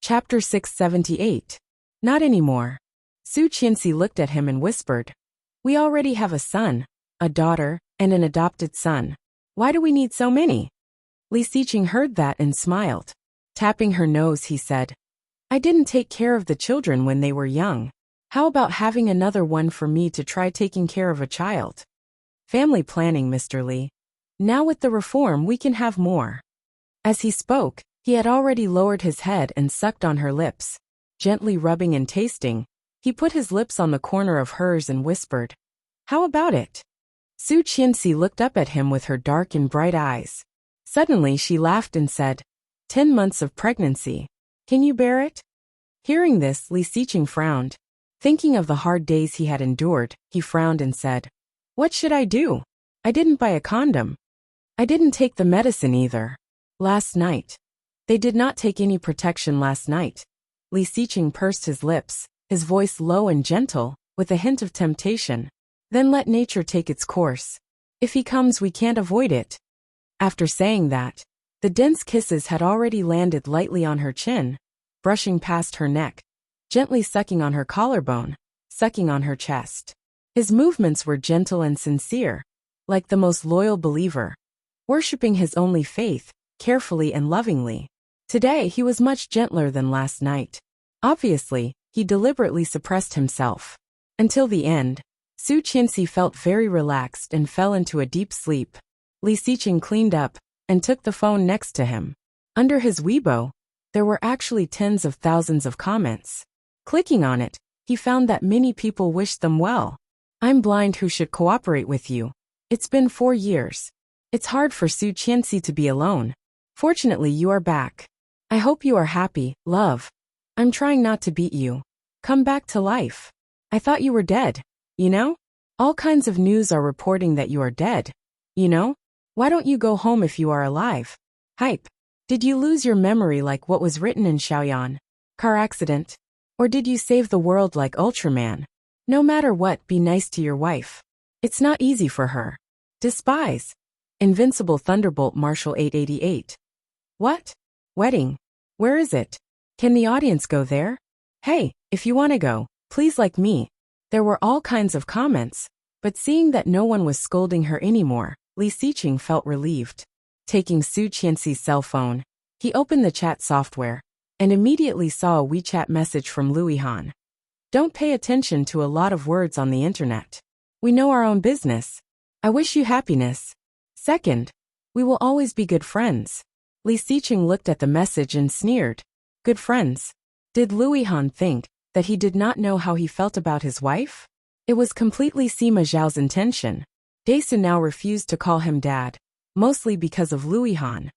Chapter 678. Not anymore. Su Qianxi looked at him and whispered, "We already have a son, a daughter, and an adopted son. Why do we need so many?" Li Xiqing heard that and smiled. Tapping her nose, he said, "I didn't take care of the children when they were young. How about having another one for me to try taking care of a child? Family planning, Mr. Li. Now with the reform we can have more." As he spoke, he had already lowered his head and sucked on her lips. Gently rubbing and tasting, he put his lips on the corner of hers and whispered, "How about it?" Su Qianxi looked up at him with her dark and bright eyes. Suddenly she laughed and said, 10 months of pregnancy. Can you bear it?" Hearing this, Li Xiqing frowned. Thinking of the hard days he had endured, he frowned and said, "What should I do? I didn't buy a condom. I didn't take the medicine either. Last night. They did not take any protection last night." Li Xiqing pursed his lips, his voice low and gentle, with a hint of temptation. "Then let nature take its course. If he comes, we can't avoid it." After saying that, the dense kisses had already landed lightly on her chin, brushing past her neck, gently sucking on her collarbone, sucking on her chest. His movements were gentle and sincere, like the most loyal believer, worshipping his only faith, carefully and lovingly. Today he was much gentler than last night. Obviously, he deliberately suppressed himself. Until the end, Su Qianxi felt very relaxed and fell into a deep sleep. Li Xiqing cleaned up and took the phone next to him. Under his Weibo, there were actually tens of thousands of comments. Clicking on it, he found that many people wished them well. "I'm blind who should cooperate with you. It's been 4 years. It's hard for Su Qianxi to be alone. Fortunately you are back. I hope you are happy, love. I'm trying not to beat you. Come back to life. I thought you were dead. You know? All kinds of news are reporting that you are dead. You know? Why don't you go home if you are alive? Hype. Did you lose your memory like what was written in Xiaoyan? Car accident? Or did you save the world like Ultraman? No matter what, be nice to your wife. It's not easy for her. Despise. Invincible Thunderbolt Marshal 888. What? Wedding. Where is it? Can the audience go there? Hey, if you want to go, please like me." There were all kinds of comments, but seeing that no one was scolding her anymore, Li Xiqing felt relieved. Taking Su Qianxi's cell phone, he opened the chat software and immediately saw a WeChat message from Luihan. "Don't pay attention to a lot of words on the internet. We know our own business. I wish you happiness. Second, we will always be good friends." Li Xiqing looked at the message and sneered. Good friends? Did Luihan think that he did not know how he felt about his wife? It was completely Sima Zhao's intention. Daisu now refused to call him dad, mostly because of Luihan.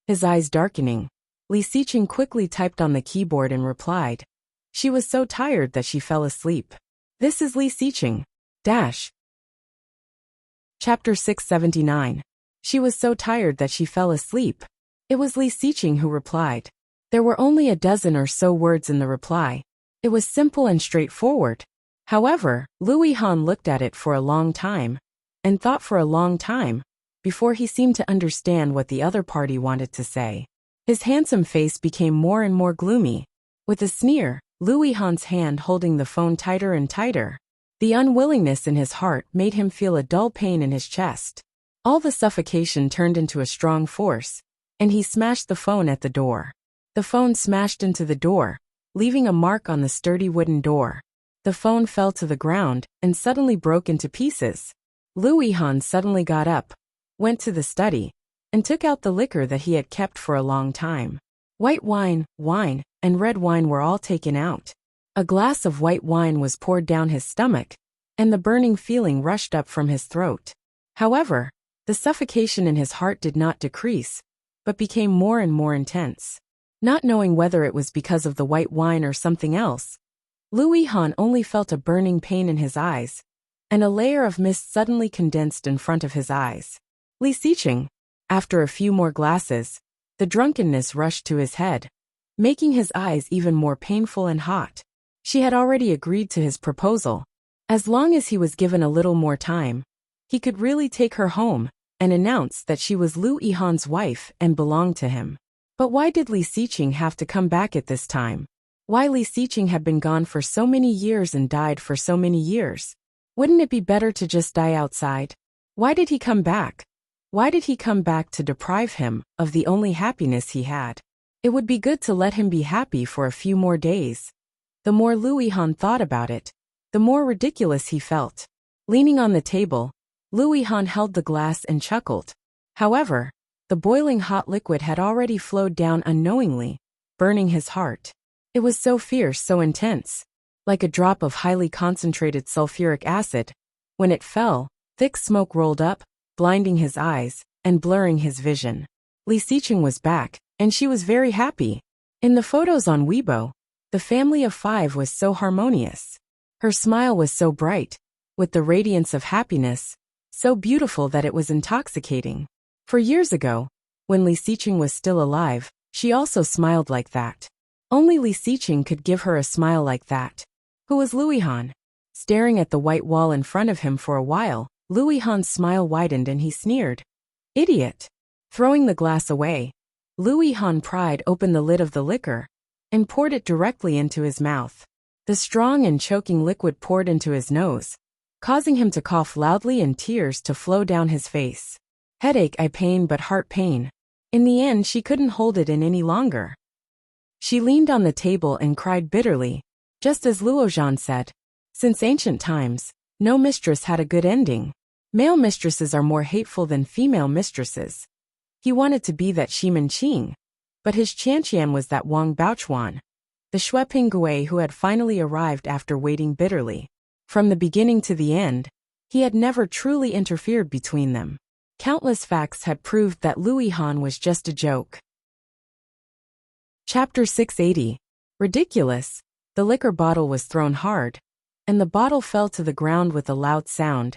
His eyes darkening, Li Xiqing quickly typed on the keyboard and replied. She was so tired that she fell asleep. This is Li Xiqing. Chapter 679. She was so tired that she fell asleep. It was Li Xiqing who replied. There were only a dozen or so words in the reply. It was simple and straightforward. However, Luihan looked at it for a long time, and thought for a long time, before he seemed to understand what the other party wanted to say. His handsome face became more and more gloomy. With a sneer, Luihan's hand holding the phone tighter and tighter. The unwillingness in his heart made him feel a dull pain in his chest. All the suffocation turned into a strong force, and he smashed the phone at the door. The phone smashed into the door, leaving a mark on the sturdy wooden door. The phone fell to the ground and suddenly broke into pieces. Luihan suddenly got up, went to the study, and took out the liquor that he had kept for a long time. White wine, wine, and red wine were all taken out. A glass of white wine was poured down his stomach, and the burning feeling rushed up from his throat. However, the suffocation in his heart did not decrease, but became more and more intense. Not knowing whether it was because of the white wine or something else, Luihan only felt a burning pain in his eyes, and a layer of mist suddenly condensed in front of his eyes. Li Xiqing. After a few more glasses, the drunkenness rushed to his head, making his eyes even more painful and hot. She had already agreed to his proposal. As long as he was given a little more time, he could really take her home and announce that she was Luihan's wife and belonged to him. But why did Li Xiqing have to come back at this time? Why Li Xiqing had been gone for so many years and died for so many years? Wouldn't it be better to just die outside? Why did he come back? Why did he come back to deprive him of the only happiness he had? It would be good to let him be happy for a few more days. The more Lu Han thought about it, the more ridiculous he felt. Leaning on the table, Lu Han held the glass and chuckled. However, the boiling hot liquid had already flowed down unknowingly, burning his heart. It was so fierce, so intense, like a drop of highly concentrated sulfuric acid. When it fell, thick smoke rolled up, blinding his eyes and blurring his vision. Li Xiqing was back, and she was very happy. In the photos on Weibo, the family of 5 was so harmonious. Her smile was so bright, with the radiance of happiness, so beautiful that it was intoxicating. For years ago, when Li Xiqing was still alive, she also smiled like that. Only Li Xiqing could give her a smile like that. Who was Lu Han? Staring at the white wall in front of him for a while, Lu Han's smile widened and he sneered. Idiot! Throwing the glass away, Lu Han pried open the lid of the liquor and poured it directly into his mouth. The strong and choking liquid poured into his nose, causing him to cough loudly and tears to flow down his face. Headache, eye pain, but heart pain. In the end, she couldn't hold it in any longer. She leaned on the table and cried bitterly, just as Luo Zhan said. Since ancient times, no mistress had a good ending. Male mistresses are more hateful than female mistresses. He wanted to be that Shimen Qing, but his Qianqian was that Wang Baochuan, the Shueping Gui who had finally arrived after waiting bitterly. From the beginning to the end, he had never truly interfered between them. Countless facts had proved that Lu Han was just a joke. Chapter 680. Ridiculous. The liquor bottle was thrown hard, and the bottle fell to the ground with a loud sound,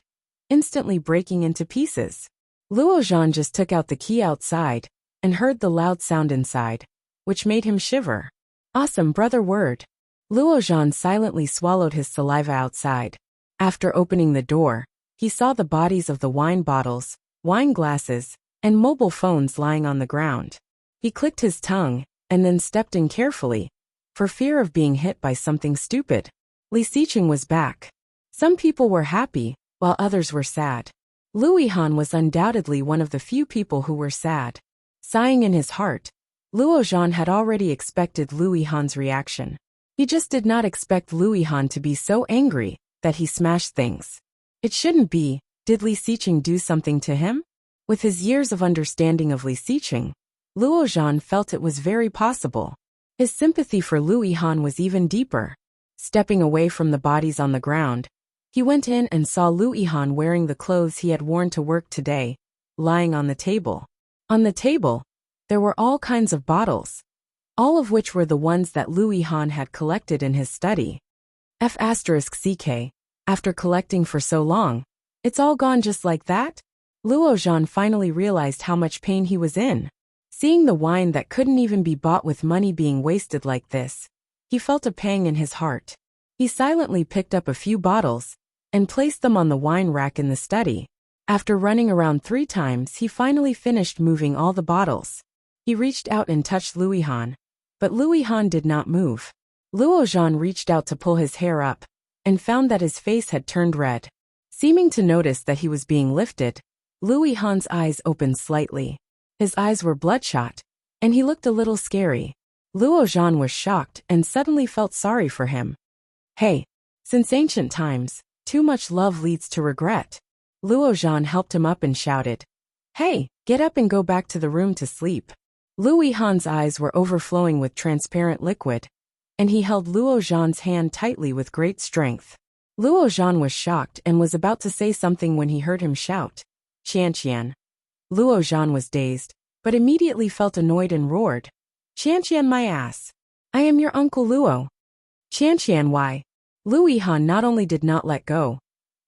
instantly breaking into pieces. Luo Zhan just took out the key outside and heard the loud sound inside, which made him shiver. Awesome brother word. Luo Zhan silently swallowed his saliva outside. After opening the door, he saw the bodies of the wine bottles, wine glasses, and mobile phones lying on the ground. He clicked his tongue and then stepped in carefully, for fear of being hit by something stupid. Li Xiqing was back. Some people were happy, while others were sad. Lu Han was undoubtedly one of the few people who were sad. Sighing in his heart, Luo Zhan had already expected Lu Han's reaction. He just did not expect Lu Han to be so angry that he smashed things. It shouldn't be. Did Li Xiqing do something to him? With his years of understanding of Li Xiqing, Luo Zhan felt it was very possible. His sympathy for Lu Han was even deeper. Stepping away from the bodies on the ground, he went in and saw Lu Han wearing the clothes he had worn to work today, lying on the table. On the table, there were all kinds of bottles, all of which were the ones that Lu Han had collected in his study. F***CK, after collecting for so long, it's all gone just like that? Luo Zhan finally realized how much pain he was in. Seeing the wine that couldn't even be bought with money being wasted like this, he felt a pang in his heart. He silently picked up a few bottles and placed them on the wine rack in the study. After running around 3 times, he finally finished moving all the bottles. He reached out and touched Lu Han, but Lu Han did not move. Luo Zhan reached out to pull his hair up and found that his face had turned red. Seeming to notice that he was being lifted, Lu Han's eyes opened slightly. His eyes were bloodshot, and he looked a little scary. Luo Zhan was shocked and suddenly felt sorry for him. Hey, since ancient times, too much love leads to regret. Luo Zhan helped him up and shouted, Hey, get up and go back to the room to sleep. Lu Han's eyes were overflowing with transparent liquid, and he held Luo Zhan's hand tightly with great strength. Luo Zhan was shocked and was about to say something when he heard him shout, Qianqian. Luo Zhan was dazed, but immediately felt annoyed and roared, Qianqian my ass. I am your Uncle Luo. Qianqian why? Lu Han not only did not let go,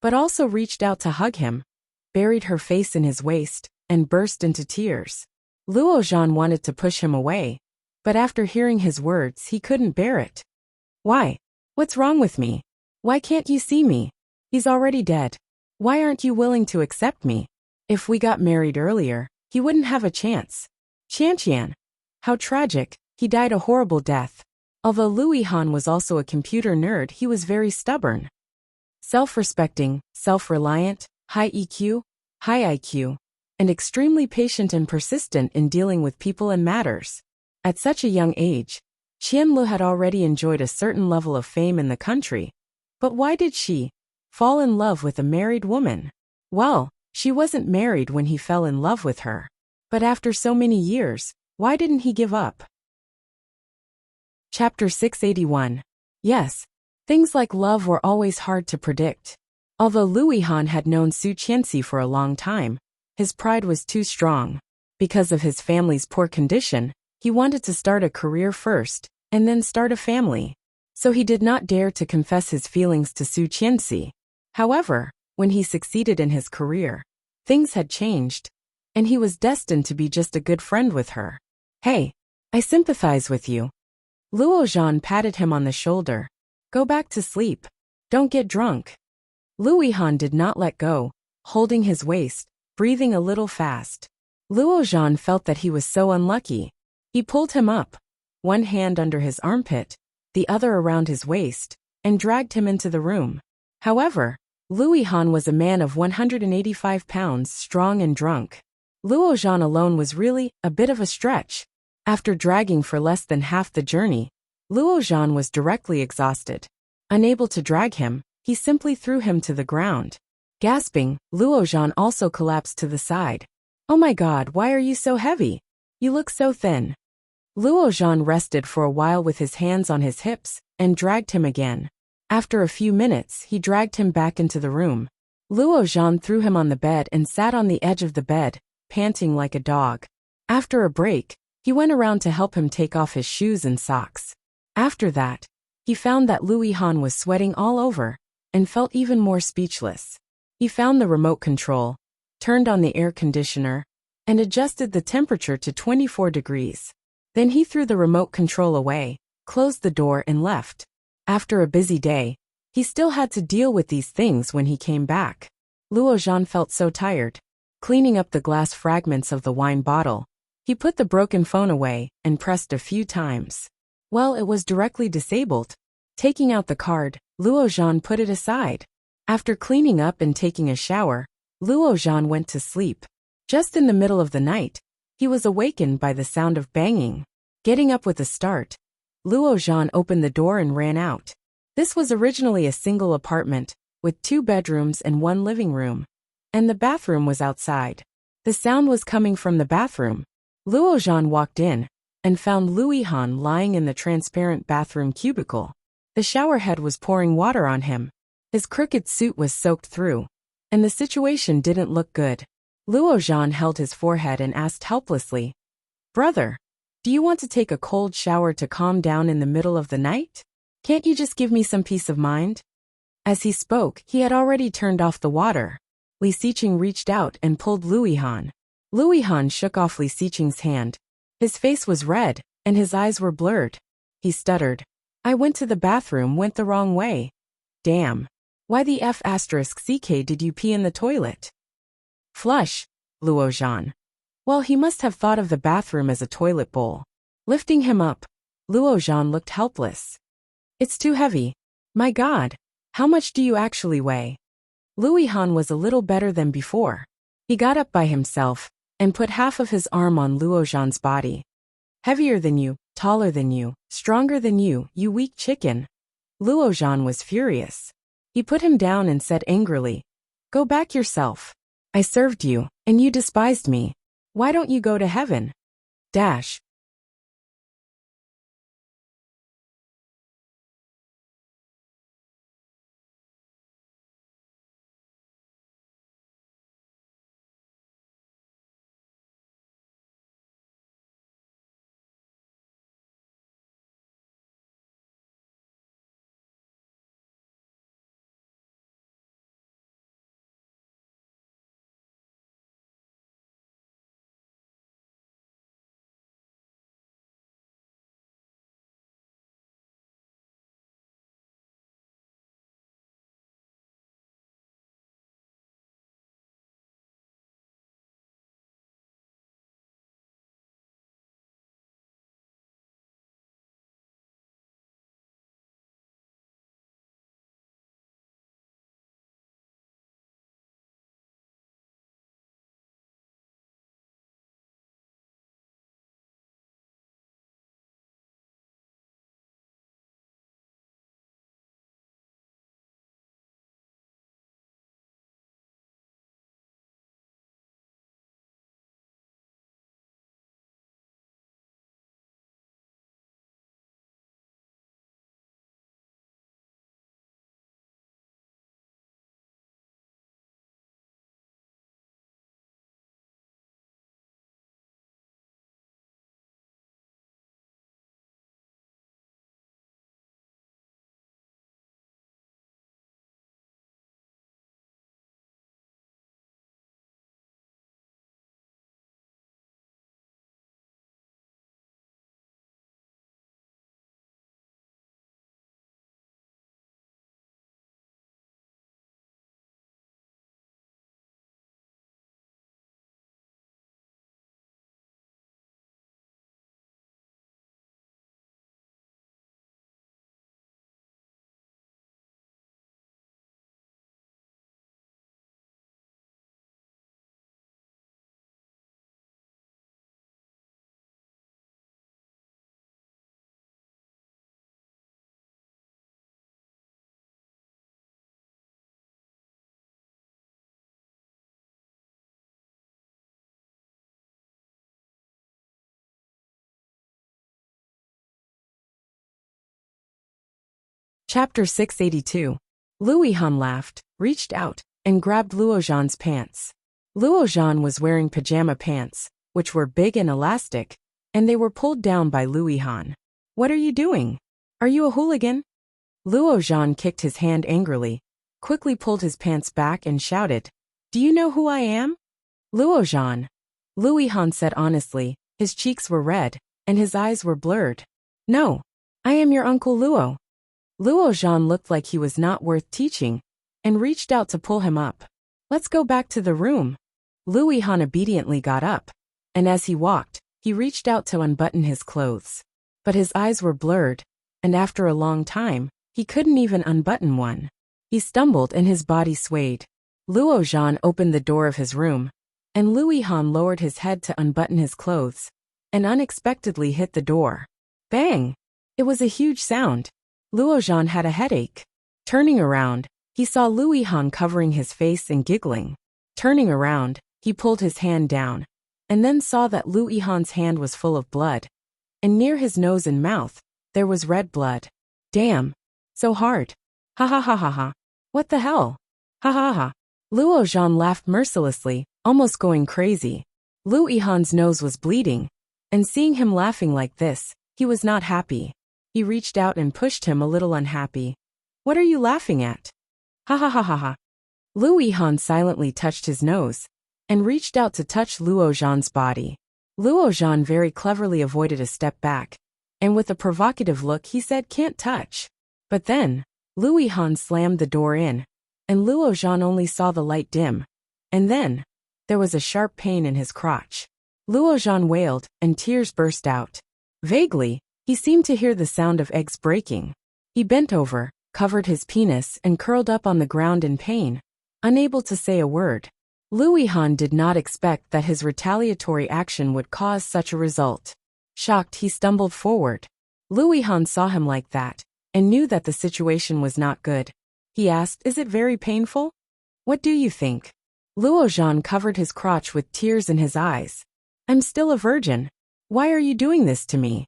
but also reached out to hug him, buried her face in his waist, and burst into tears. Luo Zhan wanted to push him away, but after hearing his words he couldn't bear it. Why? What's wrong with me? Why can't you see me? He's already dead. Why aren't you willing to accept me? If we got married earlier, he wouldn't have a chance. Qianqian. How tragic, he died a horrible death. Although Louis Han was also a computer nerd, he was very stubborn. Self-respecting, self-reliant, high EQ, high IQ, and extremely patient and persistent in dealing with people and matters. At such a young age, Qianlu had already enjoyed a certain level of fame in the country. But why did she fall in love with a married woman? Well, she wasn't married when he fell in love with her. But after so many years, why didn't he give up? Chapter 681. Yes, things like love were always hard to predict. Although Louis Han had known Su Qianxi for a long time, his pride was too strong. Because of his family's poor condition, he wanted to start a career first, and then start a family. So he did not dare to confess his feelings to Su Qianxi. However, when he succeeded in his career, things had changed, and he was destined to be just a good friend with her. Hey, I sympathize with you. Luo Zhan patted him on the shoulder. Go back to sleep. Don't get drunk. Louis Han did not let go, holding his waist, breathing a little fast. Luo Zhan felt that he was so unlucky. He pulled him up, one hand under his armpit, the other around his waist, and dragged him into the room. However, Louis Han was a man of 185 pounds, strong and drunk. Luo Zhan alone was really a bit of a stretch. After dragging for less than half the journey, Luo Zhan was directly exhausted. Unable to drag him, he simply threw him to the ground. Gasping, Luo Zhan also collapsed to the side. Oh my god, why are you so heavy? You look so thin. Luo Zhan rested for a while with his hands on his hips, and dragged him again. After a few minutes, he dragged him back into the room. Luo Zhan threw him on the bed and sat on the edge of the bed, panting like a dog. After a break, he went around to help him take off his shoes and socks. After that, he found that Louis Han was sweating all over, and felt even more speechless. He found the remote control, turned on the air conditioner, and adjusted the temperature to 24 degrees. Then he threw the remote control away, closed the door and left. After a busy day, he still had to deal with these things when he came back. Luo Zhan felt so tired. Cleaning up the glass fragments of the wine bottle, he put the broken phone away and pressed a few times. Well, it was directly disabled. Taking out the card, Luo Zhan put it aside. After cleaning up and taking a shower, Luo Zhan went to sleep. Just in the middle of the night, he was awakened by the sound of banging. Getting up with a start, Luo Zhan opened the door and ran out. This was originally a single apartment, with 2 bedrooms and 1 living room. And the bathroom was outside. The sound was coming from the bathroom. Luo Zhan walked in, and found Louis Han lying in the transparent bathroom cubicle. The shower head was pouring water on him. His crooked suit was soaked through, and the situation didn't look good. Luo Zhan held his forehead and asked helplessly, "Brother, do you want to take a cold shower to calm down in the middle of the night? Can't you just give me some peace of mind?" As he spoke, he had already turned off the water. Li Xiqing reached out and pulled Louis Han. Louis Han shook off Li Xiqing's hand. His face was red, and his eyes were blurred. He stuttered, "I went to the bathroom, went the wrong way. Damn. Why the F***ck did you pee in the toilet?" "Flush, Luo Zhan." Well, he must have thought of the bathroom as a toilet bowl. Lifting him up, Luo Zhan looked helpless. "It's too heavy. My god, how much do you actually weigh?" Louis Han was a little better than before. He got up by himself, and put half of his arm on Luo Zhan's body. "Heavier than you, taller than you, stronger than you weak chicken." Luo Zhan was furious. He put him down and said angrily, "Go back yourself. I served you, and you despised me. Why don't you go to heaven?" Dash. Chapter 682. Louis Han laughed, reached out, and grabbed Luo Zhan's pants. Luo Zhan was wearing pajama pants, which were big and elastic, and they were pulled down by Louis Han. "What are you doing? Are you a hooligan?" Luo Zhan kicked his hand angrily, quickly pulled his pants back and shouted, "Do you know who I am?" "Luo Zhan," Louis Han said honestly. His cheeks were red, and his eyes were blurred. "No, I am your Uncle Luo." Luo Zhan looked like he was not worth teaching, and reached out to pull him up. "Let's go back to the room." Louis Han obediently got up, and as he walked, he reached out to unbutton his clothes. But his eyes were blurred, and after a long time, he couldn't even unbutton one. He stumbled and his body swayed. Luo Zhan opened the door of his room, and Louis Han lowered his head to unbutton his clothes, and unexpectedly hit the door. Bang! It was a huge sound. Luo Zhan had a headache. Turning around, he saw Louis Han covering his face and giggling. Turning around, he pulled his hand down, and then saw that Louis Han's hand was full of blood, and near his nose and mouth, there was red blood. Damn! So hard. Ha ha ha ha ha. What the hell? Ha ha ha. Luo Zhan laughed mercilessly, almost going crazy. Louis Han's nose was bleeding, and seeing him laughing like this, he was not happy. He reached out and pushed him a little unhappy. "What are you laughing at?" Ha ha ha ha ha. Louis Han silently touched his nose, and reached out to touch Luo Zhan's body. Luo Zhan very cleverly avoided a step back, and with a provocative look he said, "Can't touch." But then, Louis Han slammed the door in, and Luo Zhan only saw the light dim. And then, there was a sharp pain in his crotch. Luo Zhan wailed, and tears burst out. Vaguely, he seemed to hear the sound of eggs breaking. He bent over, covered his penis, and curled up on the ground in pain, unable to say a word. Louis Han did not expect that his retaliatory action would cause such a result. Shocked, he stumbled forward. Louis Han saw him like that, and knew that the situation was not good. He asked, "Is it very painful?" "What do you think?" Luo Zhan covered his crotch with tears in his eyes. "I'm still a virgin. Why are you doing this to me?"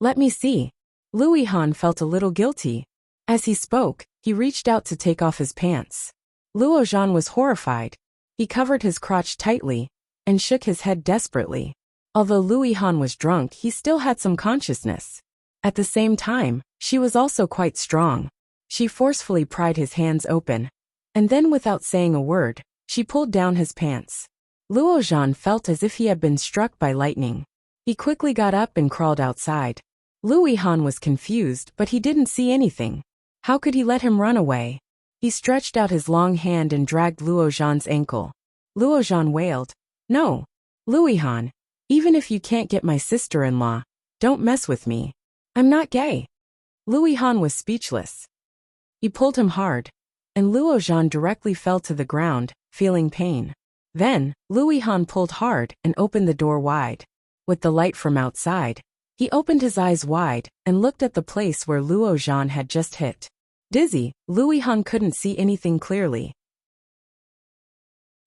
"Let me see." Louis Han felt a little guilty. As he spoke, he reached out to take off his pants. Luo Zhan was horrified. He covered his crotch tightly, and shook his head desperately. Although Louis Han was drunk, he still had some consciousness. At the same time, she was also quite strong. She forcefully pried his hands open, and then without saying a word, she pulled down his pants. Luo Zhan felt as if he had been struck by lightning. He quickly got up and crawled outside. Louis Han was confused, but he didn't see anything. How could he let him run away? He stretched out his long hand and dragged Luo Zhan's ankle. Luo Zhan wailed, "No, Louis Han, even if you can't get my sister-in-law, don't mess with me. I'm not gay." Louis Han was speechless. He pulled him hard, and Luo Zhan directly fell to the ground, feeling pain. Then, Louis Han pulled hard and opened the door wide. With the light from outside, he opened his eyes wide and looked at the place where Luo Zhan had just hit. Dizzy, Louis Han couldn't see anything clearly.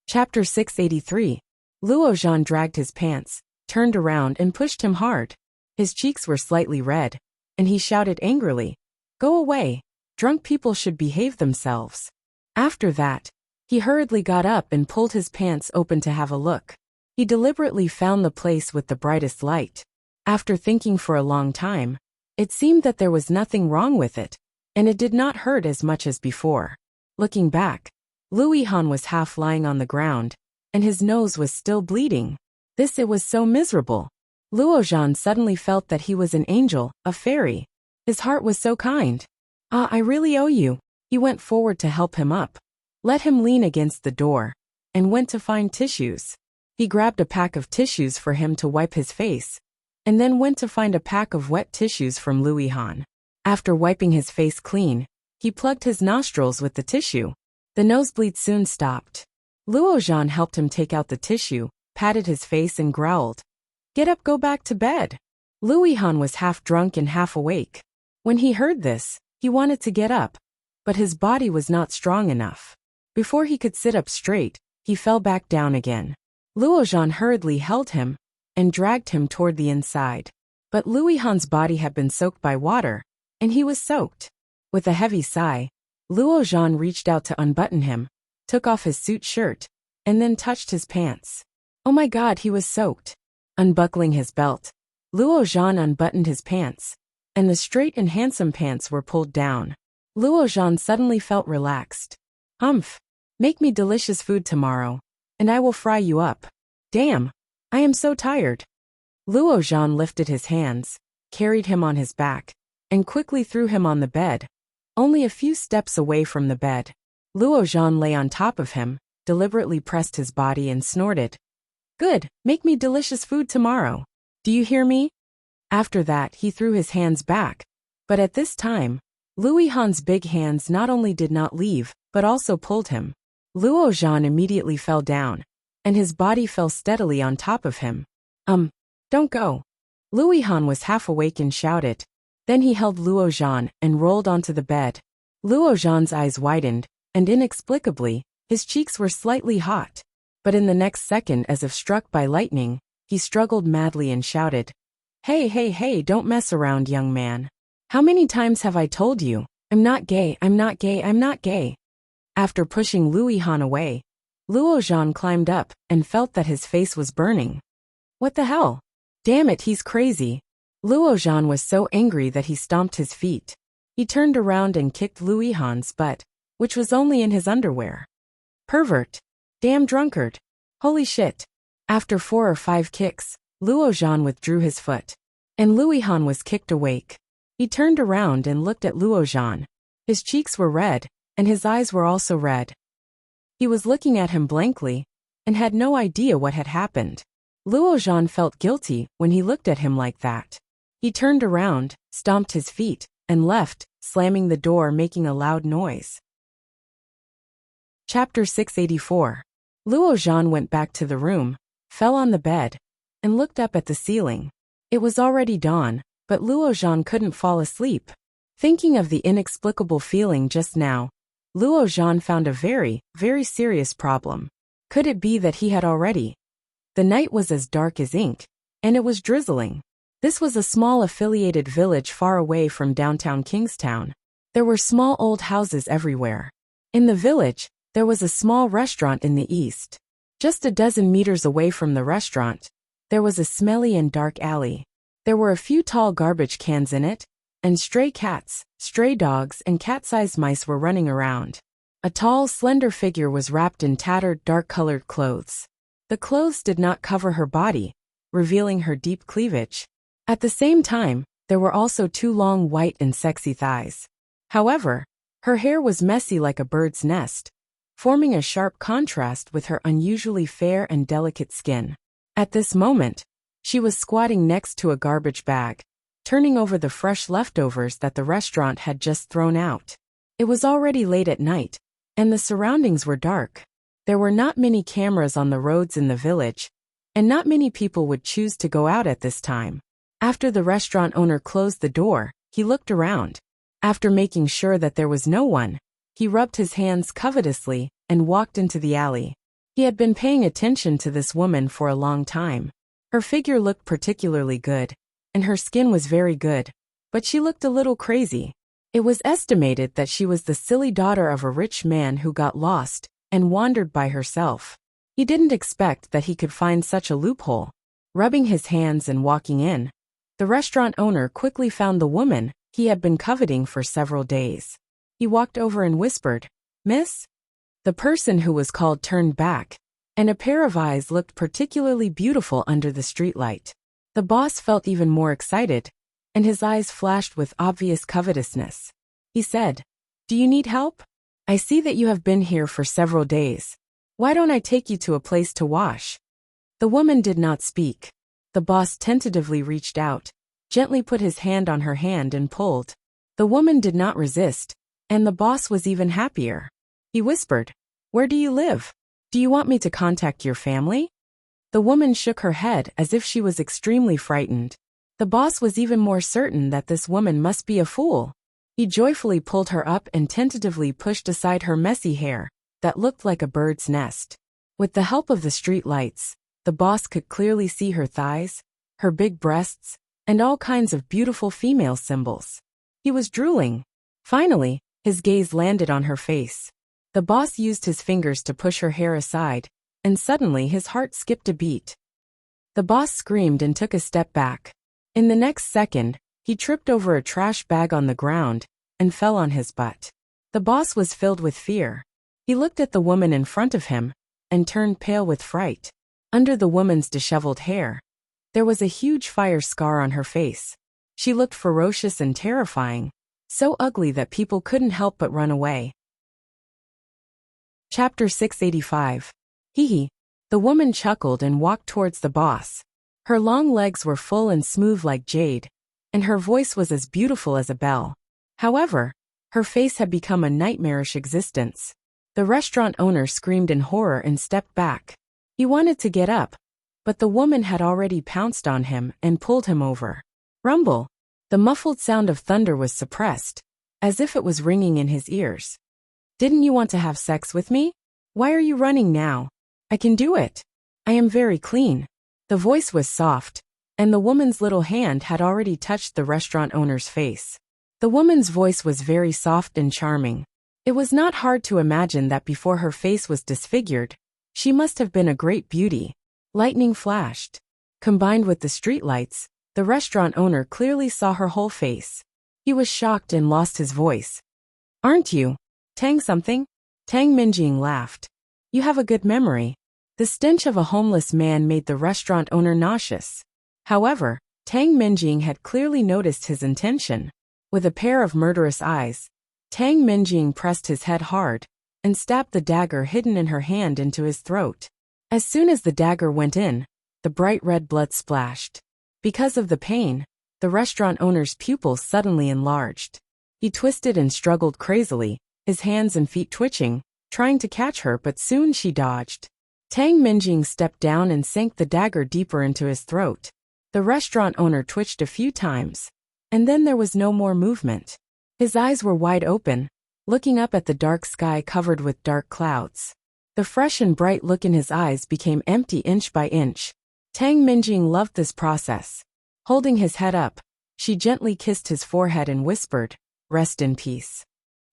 Chapter 683. Luo Zhan dragged his pants, turned around and pushed him hard. His cheeks were slightly red, and he shouted angrily, "Go away. Drunk people should behave themselves." After that, he hurriedly got up and pulled his pants open to have a look. He deliberately found the place with the brightest light. After thinking for a long time, it seemed that there was nothing wrong with it, and it did not hurt as much as before. Looking back, Louis Han was half lying on the ground, and his nose was still bleeding. It was so miserable. Luo Zhan suddenly felt that he was an angel, a fairy. His heart was so kind. "Ah, I really owe you." He went forward to help him up, let him lean against the door, and went to find tissues. He grabbed a pack of tissues for him to wipe his face, and then went to find a pack of wet tissues from Louis Han. After wiping his face clean, he plugged his nostrils with the tissue. The nosebleed soon stopped. Luo Zhan helped him take out the tissue, patted his face and growled, "Get up, go back to bed." Louis Han was half drunk and half awake. When he heard this, he wanted to get up, but his body was not strong enough. Before he could sit up straight, he fell back down again. Luo Zhan hurriedly held him and dragged him toward the inside. But Louis Han's body had been soaked by water, and he was soaked. With a heavy sigh, Luo Zhan reached out to unbutton him, took off his suit shirt, and then touched his pants. Oh my god, he was soaked. Unbuckling his belt, Luo Zhan unbuttoned his pants, and the straight and handsome pants were pulled down. Luo Zhan suddenly felt relaxed. Humph. Make me delicious food tomorrow, and I will fry you up. Damn. I am so tired. Luo Zhan lifted his hands, carried him on his back, and quickly threw him on the bed. Only a few steps away from the bed, Luo Zhan lay on top of him, deliberately pressed his body and snorted. Good, make me delicious food tomorrow. Do you hear me? After that he threw his hands back, but at this time, Luo Han's big hands not only did not leave, but also pulled him. Luo Zhan immediately fell down, and his body fell steadily on top of him. Don't go. Luo Han was half awake and shouted. Then he held Luo Zhan and rolled onto the bed. Luo Zhan's eyes widened, and inexplicably, his cheeks were slightly hot. But in the next second, as if struck by lightning, he struggled madly and shouted, Hey, don't mess around, young man. How many times have I told you? I'm not gay, I'm not gay, I'm not gay. After pushing Luo Han away, Luo Zhan climbed up and felt that his face was burning. What the hell? Damn it, he's crazy. Luo Zhan was so angry that he stomped his feet. He turned around and kicked Luo Han's butt, which was only in his underwear. Pervert. Damn drunkard. Holy shit. After 4 or 5 kicks, Luo Zhan withdrew his foot, and Luo Han was kicked awake. He turned around and looked at Luo Zhan. His cheeks were red, and his eyes were also red. He was looking at him blankly, and had no idea what had happened. Luo Zhan felt guilty when he looked at him like that. He turned around, stomped his feet, and left, slamming the door, making a loud noise. Chapter 684. Luo Zhan went back to the room, fell on the bed, and looked up at the ceiling. It was already dawn, but Luo Zhan couldn't fall asleep. Thinking of the inexplicable feeling just now, Luo Zhan found a very, very serious problem. Could it be that he had already? The night was as dark as ink, and it was drizzling. This was a small affiliated village far away from downtown Kingstown. There were small old houses everywhere. In the village, there was a small restaurant in the east. Just a dozen meters away from the restaurant, there was a smelly and dark alley. There were a few tall garbage cans in it, and stray cats, stray dogs, and cat-sized mice were running around. A tall, slender figure was wrapped in tattered, dark-colored clothes. The clothes did not cover her body, revealing her deep cleavage. At the same time, there were also 2 long, white, and sexy thighs. However, her hair was messy like a bird's nest, forming a sharp contrast with her unusually fair and delicate skin. At this moment, she was squatting next to a garbage bag, turning over the fresh leftovers that the restaurant had just thrown out. It was already late at night, and the surroundings were dark. There were not many cameras on the roads in the village, and not many people would choose to go out at this time. After the restaurant owner closed the door, he looked around. After making sure that there was no one, he rubbed his hands covetously and walked into the alley. He had been paying attention to this woman for a long time. Her figure looked particularly good, and her skin was very good, but she looked a little crazy. It was estimated that she was the silly daughter of a rich man who got lost and wandered by herself. He didn't expect that he could find such a loophole. Rubbing his hands and walking in, the restaurant owner quickly found the woman he had been coveting for several days. He walked over and whispered, "Miss?" The person who was called turned back, and a pair of eyes looked particularly beautiful under the streetlight. The boss felt even more excited, and his eyes flashed with obvious covetousness. He said, "Do you need help? I see that you have been here for several days. Why don't I take you to a place to wash?" The woman did not speak. The boss tentatively reached out, gently put his hand on her hand and pulled. The woman did not resist, and the boss was even happier. He whispered, "Where do you live? Do you want me to contact your family?" The woman shook her head as if she was extremely frightened. The boss was even more certain that this woman must be a fool. He joyfully pulled her up and tentatively pushed aside her messy hair that looked like a bird's nest. With the help of the street lights, the boss could clearly see her thighs, her big breasts, and all kinds of beautiful female symbols. He was drooling. Finally, his gaze landed on her face. The boss used his fingers to push her hair aside, and suddenly his heart skipped a beat. The boss screamed and took a step back. In the next second, he tripped over a trash bag on the ground and fell on his butt. The boss was filled with fear. He looked at the woman in front of him and turned pale with fright. Under the woman's disheveled hair, there was a huge fire scar on her face. She looked ferocious and terrifying, so ugly that people couldn't help but run away. Chapter 685. Hee hee. The woman chuckled and walked towards the boss. Her long legs were full and smooth like jade, and her voice was as beautiful as a bell. However, her face had become a nightmarish existence. The restaurant owner screamed in horror and stepped back. He wanted to get up, but the woman had already pounced on him and pulled him over. Rumble. The muffled sound of thunder was suppressed, as if it was ringing in his ears. Didn't you want to have sex with me? Why are you running now? I can do it. I am very clean. The voice was soft, and the woman's little hand had already touched the restaurant owner's face. The woman's voice was very soft and charming. It was not hard to imagine that before her face was disfigured, she must have been a great beauty. Lightning flashed. Combined with the streetlights, the restaurant owner clearly saw her whole face. He was shocked and lost his voice. Aren't you Tang something? Tang Minjing laughed. You have a good memory. The stench of a homeless man made the restaurant owner nauseous. However, Tang Minjing had clearly noticed his intention. With a pair of murderous eyes, Tang Minjing pressed his head hard and stabbed the dagger hidden in her hand into his throat. As soon as the dagger went in, the bright red blood splashed. Because of the pain, the restaurant owner's pupils suddenly enlarged. He twisted and struggled crazily, his hands and feet twitching, trying to catch her, but soon she dodged. Tang Minjing stepped down and sank the dagger deeper into his throat. The restaurant owner twitched a few times, and then there was no more movement. His eyes were wide open, looking up at the dark sky covered with dark clouds. The fresh and bright look in his eyes became empty inch by inch. Tang Minjing loved this process. Holding his head up, she gently kissed his forehead and whispered, "Rest in peace."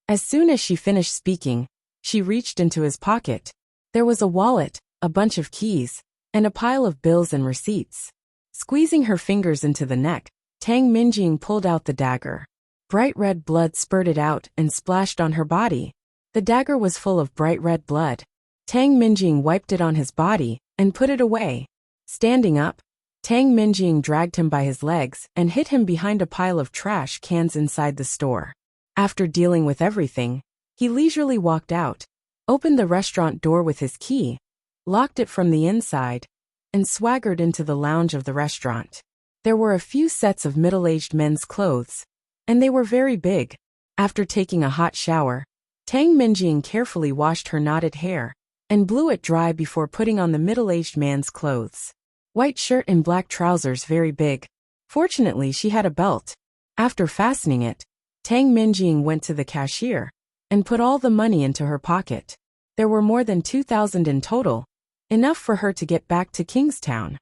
As soon as she finished speaking, she reached into his pocket. There was a wallet, a bunch of keys, and a pile of bills and receipts. Squeezing her fingers into the neck, Tang Minjing pulled out the dagger. Bright red blood spurted out and splashed on her body. The dagger was full of bright red blood. Tang Minjing wiped it on his body and put it away. Standing up, Tang Minjing dragged him by his legs and hid him behind a pile of trash cans inside the store. After dealing with everything, he leisurely walked out, opened the restaurant door with his key, locked it from the inside, and swaggered into the lounge of the restaurant. There were a few sets of middle-aged men's clothes, and they were very big. After taking a hot shower, Tang Minjing carefully washed her knotted hair and blew it dry before putting on the middle-aged man's clothes. White shirt and black trousers, very big. Fortunately, she had a belt. After fastening it, Tang Minjing went to the cashier and put all the money into her pocket. There were more than 2,000 in total, enough for her to get back to Kingstown.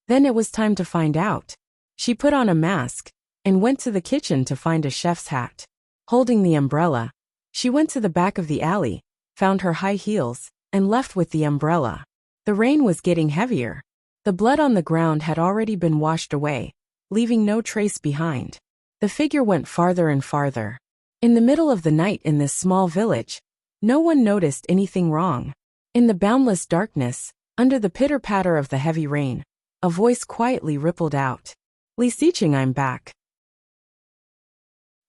Then it was time to find out. She put on a mask and went to the kitchen to find a chef's hat. Holding the umbrella, she went to the back of the alley, found her high heels, and left with the umbrella. The rain was getting heavier. The blood on the ground had already been washed away, leaving no trace behind. The figure went farther and farther. In the middle of the night in this small village, no one noticed anything wrong. In the boundless darkness, under the pitter-patter of the heavy rain, a voice quietly rippled out. Li Siqing, I'm back.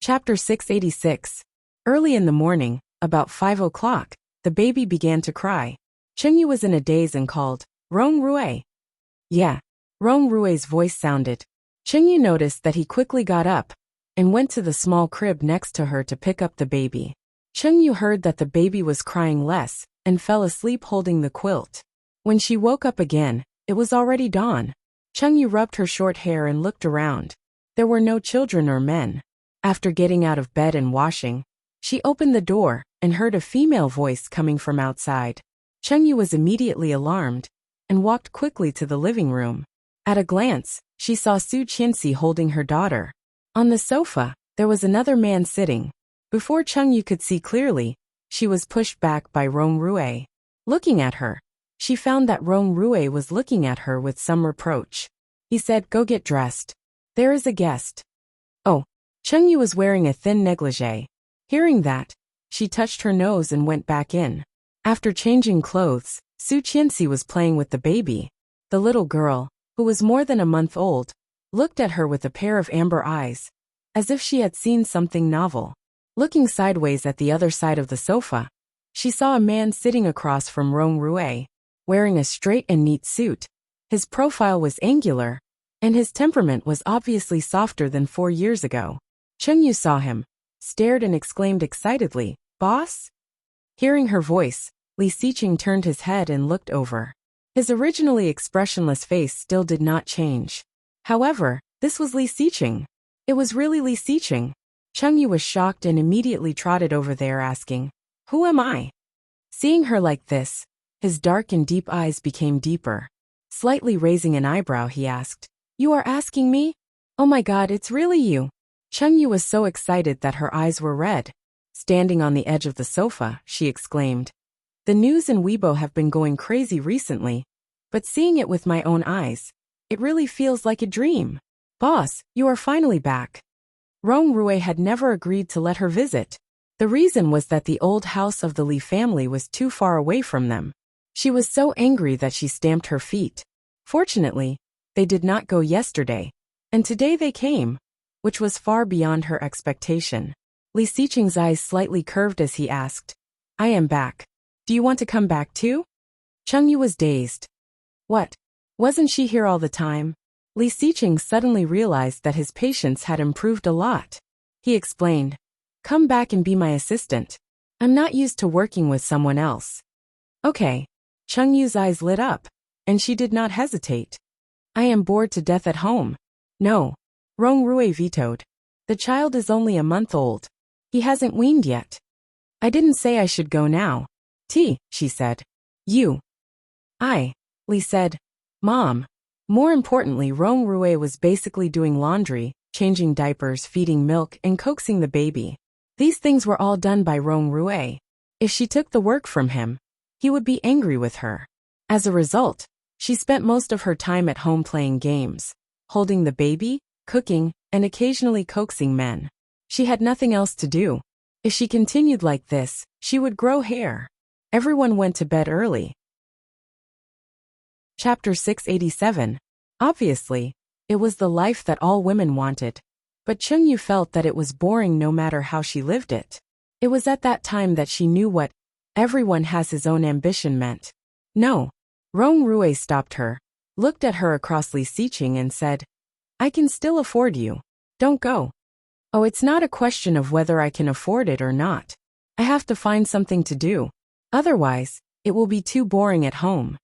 Chapter 686. Early in the morning, about 5 o'clock, the baby began to cry. Chengyu was in a daze and called, Rong Rui. Yeah. Rong Rui's voice sounded. Chengyu noticed that he quickly got up and went to the small crib next to her to pick up the baby. Chengyu heard that the baby was crying less and fell asleep holding the quilt. When she woke up again, it was already dawn. Chengyu rubbed her short hair and looked around. There were no children or men. After getting out of bed and washing, she opened the door and heard a female voice coming from outside. Chengyu was immediately alarmed and walked quickly to the living room. At a glance, she saw Su Qianxi holding her daughter. On the sofa, there was another man sitting. Before Cheng Yu could see clearly, she was pushed back by Rong Rue. Looking at her, she found that Rong Rue was looking at her with some reproach. He said, "Go get dressed. There is a guest." Oh, Cheng Yu was wearing a thin negligee. Hearing that, she touched her nose and went back in. After changing clothes, Su Qianxi was playing with the baby. The little girl, who was more than a month old, looked at her with a pair of amber eyes, as if she had seen something novel. Looking sideways at the other side of the sofa, she saw a man sitting across from Rong Rue, wearing a straight and neat suit. His profile was angular, and his temperament was obviously softer than 4 years ago. Cheng Yu saw him, stared and exclaimed excitedly, "Boss?" Hearing her voice, Li Xiqing turned his head and looked over. His originally expressionless face still did not change. However, this was Li Xiqing. It was really Li Xiqing. Cheng Yu was shocked and immediately trotted over there asking, "Who am I?" Seeing her like this, his dark and deep eyes became deeper. Slightly raising an eyebrow, he asked, "You are asking me? Oh my God, it's really you." Cheng Yu was so excited that her eyes were red. Standing on the edge of the sofa, she exclaimed, "The news in Weibo have been going crazy recently, but seeing it with my own eyes, it really feels like a dream. Boss, you are finally back." Rong Rue had never agreed to let her visit. The reason was that the old house of the Li family was too far away from them. She was so angry that she stamped her feet. Fortunately, they did not go yesterday, and today they came, which was far beyond her expectation. Li Xiqing's eyes slightly curved as he asked, "I am back. Do you want to come back too?" Cheng Yu was dazed. What? Wasn't she here all the time? Li Xiqing suddenly realized that his patience had improved a lot. He explained, "Come back and be my assistant. I'm not used to working with someone else." Okay. Cheng Yu's eyes lit up, and she did not hesitate. "I am bored to death at home." "No." Rong Rue vetoed. "The child is only a month old. He hasn't weaned yet." "I didn't say I should go now." She said. "You." Li said. "Mom." More importantly, Rong Rue was basically doing laundry, changing diapers, feeding milk, and coaxing the baby. These things were all done by Rong Rue. If she took the work from him, he would be angry with her. As a result, she spent most of her time at home playing games, holding the baby, cooking, and occasionally coaxing men. She had nothing else to do. If she continued like this, she would grow hair. Everyone went to bed early. Chapter 687. Obviously, it was the life that all women wanted, but Cheng Yu felt that it was boring no matter how she lived it. It was at that time that she knew what "everyone has his own ambition" meant. No. Rong Rue stopped her, looked at her across Li Xiqing and said, "I can still afford you. Don't go." "Oh, it's not a question of whether I can afford it or not. I have to find something to do. Otherwise, it will be too boring at home."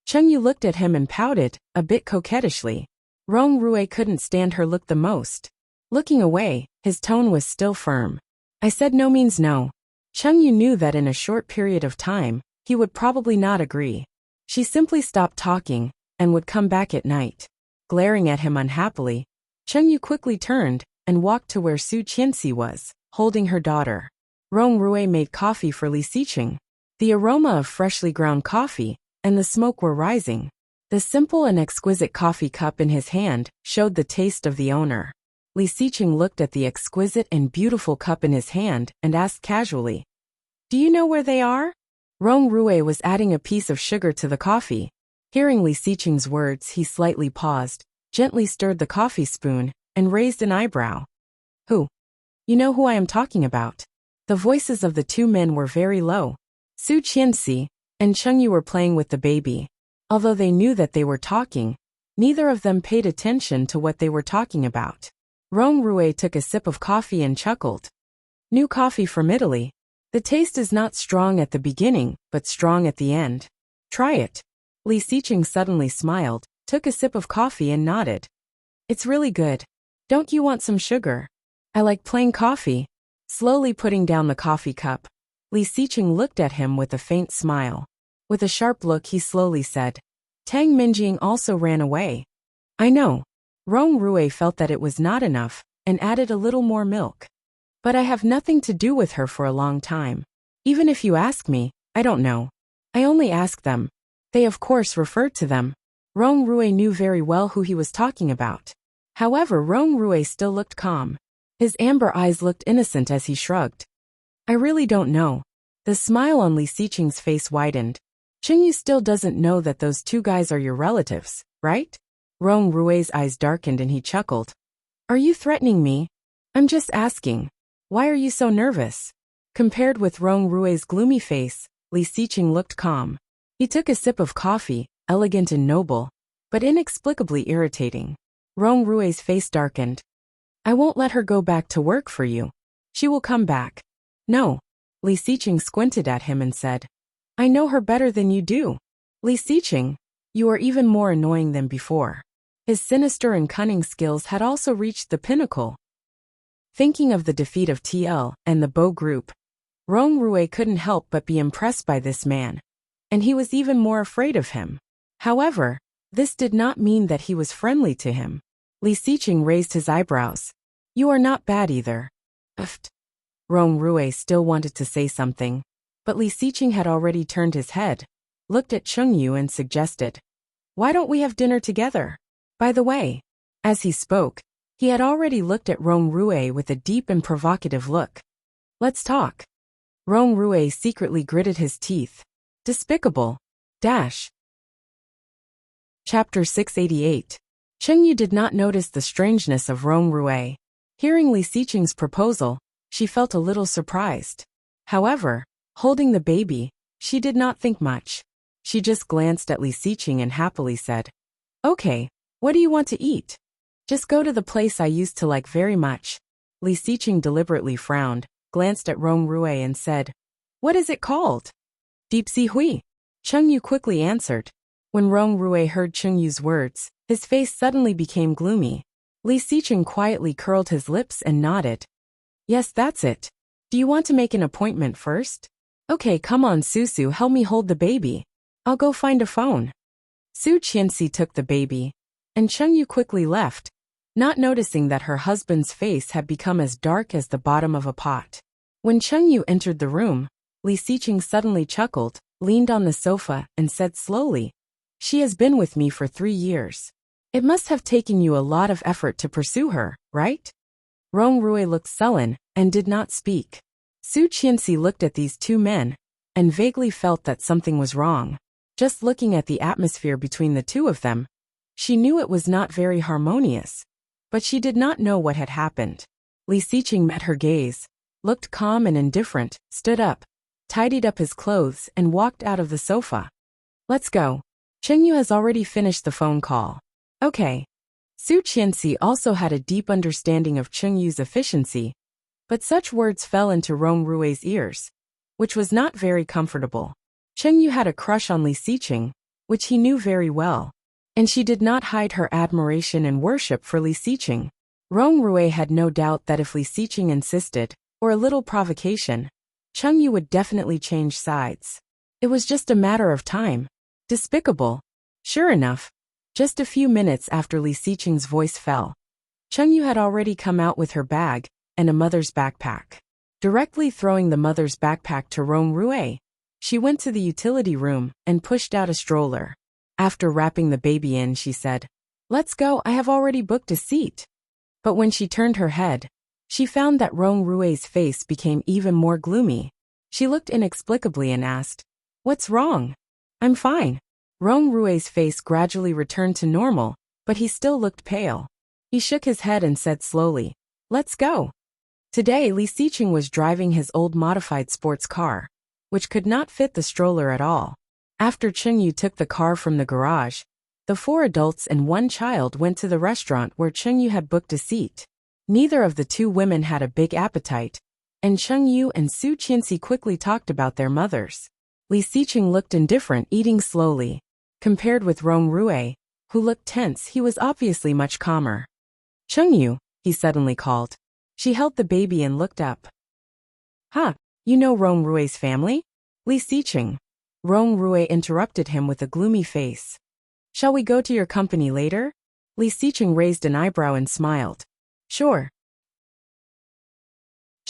Cheng Yu looked at him and pouted, a bit coquettishly. Rong Rue couldn't stand her look the most. Looking away, his tone was still firm. "I said no means no." Cheng Yu knew that in a short period of time, he would probably not agree. She simply stopped talking, and would come back at night. Glaring at him unhappily, Cheng Yu quickly turned, and walked to where Su Qianxi was, holding her daughter. Rong Rue made coffee for Li Xiqing. The aroma of freshly ground coffee, and the smoke were rising. The simple and exquisite coffee cup in his hand showed the taste of the owner. Li Xiqing looked at the exquisite and beautiful cup in his hand and asked casually, "Do you know where they are?" Rong Rue was adding a piece of sugar to the coffee. Hearing Li Xiqing's words, he slightly paused, gently stirred the coffee spoon, and raised an eyebrow. "Who? You know who I am talking about." The voices of the two men were very low. Su Qianxi and Cheng Yu were playing with the baby. Although they knew that they were talking, neither of them paid attention to what they were talking about. Rong Rue took a sip of coffee and chuckled. "New coffee from Italy. The taste is not strong at the beginning, but strong at the end. Try it." Li Xiqing suddenly smiled, took a sip of coffee and nodded. "It's really good. Don't you want some sugar?" "I like plain coffee." Slowly putting down the coffee cup, Li Xiqing looked at him with a faint smile. With a sharp look, he slowly said, "Tang Minjing also ran away." "I know." Rong Rue felt that it was not enough, and added a little more milk. But I have nothing to do with her for a long time. Even if you ask me, I don't know. I only ask them. They of course referred to them. Rong Rui knew very well who he was talking about. However, Rong Rui still looked calm. His amber eyes looked innocent as he shrugged. I really don't know. The smile on Li Xiqing's face widened. Chengyu still doesn't know that those two guys are your relatives, right? Rong Rui's eyes darkened and he chuckled. Are you threatening me? I'm just asking. Why are you so nervous? Compared with Rong Rui's gloomy face, Li Xiqing looked calm. He took a sip of coffee, elegant and noble, but inexplicably irritating. Rong Rui's face darkened. I won't let her go back to work for you. She will come back. No. Li Xiqing squinted at him and said, I know her better than you do. Li Xiqing, you are even more annoying than before. His sinister and cunning skills had also reached the pinnacle. Thinking of the defeat of TL and the Bo group, Rong Rui couldn't help but be impressed by this man, and he was even more afraid of him. However, this did not mean that he was friendly to him. Li Xiqing raised his eyebrows. You are not bad either. Rong Rui still wanted to say something, but Li Xiqing had already turned his head, looked at Chengyu and suggested, why don't we have dinner together? By the way, as he spoke, he had already looked at Rong Rui with a deep and provocative look. Let's talk. Rong Rui secretly gritted his teeth. Despicable. Chapter 688. Chengyu did not notice the strangeness of Rong Rui. Hearing Li Xiqing's proposal, she felt a little surprised. However, holding the baby, she did not think much. She just glanced at Li Xiqing and happily said, Okay, what do you want to eat? Just go to the place I used to like very much. Li Xiqing deliberately frowned, glanced at Rong Rui and said, What is it called? Deep Sea Hui. Chengyu quickly answered. When Rong Rui heard Chengyu's words, his face suddenly became gloomy. Li Xiqing quietly curled his lips and nodded. Yes, that's it. Do you want to make an appointment first? Okay, come on Susu, help me hold the baby. I'll go find a phone. Su Qianxi took the baby, and Chengyu quickly left, not noticing that her husband's face had become as dark as the bottom of a pot. When Chengyu entered the room, Li Xiqing suddenly chuckled, leaned on the sofa, and said slowly, She has been with me for 3 years. It must have taken you a lot of effort to pursue her, right? Rong Rui looked sullen and did not speak. Su Qianxi looked at these two men and vaguely felt that something was wrong. Just looking at the atmosphere between the two of them, she knew it was not very harmonious, but she did not know what had happened. Li Xiqing met her gaze, looked calm and indifferent, stood up, tidied up his clothes and walked out of the sofa. Let's go. Chengyu has already finished the phone call. Okay. Su Qianxi also had a deep understanding of Chengyu's efficiency, but such words fell into Rong Rui's ears, which was not very comfortable. Chengyu had a crush on Li Xiqing, which he knew very well, and she did not hide her admiration and worship for Li Xiqing. Rong Rui had no doubt that if Li Xiqing insisted, or a little provocation, Chengyu would definitely change sides. It was just a matter of time. Despicable. Sure enough, just a few minutes after Li Xiqing's voice fell, Chengyu had already come out with her bag and a mother's backpack. Directly throwing the mother's backpack to Rong Rui, she went to the utility room and pushed out a stroller. After wrapping the baby in, she said, Let's go, I have already booked a seat. But when she turned her head, she found that Rong Rui's face became even more gloomy. She looked inexplicably and asked, What's wrong? I'm fine. Rong Rui's face gradually returned to normal, but he still looked pale. He shook his head and said slowly, Let's go. Today Li Xiqing was driving his old modified sports car, which could not fit the stroller at all. After Chengyu took the car from the garage, the 4 adults and 1 child went to the restaurant where Chengyu had booked a seat. Neither of the 2 women had a big appetite, and Chengyu and Su Qianxi quickly talked about their mothers. Li Xiqing looked indifferent, eating slowly. Compared with Rong Rui, who looked tense, he was obviously much calmer. Chengyu, he suddenly called. She held the baby and looked up. Ha, you know Rong Rui's family? Li Xiqing. Rong Rui interrupted him with a gloomy face. Shall we go to your company later? Li Xiqing raised an eyebrow and smiled. Sure.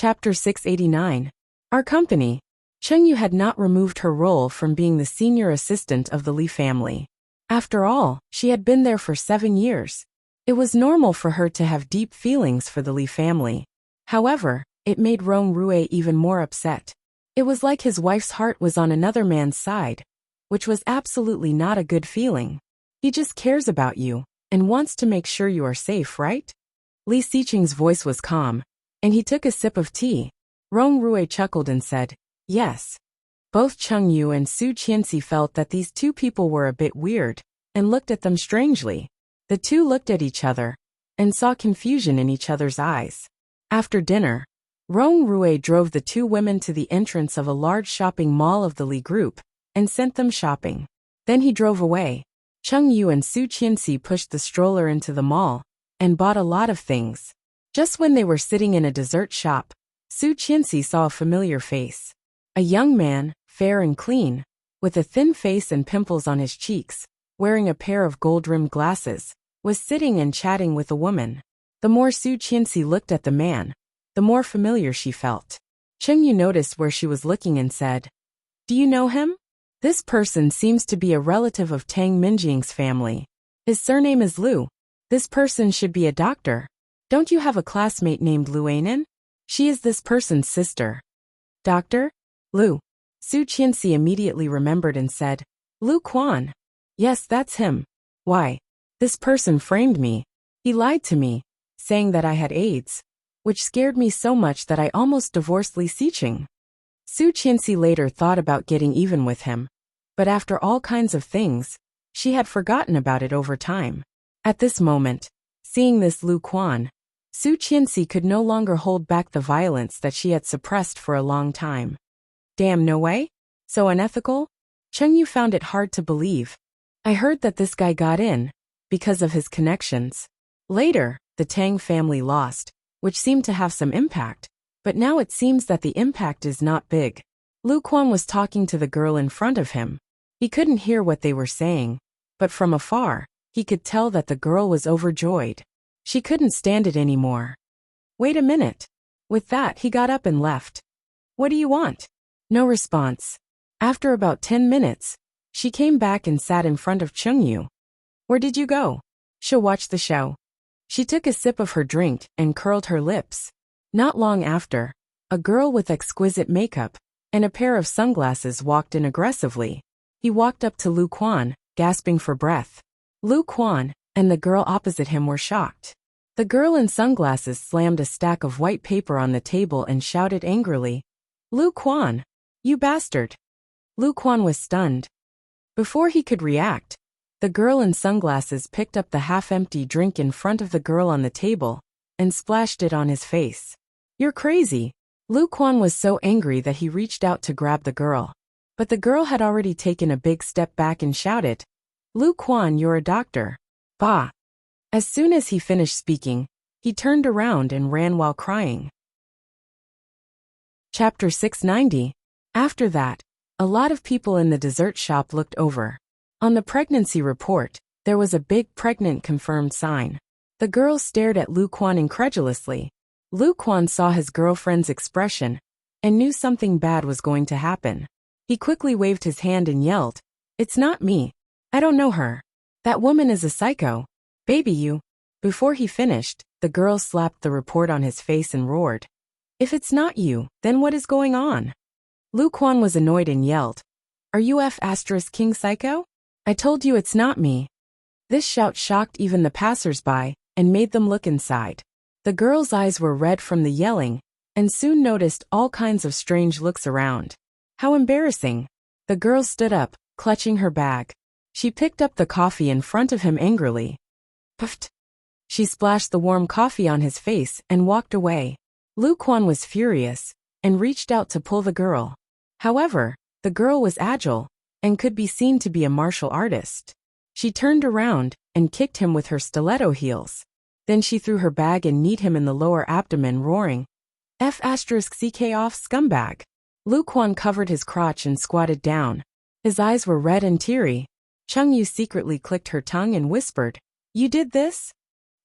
Chapter 689. Our company. Chengyu had not removed her role from being the senior assistant of the Li family. After all, she had been there for 7 years. It was normal for her to have deep feelings for the Li family. However, it made Rong Rue even more upset. It was like his wife's heart was on another man's side, which was absolutely not a good feeling. He just cares about you and wants to make sure you are safe, right? Li Xiqing's voice was calm, and he took a sip of tea. Rong Rue chuckled and said, yes. Both Chengyu and Su Qianxi felt that these two people were a bit weird, and looked at them strangely. The two looked at each other, and saw confusion in each other's eyes. After dinner, Rong Rue drove the two women to the entrance of a large shopping mall of the Li Group, and sent them shopping. Then he drove away. Chengyu and Su Qianxi pushed the stroller into the mall, and bought a lot of things. Just when they were sitting in a dessert shop, Su Qianxi saw a familiar face. A young man, fair and clean, with a thin face and pimples on his cheeks, wearing a pair of gold-rimmed glasses, was sitting and chatting with a woman. The more Su Qianxi looked at the man, the more familiar she felt. Chengyu noticed where she was looking and said, do you know him? This person seems to be a relative of Tang Minjing's family. His surname is Lu. This person should be a doctor. Don't you have a classmate named Lu Ainen? She is this person's sister. Doctor? Lu. Su Qianxi immediately remembered and said, Lu Quan. Yes, that's him. Why? This person framed me. He lied to me, saying that I had AIDS, which scared me so much that I almost divorced Li Xiqing. Su Qianxi later thought about getting even with him, but after all kinds of things, she had forgotten about it over time. At this moment, seeing this Lu Quan, Su Qianxi could no longer hold back the violence that she had suppressed for a long time. Damn, no way? So unethical? Chengyu found it hard to believe. I heard that this guy got in, because of his connections. Later, the Tang family lost, which seemed to have some impact, but now it seems that the impact is not big. Lu Quan was talking to the girl in front of him. He couldn't hear what they were saying, but from afar, he could tell that the girl was overjoyed. She couldn't stand it anymore. Wait a minute. With that, he got up and left. What do you want? No response. After about 10 minutes, she came back and sat in front of Chengyu. Where did you go? She'll watch the show. She took a sip of her drink and curled her lips. Not long after, a girl with exquisite makeup and a pair of sunglasses walked in aggressively. He walked up to Lu Quan, gasping for breath. Lu Quan and the girl opposite him were shocked. The girl in sunglasses slammed a stack of white paper on the table and shouted angrily, Lu Quan, you bastard! Lu Quan was stunned. Before he could react, the girl in sunglasses picked up the half-empty drink in front of the girl on the table and splashed it on his face. You're crazy. Lu Quan was so angry that he reached out to grab the girl. But the girl had already taken a big step back and shouted, Lu Quan, you're a doctor. Bah! As soon as he finished speaking, he turned around and ran while crying. Chapter 690. After that, a lot of people in the dessert shop looked over. On the pregnancy report, there was a big pregnant confirmed sign. The girls stared at Lu Quan incredulously. Lu Quan saw his girlfriend's expression and knew something bad was going to happen. He quickly waved his hand and yelled, It's not me. I don't know her. That woman is a psycho. Baby you. Before he finished, the girl slapped the report on his face and roared, If it's not you, then what is going on? Lu Quan was annoyed and yelled, Are you King Psycho? I told you it's not me. This shout shocked even the passers-by and made them look inside. The girl's eyes were red from the yelling and soon noticed all kinds of strange looks around. How embarrassing. The girl stood up, clutching her bag. She picked up the coffee in front of him angrily. Puffed. She splashed the warm coffee on his face and walked away. Lu Quan was furious and reached out to pull the girl. However, the girl was agile and could be seen to be a martial artist. She turned around and kicked him with her stiletto heels. Then she threw her bag and kneed him in the lower abdomen, roaring, F***ck off, scumbag. Lu Quan covered his crotch and squatted down. His eyes were red and teary. Chengyu secretly clicked her tongue and whispered, You did this?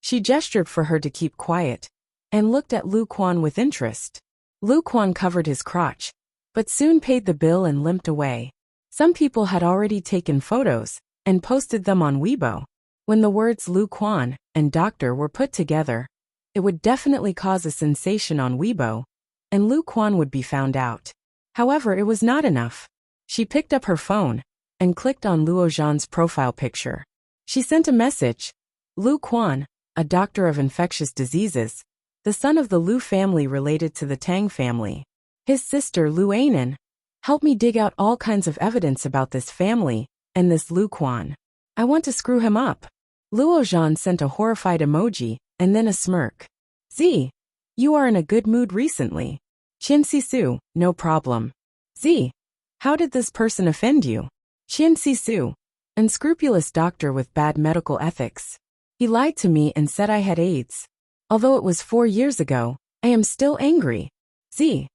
She gestured for her to keep quiet and looked at Lu Quan with interest. Lu Quan covered his crotch, but soon paid the bill and limped away. Some people had already taken photos and posted them on Weibo. When the words Lu Quan and doctor were put together, it would definitely cause a sensation on Weibo, and Lu Quan would be found out. However, it was not enough. She picked up her phone and clicked on Luo Zhan's profile picture. She sent a message. Lu Quan, a doctor of infectious diseases, the son of the Lu family related to the Tang family. His sister Lu Anan. Help me dig out all kinds of evidence about this family and this Lu Quan. I want to screw him up. Luo Zhan sent a horrified emoji and then a smirk. Z. You are in a good mood recently. Qian Sisu, no problem. Z. How did this person offend you? Qian Sisu, unscrupulous doctor with bad medical ethics. He lied to me and said I had AIDS. Although it was 4 years ago, I am still angry. Z.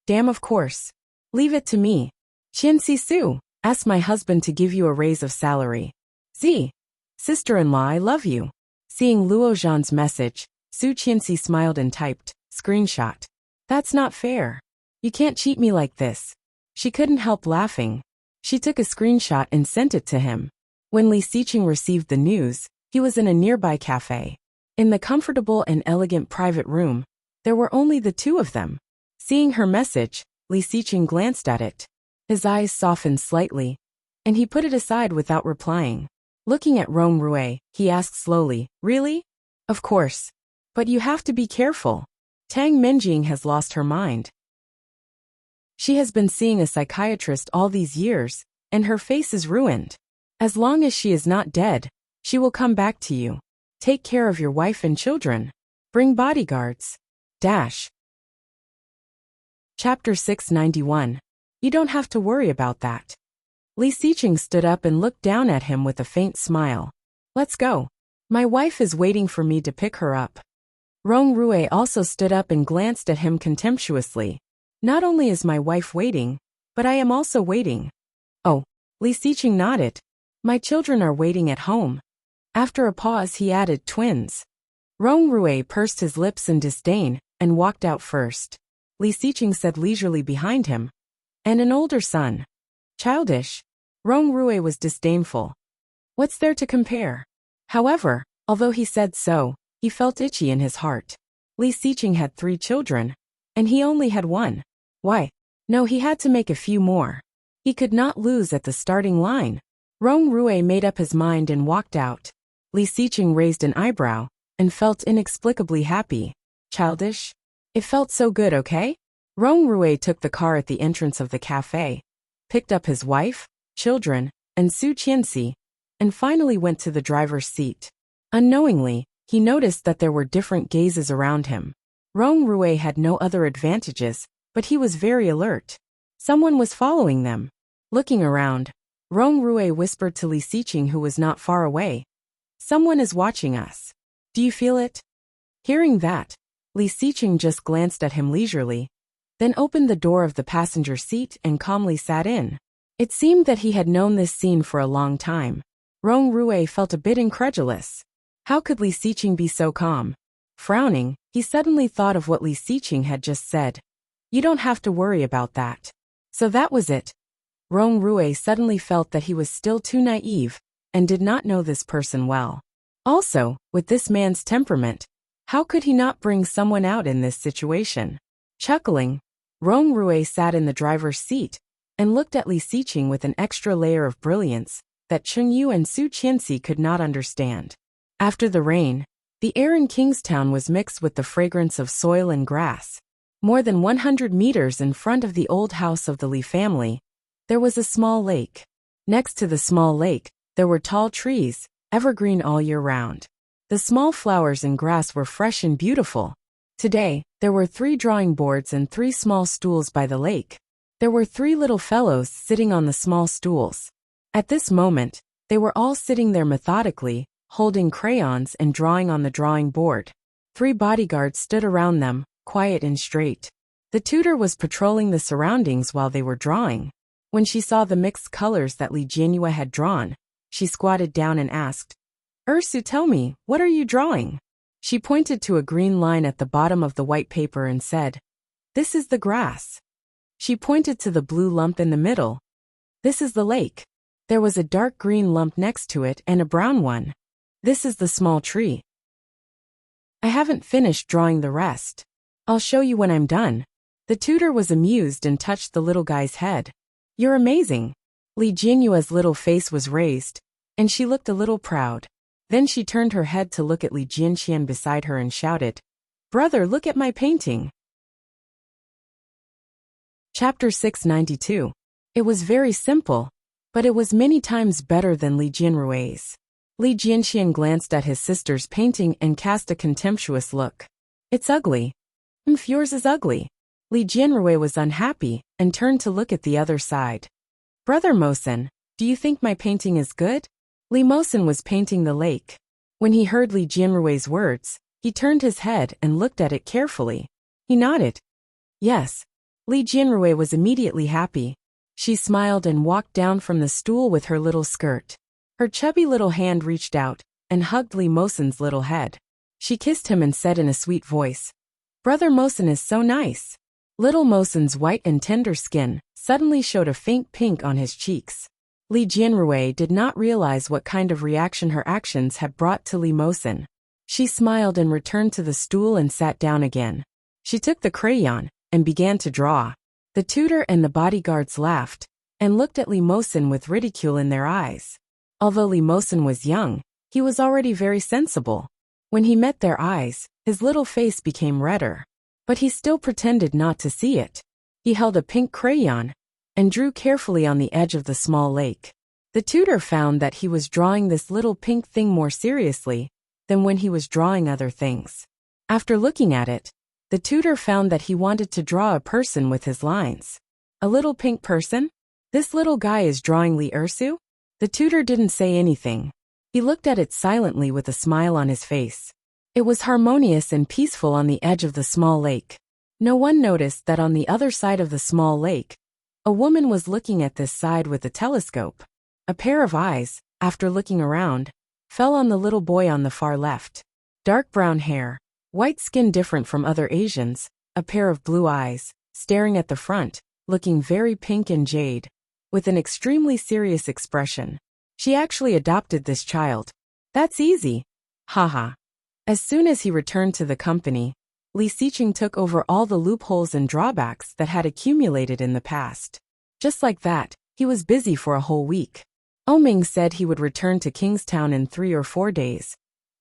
Damn, of course. Leave it to me. Qian Sisu, ask my husband to give you a raise of salary. Z. Sister-in-law, I love you. Seeing Luo Zhan's message, Su Qianxi smiled and typed, screenshot. That's not fair. You can't cheat me like this. She couldn't help laughing. She took a screenshot and sent it to him. When Li Xiqing received the news, he was in a nearby cafe. In the comfortable and elegant private room, there were only the two of them. Seeing her message, Li Xiqing glanced at it. His eyes softened slightly, and he put it aside without replying. Looking at Rong Rui, he asked slowly, Really? Of course. But you have to be careful. Tang Menjing has lost her mind. She has been seeing a psychiatrist all these years, and her face is ruined. As long as she is not dead, she will come back to you. Take care of your wife and children. Bring bodyguards. Dash. Chapter 691. You don't have to worry about that. Li Xiqing stood up and looked down at him with a faint smile. Let's go. My wife is waiting for me to pick her up. Rong Rui also stood up and glanced at him contemptuously. Not only is my wife waiting, but I am also waiting. Oh, Li Xiqing nodded. My children are waiting at home. After a pause he added twins. Rong Rui pursed his lips in disdain and walked out first. Li Xiqing said leisurely behind him. And an older son. Childish. Rong Rui was disdainful. What's there to compare? However, although he said so, he felt itchy in his heart. Li Xiqing had 3 children, and he only had 1. Why? No, he had to make a few more. He could not lose at the starting line. Rong Rui made up his mind and walked out. Li Xiqing raised an eyebrow and felt inexplicably happy. Childish? It felt so good, okay? Rong Rui took the car at the entrance of the cafe, picked up his wife, children, and Su Qianxi, and finally went to the driver's seat. Unknowingly, he noticed that there were different gazes around him. Rong Rui had no other advantages, but he was very alert. Someone was following them. Looking around, Rong Rui whispered to Li Xiqing, who was not far away. Someone is watching us. Do you feel it? Hearing that, Li Xiqing just glanced at him leisurely, then opened the door of the passenger seat and calmly sat in. It seemed that he had known this scene for a long time. Rong Rui felt a bit incredulous. How could Li Xiqing be so calm? Frowning, he suddenly thought of what Li Xiqing had just said. You don't have to worry about that. So that was it. Rong Rui suddenly felt that he was still too naive and did not know this person well. Also, with this man's temperament, how could he not bring someone out in this situation? Chuckling, Rong Rui sat in the driver's seat and looked at Li Xiqing with an extra layer of brilliance that Cheng Yu and Su Qianxi could not understand. After the rain, the air in Kingstown was mixed with the fragrance of soil and grass. More than 100 meters in front of the old house of the Li family, there was a small lake. Next to the small lake, there were tall trees, evergreen all year round. The small flowers and grass were fresh and beautiful. Today, there were 3 drawing boards and 3 small stools by the lake. There were 3 little fellows sitting on the small stools. At this moment, they were all sitting there methodically, holding crayons and drawing on the drawing board. 3 bodyguards stood around them, quiet and straight. The tutor was patrolling the surroundings while they were drawing. When she saw the mixed colors that Li Jianhua had drawn, she squatted down and asked, Ursu, tell me, what are you drawing? She pointed to a green line at the bottom of the white paper and said, This is the grass. She pointed to the blue lump in the middle. This is the lake. There was a dark green lump next to it and a brown one. This is the small tree. I haven't finished drawing the rest. I'll show you when I'm done. The tutor was amused and touched the little guy's head. You're amazing. Li Jianyue's little face was raised, and she looked a little proud. Then she turned her head to look at Li Jianqian beside her and shouted, Brother, look at my painting. Chapter 692. It was very simple, but it was many times better than Li Jianrui's. Li Jianqian glanced at his sister's painting and cast a contemptuous look. It's ugly. Yours is ugly. Li Jianrui was unhappy and turned to look at the other side. Brother Mosen, do you think my painting is good? Li Mosen was painting the lake. When he heard Li Jianrui's words, he turned his head and looked at it carefully. He nodded. Yes. Li Jianrui was immediately happy. She smiled and walked down from the stool with her little skirt. Her chubby little hand reached out and hugged Li Mosen's little head. She kissed him and said in a sweet voice, Brother Mosen is so nice. Little Mosen's white and tender skin suddenly showed a faint pink on his cheeks. Li Jianrui did not realize what kind of reaction her actions had brought to Li Mosen. She smiled and returned to the stool and sat down again. She took the crayon and began to draw. The tutor and the bodyguards laughed and looked at Li Mosen with ridicule in their eyes. Although Li Mosen was young, he was already very sensible. When he met their eyes, his little face became redder. But he still pretended not to see it. He held a pink crayon and drew carefully on the edge of the small lake. The tutor found that he was drawing this little pink thing more seriously than when he was drawing other things. After looking at it, the tutor found that he wanted to draw a person with his lines. A little pink person? This little guy is drawing Li Ersu? The tutor didn't say anything. He looked at it silently with a smile on his face. It was harmonious and peaceful on the edge of the small lake. No one noticed that on the other side of the small lake, a woman was looking at this side with a telescope. A pair of eyes, after looking around, fell on the little boy on the far left. Dark brown hair, white skin different from other Asians, a pair of blue eyes, staring at the front, looking very pink and jade, with an extremely serious expression. She actually adopted this child. That's easy. Haha. As soon as he returned to the company, Li Xiqing took over all the loopholes and drawbacks that had accumulated in the past. Just like that, he was busy for a whole week. Oming said he would return to Kingstown in 3 or 4 days.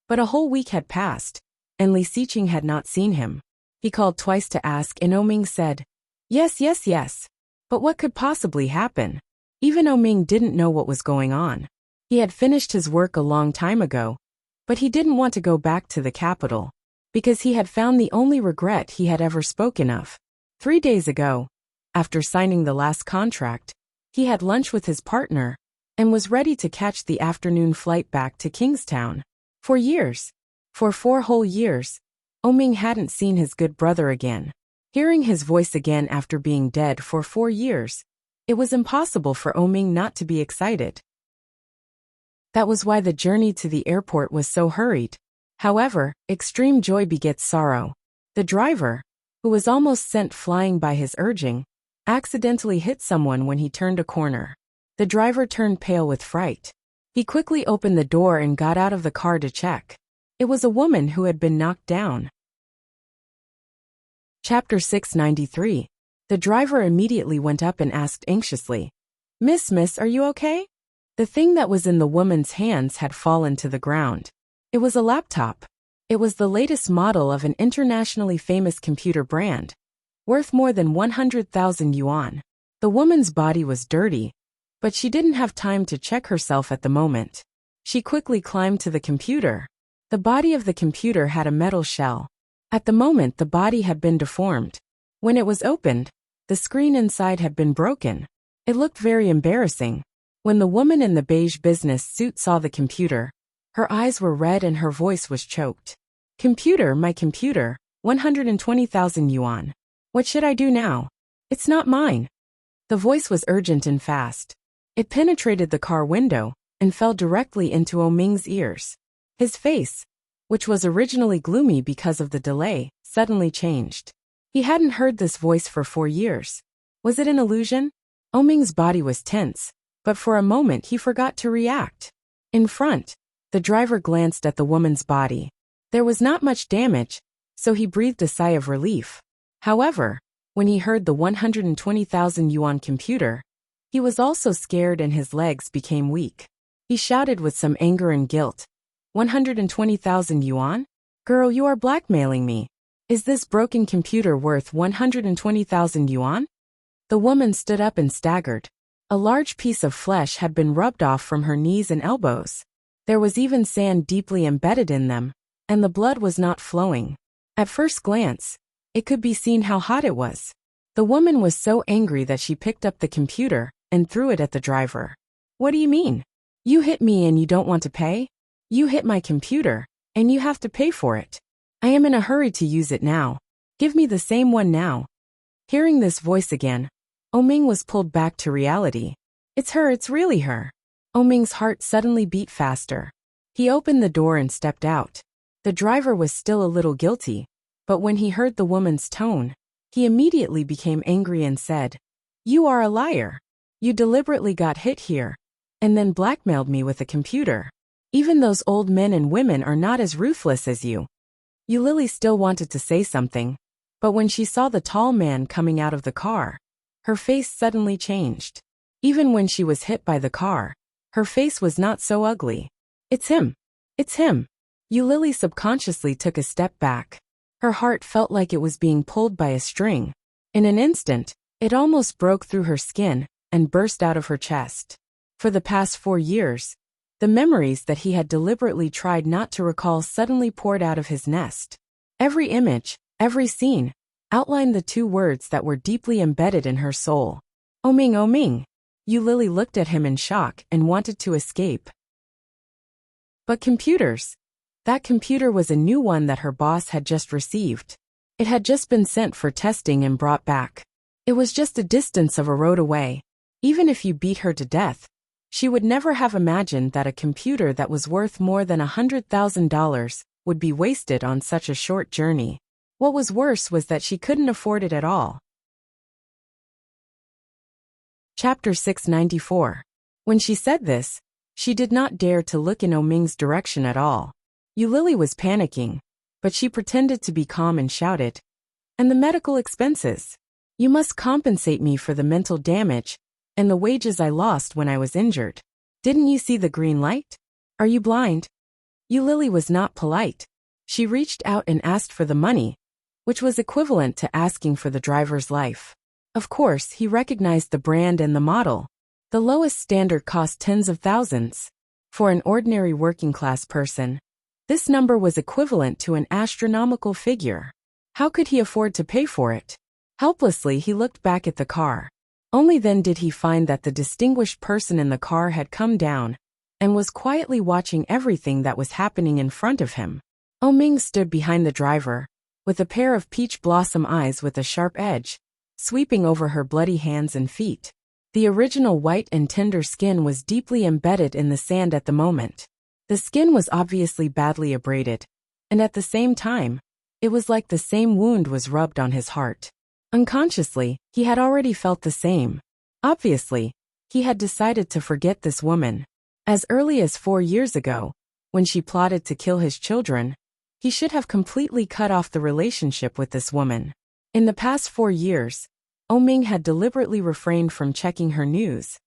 But a whole week had passed, and Li Xiqing had not seen him. He called twice to ask, and Oming said, Yes. But what could possibly happen? Even Oming didn't know what was going on. He had finished his work a long time ago, but he didn't want to go back to the capital, because he had found the only regret he had ever spoken of. 3 days ago, after signing the last contract, he had lunch with his partner and was ready to catch the afternoon flight back to Kingstown. For 4 whole years, Oming hadn't seen his good brother again. Hearing his voice again after being dead for 4 years, it was impossible for Oming not to be excited. That was why the journey to the airport was so hurried. However, extreme joy begets sorrow. The driver, who was almost sent flying by his urging, accidentally hit someone when he turned a corner. The driver turned pale with fright. He quickly opened the door and got out of the car to check. It was a woman who had been knocked down. Chapter 693. The driver immediately went up and asked anxiously, Miss, are you okay? The thing that was in the woman's hands had fallen to the ground. It was a laptop. It was the latest model of an internationally famous computer brand, worth more than 100,000 yuan. The woman's body was dirty, but she didn't have time to check herself at the moment. She quickly climbed to the computer. The body of the computer had a metal shell. At the moment, the body had been deformed. When it was opened, the screen inside had been broken. It looked very embarrassing. When the woman in the beige business suit saw the computer, her eyes were red and her voice was choked. Computer, my computer, 120,000 yuan. What should I do now? It's not mine. The voice was urgent and fast. It penetrated the car window and fell directly into Oming's ears. His face, which was originally gloomy because of the delay, suddenly changed. He hadn't heard this voice for 4 years. Was it an illusion? Oming's body was tense, but for a moment he forgot to react. In front, the driver glanced at the woman's body. There was not much damage, so he breathed a sigh of relief. However, when he heard the 120,000 yuan computer, he was also scared and his legs became weak. He shouted with some anger and guilt. 120,000 yuan? Girl, you are blackmailing me. Is this broken computer worth 120,000 yuan? The woman stood up and staggered. A large piece of flesh had been rubbed off from her knees and elbows. There was even sand deeply embedded in them, and the blood was not flowing. At first glance, it could be seen how hot it was. The woman was so angry that she picked up the computer and threw it at the driver. What do you mean? You hit me and you don't want to pay? You hit my computer, and you have to pay for it. I am in a hurry to use it now. Give me the same one now. Hearing this voice again, Oming was pulled back to reality. It's her, it's really her. Oming's heart suddenly beat faster. He opened the door and stepped out. The driver was still a little guilty, but when he heard the woman's tone, he immediately became angry and said, "You are a liar. You deliberately got hit here, and then blackmailed me with a computer. Even those old men and women are not as ruthless as you." Lily still wanted to say something, but when she saw the tall man coming out of the car, her face suddenly changed. Even when she was hit by the car, her face was not so ugly. It's him. It's him. Lily subconsciously took a step back. Her heart felt like it was being pulled by a string. In an instant, it almost broke through her skin and burst out of her chest. For the past 4 years, the memories that he had deliberately tried not to recall suddenly poured out of his nest. Every image, every scene, outlined the 2 words that were deeply embedded in her soul. Oming, Oming. Lily looked at him in shock and wanted to escape. But computers. That computer was a new one that her boss had just received. It had just been sent for testing and brought back. It was just a distance of a road away. Even if you beat her to death, she would never have imagined that a computer that was worth more than $100,000 would be wasted on such a short journey. What was worse was that she couldn't afford it at all. Chapter 694. When she said this, she did not dare to look in Oming's direction at all. Lily was panicking, but she pretended to be calm and shouted, "And the medical expenses? You must compensate me for the mental damage and the wages I lost when I was injured. Didn't you see the green light? Are you blind?" Lily was not polite. She reached out and asked for the money, which was equivalent to asking for the driver's life. Of course, he recognized the brand and the model. The lowest standard cost tens of thousands. For an ordinary working-class person, this number was equivalent to an astronomical figure. How could he afford to pay for it? Helplessly, he looked back at the car. Only then did he find that the distinguished person in the car had come down and was quietly watching everything that was happening in front of him. Oming stood behind the driver, with a pair of peach blossom eyes with a sharp edge, sweeping over her bloody hands and feet. The original white and tender skin was deeply embedded in the sand at the moment. The skin was obviously badly abraded, and at the same time, it was like the same wound was rubbed on his heart. Unconsciously, he had already felt the same. Obviously, he had decided to forget this woman. As early as 4 years ago, when she plotted to kill his children, he should have completely cut off the relationship with this woman. In the past 4 years, Oming had deliberately refrained from checking her news,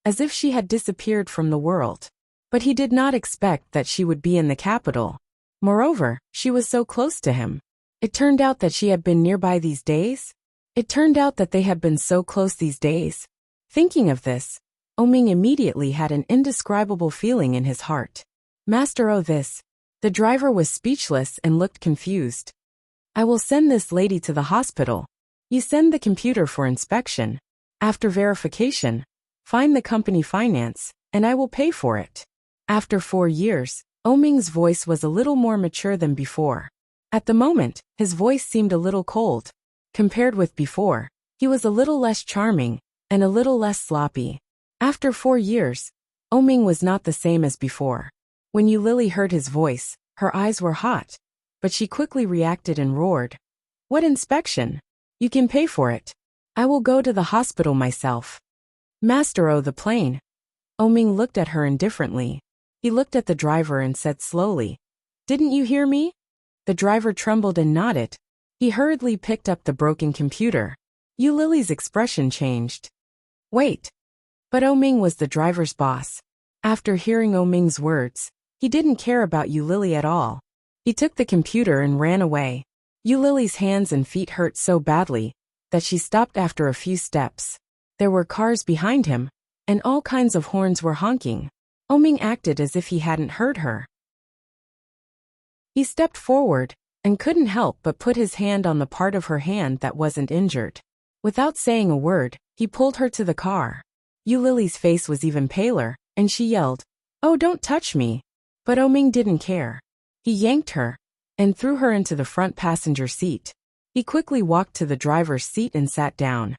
as if she had disappeared from the world. But he did not expect that she would be in the capital. Moreover, she was so close to him. It turned out that she had been nearby these days. It turned out that they had been so close these days. Thinking of this, Oming immediately had an indescribable feeling in his heart. Master, oh this. The driver was speechless and looked confused. I will send this lady to the hospital. You send the computer for inspection. After verification, find the company finance, and I will pay for it. After 4 years, Oming's voice was a little more mature than before. At the moment, his voice seemed a little cold. Compared with before, he was a little less charming and a little less sloppy. After 4 years, Oming was not the same as before. When Lily heard his voice, her eyes were hot, but she quickly reacted and roared. What inspection? You can pay for it. I will go to the hospital myself. Master O the plane. Oming looked at her indifferently. He looked at the driver and said slowly, Didn't you hear me? The driver trembled and nodded. He hurriedly picked up the broken computer. Yu Lily's expression changed. Wait. But Oming was the driver's boss. After hearing Oming's words, he didn't care about Yu Lily at all. He took the computer and ran away. Yu Lily's hands and feet hurt so badly that she stopped after a few steps. There were cars behind him, and all kinds of horns were honking. Oming acted as if he hadn't heard her. He stepped forward and couldn't help but put his hand on the part of her hand that wasn't injured. Without saying a word, he pulled her to the car. Yu Lily's face was even paler, and she yelled, Oh, don't touch me. But Oming didn't care. He yanked her and threw her into the front passenger seat. He quickly walked to the driver's seat and sat down.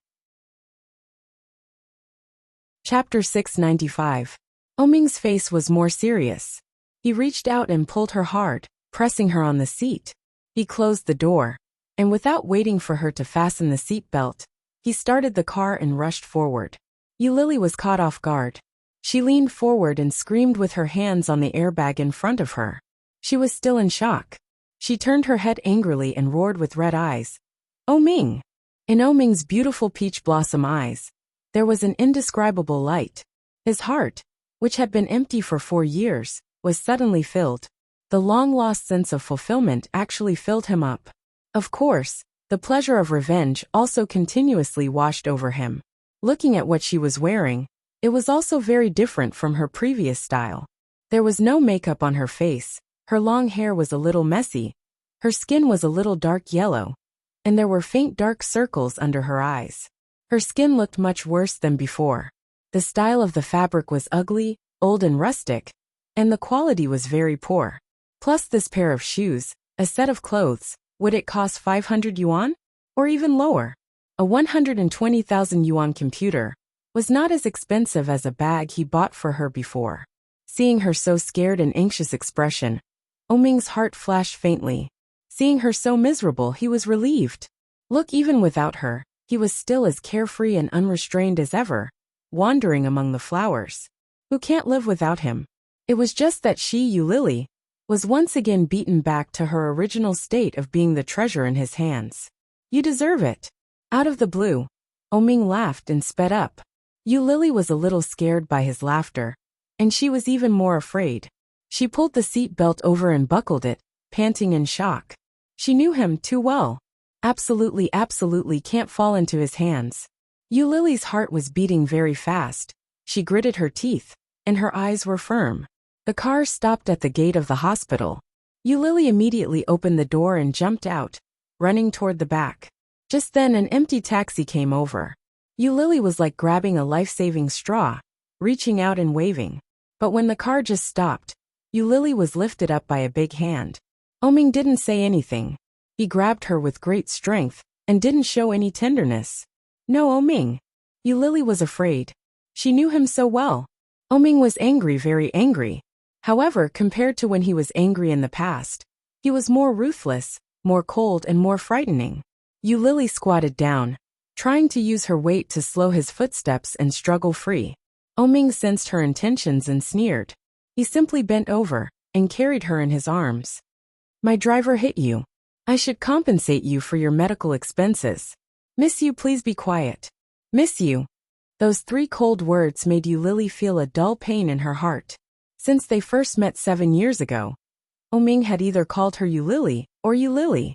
Chapter 695. Oming's face was more serious. He reached out and pulled her hard, pressing her on the seat. He closed the door, and without waiting for her to fasten the seat belt, he started the car and rushed forward. Yu Lily was caught off guard. She leaned forward and screamed with her hands on the airbag in front of her. She was still in shock. She turned her head angrily and roared with red eyes. Oming! In Oming's beautiful peach blossom eyes, there was an indescribable light. His heart, which had been empty for 4 years, was suddenly filled. The long-lost sense of fulfillment actually filled him up. Of course, the pleasure of revenge also continuously washed over him. Looking at what she was wearing, it was also very different from her previous style. There was no makeup on her face, her long hair was a little messy, her skin was a little dark yellow, and there were faint dark circles under her eyes. Her skin looked much worse than before. The style of the fabric was ugly, old and rustic, and the quality was very poor. Plus this pair of shoes, a set of clothes, would it cost 500 yuan? Or even lower? A 120,000 yuan computer was not as expensive as a bag he bought for her before. Seeing her so scared and anxious expression, Oming's heart flashed faintly. Seeing her so miserable, he was relieved. Look, even without her, he was still as carefree and unrestrained as ever, wandering among the flowers. Who can't live without him? It was just that she, Yu Lily, was once again beaten back to her original state of being the treasure in his hands. You deserve it. Out of the blue, Oming laughed and sped up. Yu Lily was a little scared by his laughter, and she was even more afraid. She pulled the seat belt over and buckled it, panting in shock. She knew him too well. Absolutely can't fall into his hands. Yu Lily's heart was beating very fast. She gritted her teeth, and her eyes were firm. The car stopped at the gate of the hospital. Yu Lily immediately opened the door and jumped out, running toward the back. Just then an empty taxi came over. Yu Lily was like grabbing a life-saving straw, reaching out and waving. But when the car just stopped, Yu Lily was lifted up by a big hand. Oming didn't say anything. He grabbed her with great strength, and didn't show any tenderness. No, Oming. Yu Lily was afraid. She knew him so well. Oming was angry, very angry. However, compared to when he was angry in the past, he was more ruthless, more cold and more frightening. Yu Lily squatted down, trying to use her weight to slow his footsteps and struggle free. Oming sensed her intentions and sneered. He simply bent over and carried her in his arms. My driver hit you. I should compensate you for your medical expenses. Miss Yu, please be quiet. Miss Yu. Those 3 cold words made Yu Lily feel a dull pain in her heart. Since they first met 7 years ago, Oming had either called her Yu Lily or Yu Lily.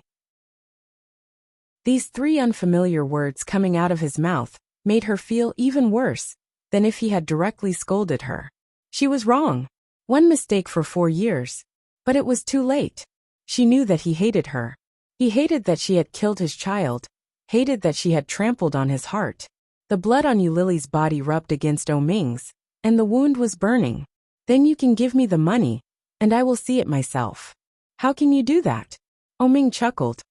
These 3 unfamiliar words coming out of his mouth made her feel even worse than if he had directly scolded her. She was wrong. One mistake for 4 years. But it was too late. She knew that he hated her. He hated that she had killed his child, hated that she had trampled on his heart. The blood on Yu Lily's body rubbed against Oming's, and the wound was burning. Then you can give me the money, and I will see it myself. How can you do that? Oming chuckled.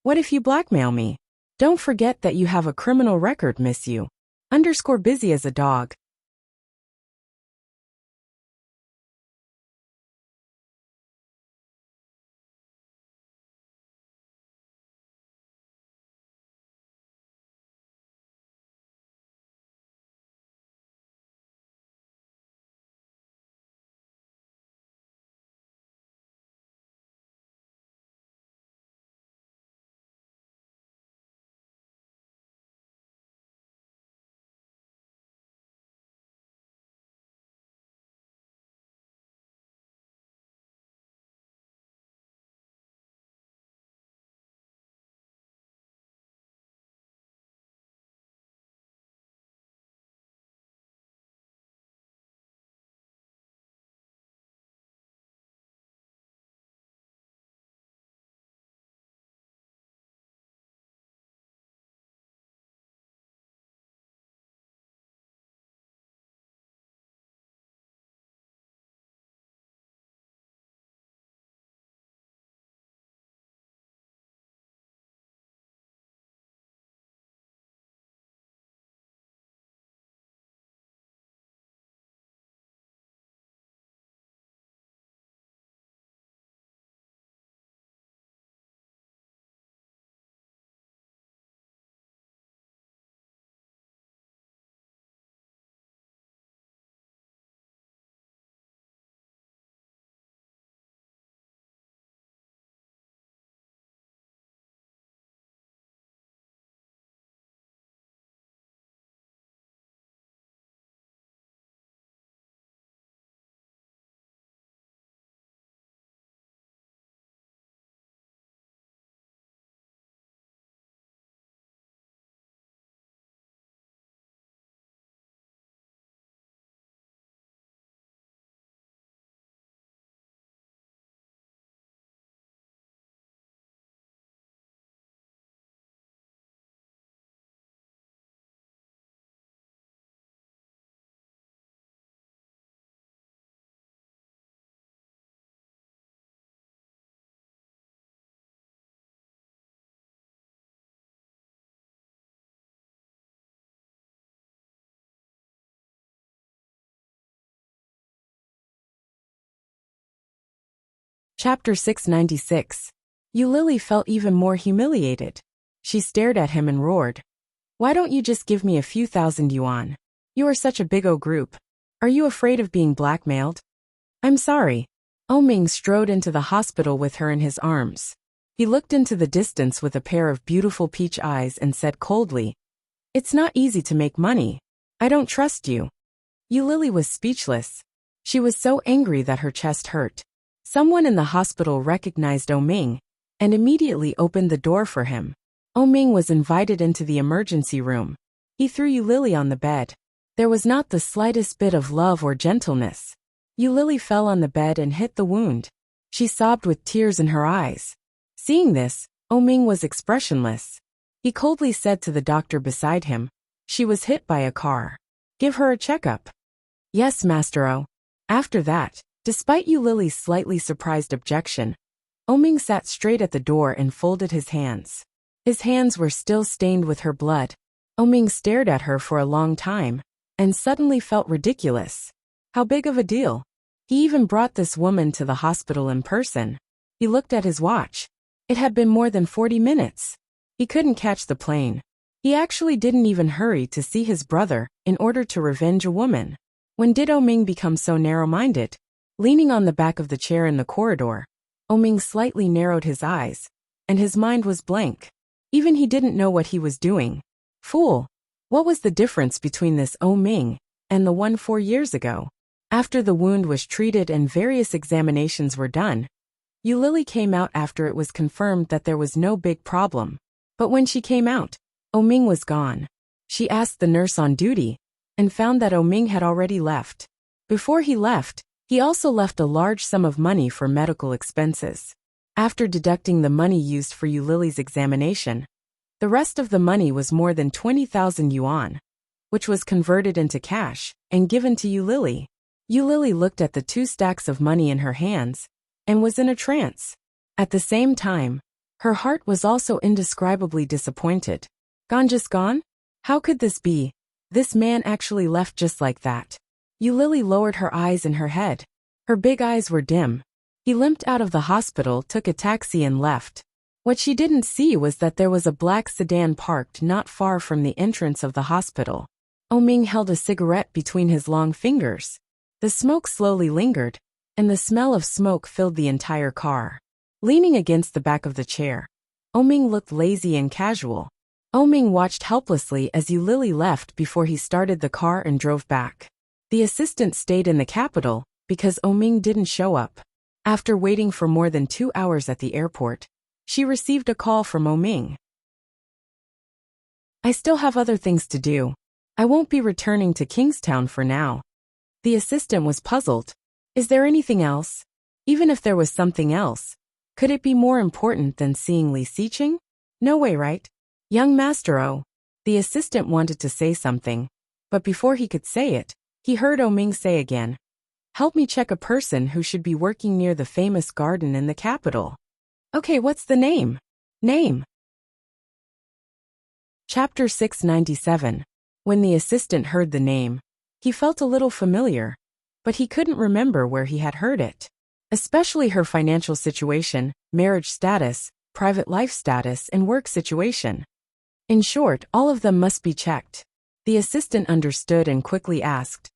What if you blackmail me? Don't forget that you have a criminal record, Miss Yu. Busy as a dog. Chapter 696. Lily felt even more humiliated. She stared at him and roared. Why don't you just give me a few thousand yuan? You are such a big group. Are you afraid of being blackmailed? I'm sorry. Ming strode into the hospital with her in his arms. He looked into the distance with a pair of beautiful peach eyes and said coldly, It's not easy to make money. I don't trust you. Lily was speechless. She was so angry that her chest hurt. Someone in the hospital recognized Ming and immediately opened the door for him. Ming was invited into the emergency room. He threw Lily on the bed. There was not the slightest bit of love or gentleness. Lily fell on the bed and hit the wound. She sobbed with tears in her eyes. Seeing this, Ming was expressionless. He coldly said to the doctor beside him, She was hit by a car. Give her a checkup. Yes, Master O. After that, despite Lily's slightly surprised objection, Ming sat straight at the door and folded his hands. His hands were still stained with her blood. Ming stared at her for a long time, and suddenly felt ridiculous. How big of a deal? He even brought this woman to the hospital in person. He looked at his watch. It had been more than 40 minutes. He couldn't catch the plane. He actually didn't even hurry to see his brother in order to revenge a woman. When did Ming become so narrow-minded? Leaning on the back of the chair in the corridor, Ming slightly narrowed his eyes, and his mind was blank. Even he didn't know what he was doing. Fool! What was the difference between this Ming and the one 4 years ago? After the wound was treated and various examinations were done, Lily came out after it was confirmed that there was no big problem. But when she came out, Ming was gone. She asked the nurse on duty and found that Ming had already left. Before he left, he also left a large sum of money for medical expenses. After deducting the money used for Lily's examination, the rest of the money was more than 20,000 yuan, which was converted into cash and given to Lily. Lily looked at the 2 stacks of money in her hands and was in a trance. At the same time, her heart was also indescribably disappointed. Gone, just gone? How could this be? This man actually left just like that. Lily lowered her eyes and her head. Her big eyes were dim. He limped out of the hospital, took a taxi and left. What she didn't see was that there was a black sedan parked not far from the entrance of the hospital. Ming held a cigarette between his long fingers. The smoke slowly lingered, and the smell of smoke filled the entire car. Leaning against the back of the chair, Ming looked lazy and casual. Ming watched helplessly as Lily left before he started the car and drove back. The assistant stayed in the capital because Ming didn't show up. After waiting for more than 2 hours at the airport, she received a call from Ming. I still have other things to do. I won't be returning to Kingstown for now. The assistant was puzzled. Is there anything else? Even if there was something else, could it be more important than seeing Li Xiqing? No way, right? Young Master O. The assistant wanted to say something, but before he could say it, he heard Ming say again, Help me check a person who should be working near the famous garden in the capital. Okay, what's the name? Name. Chapter 697. When the assistant heard the name, he felt a little familiar, but he couldn't remember where he had heard it. Especially her financial situation, marriage status, private life status, and work situation. In short, all of them must be checked. The assistant understood and quickly asked,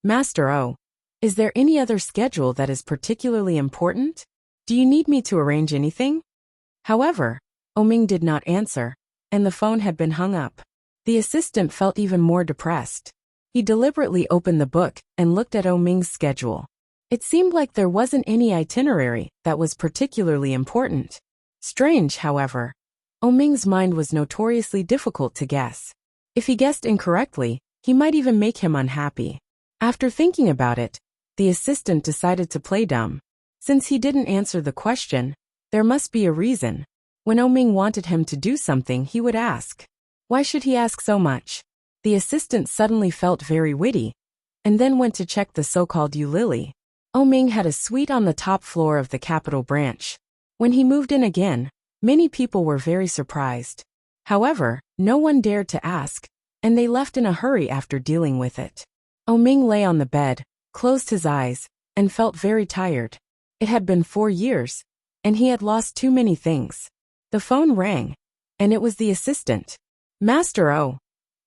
Master O, is there any other schedule that is particularly important? Do you need me to arrange anything? However, Ming did not answer, and the phone had been hung up. The assistant felt even more depressed. He deliberately opened the book and looked at Ming's schedule. It seemed like there wasn't any itinerary that was particularly important. Strange, however. Ming's mind was notoriously difficult to guess. If he guessed incorrectly, he might even make him unhappy. After thinking about it, the assistant decided to play dumb. Since he didn't answer the question, there must be a reason. When Ming wanted him to do something, he would ask. Why should he ask so much? The assistant suddenly felt very witty, and then went to check the so-called Lily. Ming had a suite on the top floor of the capital branch. When he moved in again, many people were very surprised. However, no one dared to ask, and they left in a hurry after dealing with it. Ming lay on the bed, closed his eyes, and felt very tired. It had been 4 years, and he had lost too many things. The phone rang, and it was the assistant. Master O,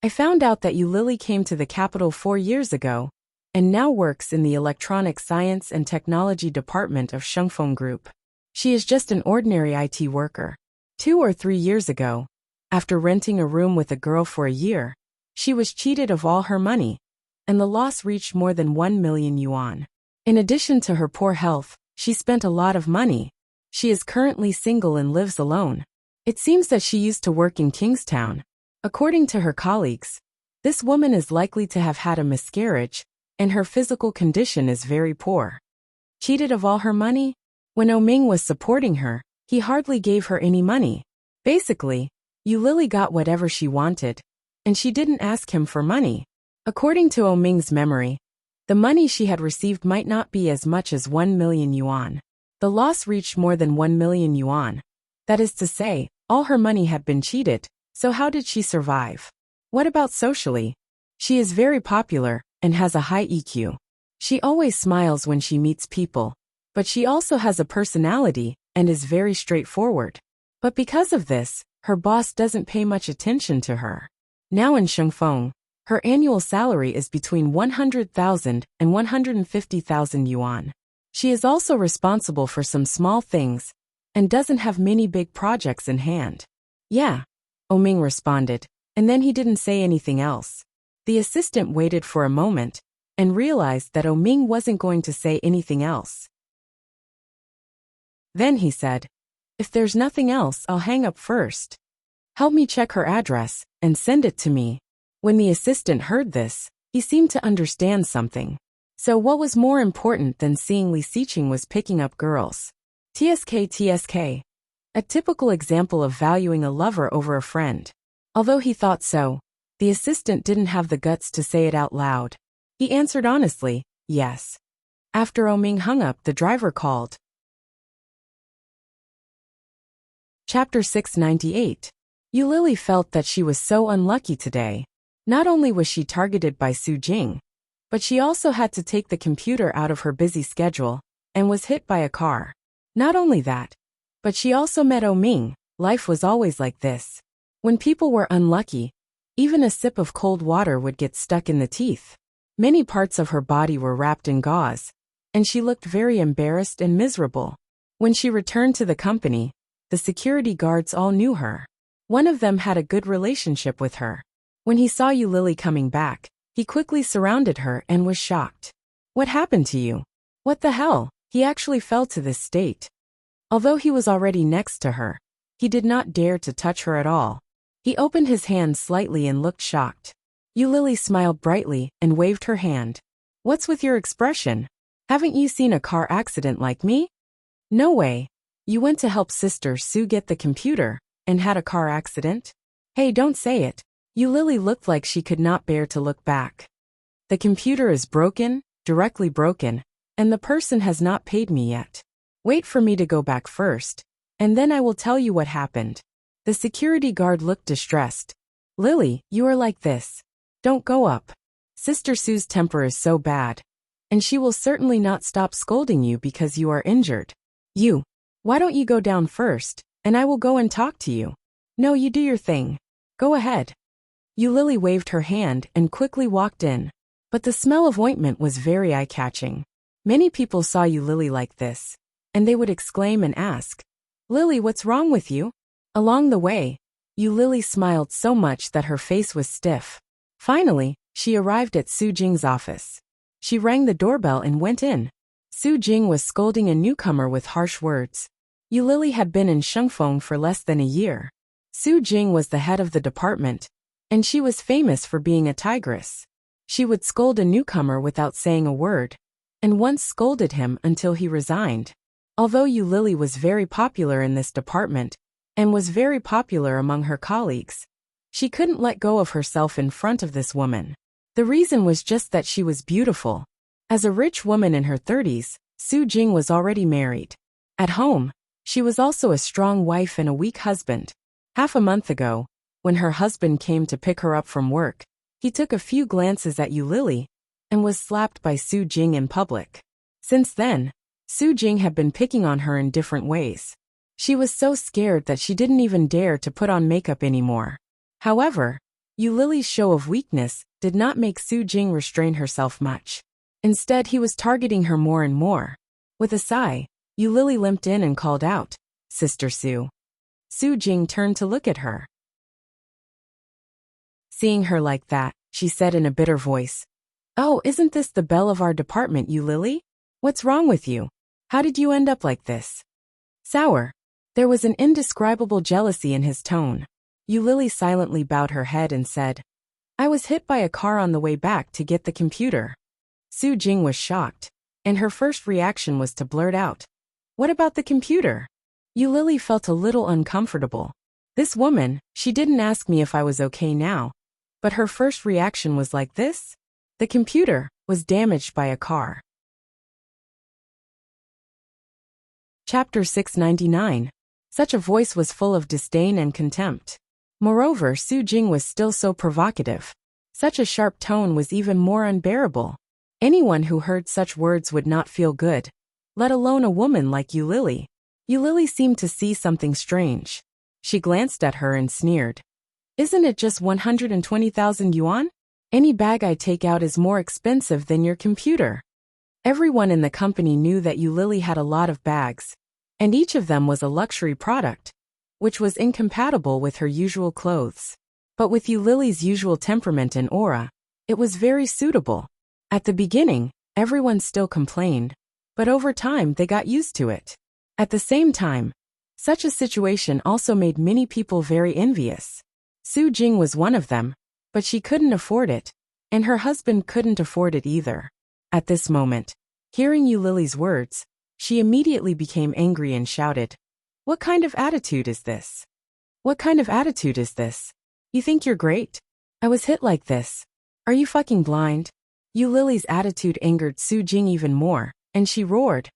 I found out that Lily came to the capital 4 years ago, and now works in the Electronic Science and Technology Department of Shengfeng Group. She is just an ordinary IT worker. 2 or 3 years ago, after renting a room with a girl for a year, she was cheated of all her money, and the loss reached more than 1 million yuan. In addition to her poor health, she spent a lot of money. She is currently single and lives alone. It seems that she used to work in Kingstown. According to her colleagues, this woman is likely to have had a miscarriage, and her physical condition is very poor. Cheated of all her money? When Oming was supporting her, he hardly gave her any money. Basically, Lily got whatever she wanted, and she didn't ask him for money. According to Oming's memory, the money she had received might not be as much as 1 million yuan. The loss reached more than 1 million yuan. That is to say, all her money had been cheated, so how did she survive? What about socially? She is very popular and has a high EQ. She always smiles when she meets people, but she also has a personality and is very straightforward. But because of this, her boss doesn't pay much attention to her. Now in Shengfeng, her annual salary is between 100,000 and 150,000 yuan. She is also responsible for some small things and doesn't have many big projects in hand. Yeah, Oming responded, and then he didn't say anything else. The assistant waited for a moment and realized that Oming wasn't going to say anything else. Then he said, "If there's nothing else, I'll hang up first. Help me check her address and send it to me." When the assistant heard this, he seemed to understand something. So what was more important than seeing Li Xiqing was picking up girls. TSK. A typical example of valuing a lover over a friend. Although he thought so, the assistant didn't have the guts to say it out loud. He answered honestly, yes. After Oming hung up, the driver called. Chapter 698. Lily felt that she was so unlucky today. Not only was she targeted by Su Jing, but she also had to take the computer out of her busy schedule and was hit by a car. Not only that, but she also met Oming. Life was always like this. When people were unlucky, even a sip of cold water would get stuck in the teeth. Many parts of her body were wrapped in gauze, and she looked very embarrassed and miserable. When she returned to the company, the security guards all knew her. One of them had a good relationship with her. When he saw Lily coming back, he quickly surrounded her and was shocked. "What happened to you? What the hell?" He actually fell to this state. Although he was already next to her, he did not dare to touch her at all. He opened his hand slightly and looked shocked. Lily smiled brightly and waved her hand. "What's with your expression? Haven't you seen a car accident like me?" "No way. You went to help Sister Sue get the computer and had a car accident?" "Hey, don't say it." Lily looked like she could not bear to look back. "The computer is broken, directly broken, and the person has not paid me yet. Wait for me to go back first, and then I will tell you what happened." The security guard looked distressed. "Lily, you are like this. Don't go up. Sister Sue's temper is so bad, and she will certainly not stop scolding you because you are injured. Why don't you go down first, and I will go and talk to you?" "No, you do your thing. Go ahead." Lily waved her hand and quickly walked in. But the smell of ointment was very eye-catching. Many people saw Lily like this, and they would exclaim and ask, "Lily, what's wrong with you?" Along the way, Lily smiled so much that her face was stiff. Finally, she arrived at Su Jing's office. She rang the doorbell and went in. Su Jing was scolding a newcomer with harsh words. Lily had been in Shengfeng for less than a year. Su Jing was the head of the department, and she was famous for being a tigress. She would scold a newcomer without saying a word, and once scolded him until he resigned. Although Lily was very popular in this department, and was very popular among her colleagues, she couldn't let go of herself in front of this woman. The reason was just that she was beautiful. As a rich woman in her 30s, Su Jing was already married. At home, she was also a strong wife and a weak husband. Half a month ago, when her husband came to pick her up from work, he took a few glances at Lily and was slapped by Su Jing in public. Since then, Su Jing had been picking on her in different ways. She was so scared that she didn't even dare to put on makeup anymore. However, Yu Lily's show of weakness did not make Su Jing restrain herself much. Instead, he was targeting her more and more. With a sigh, Yu Lily limped in and called out, "Sister Su." Su Jing turned to look at her. Seeing her like that, she said in a bitter voice, "Oh, isn't this the belle of our department, Yu Lily? What's wrong with you? How did you end up like this?" Sour. There was an indescribable jealousy in his tone. Yu Lily silently bowed her head and said, "I was hit by a car on the way back to get the computer." Su Jing was shocked, and her first reaction was to blurt out, "What about the computer?" Yu Lily felt a little uncomfortable. This woman, she didn't ask me if I was okay now, but her first reaction was like this? The computer was damaged by a car. Chapter 699. Such a voice was full of disdain and contempt. Moreover, Su Jing was still so provocative. Such a sharp tone was even more unbearable. Anyone who heard such words would not feel good, let alone a woman like Yu Lily. Yu Lily seemed to see something strange. She glanced at her and sneered. "Isn't it just 120,000 yuan? Any bag I take out is more expensive than your computer." Everyone in the company knew that Yu Lily had a lot of bags, and each of them was a luxury product, which was incompatible with her usual clothes. But with Yu Lily's usual temperament and aura, it was very suitable. At the beginning, everyone still complained, but over time they got used to it. At the same time, such a situation also made many people very envious. Su Jing was one of them, but she couldn't afford it, and her husband couldn't afford it either. At this moment, hearing Yu Lily's words, she immediately became angry and shouted, "What kind of attitude is this? What kind of attitude is this? You think you're great? I was hit like this. Are you fucking blind?" Yu Lily's attitude angered Su Jing even more, and she roared,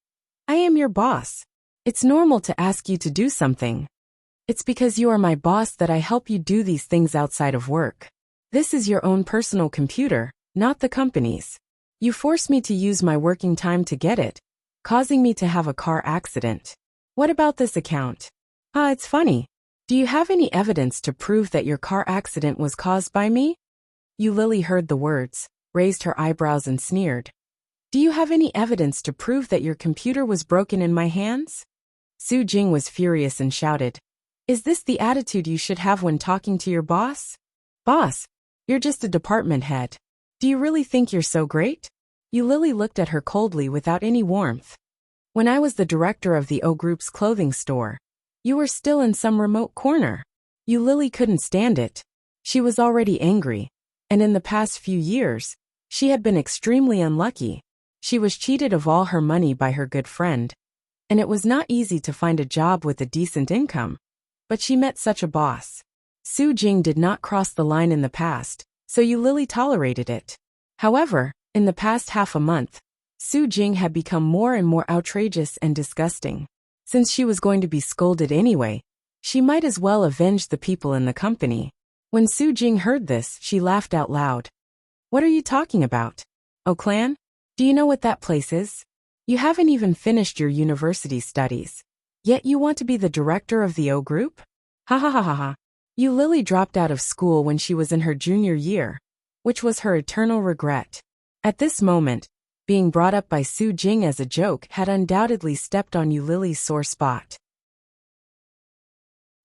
"I am your boss. It's normal to ask you to do something. It's because you are my boss that I help you do these things outside of work. This is your own personal computer, not the company's. You forced me to use my working time to get it, causing me to have a car accident. What about this account? It's funny. Do you have any evidence to prove that your car accident was caused by me?" Yu Lily heard the words, raised her eyebrows and sneered. "Do you have any evidence to prove that your computer was broken in my hands?" Su Jing was furious and shouted, "Is this the attitude you should have when talking to your boss? Boss, you're just a department head. Do you really think you're so great?" Yu Lily looked at her coldly without any warmth. "When I was the director of the O Group's clothing store, you were still in some remote corner." Yu Lily couldn't stand it. She was already angry, and in the past few years, she had been extremely unlucky. She was cheated of all her money by her good friend, and it was not easy to find a job with a decent income. But she met such a boss. Su Jing did not cross the line in the past, so Yu Lily tolerated it. However, in the past half a month, Su Jing had become more and more outrageous and disgusting. Since she was going to be scolded anyway, she might as well avenge the people in the company. When Su Jing heard this, she laughed out loud. "What are you talking about? O Clan? Do you know what that place is? You haven't even finished your university studies, yet you want to be the director of the O Group? Ha ha ha ha ha." Yu Lily dropped out of school when she was in her junior year, which was her eternal regret. At this moment, being brought up by Su Jing as a joke had undoubtedly stepped on Yu Lily's sore spot.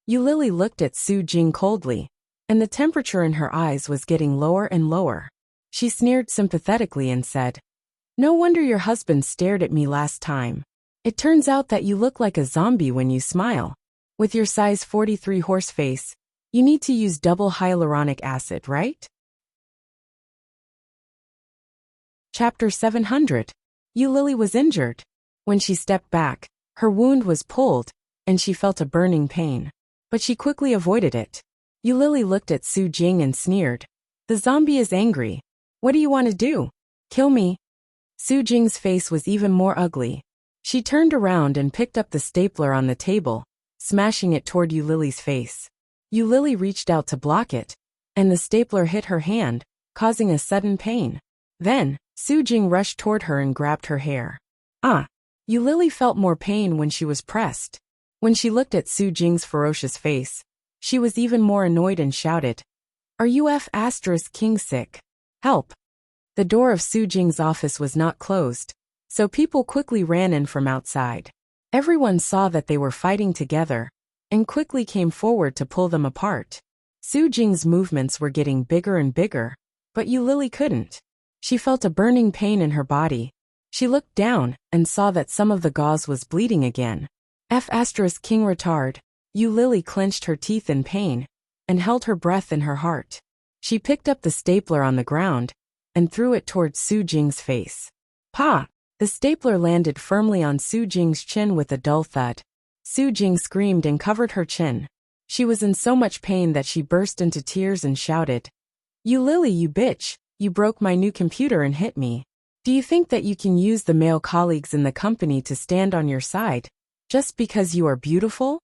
Yu Lily looked at Su Jing coldly, and the temperature in her eyes was getting lower and lower. She sneered sympathetically and said, "No wonder your husband stared at me last time. It turns out that you look like a zombie when you smile. With your size 43 horse face, you need to use double hyaluronic acid, right?" Chapter 700. Yu Lily was injured. When she stepped back, her wound was pulled, and she felt a burning pain. But she quickly avoided it. Yu Lily looked at Su Jing and sneered, "The zombie is angry. What do you want to do? Kill me?" Su Jing's face was even more ugly. She turned around and picked up the stapler on the table, smashing it toward Yu Lily's face. Yu Lily reached out to block it, and the stapler hit her hand, causing a sudden pain. Then, Su Jing rushed toward her and grabbed her hair. Yu Lily felt more pain when she was pressed. When she looked at Su Jing's ferocious face, she was even more annoyed and shouted, "Are you King sick? Help!" The door of Su Jing's office was not closed, so people quickly ran in from outside. Everyone saw that they were fighting together, and quickly came forward to pull them apart. Su Jing's movements were getting bigger and bigger, but Yu Lily couldn't. She felt a burning pain in her body. She looked down and saw that some of the gauze was bleeding again. King retard. Yu Lily clenched her teeth in pain and held her breath in her heart. She picked up the stapler on the ground and threw it towards Su Jing's face. Pa! The stapler landed firmly on Su Jing's chin with a dull thud. Su Jing screamed and covered her chin. She was in so much pain that she burst into tears and shouted, "Yu Lily, you bitch, you broke my new computer and hit me. Do you think that you can use the male colleagues in the company to stand on your side, just because you are beautiful?"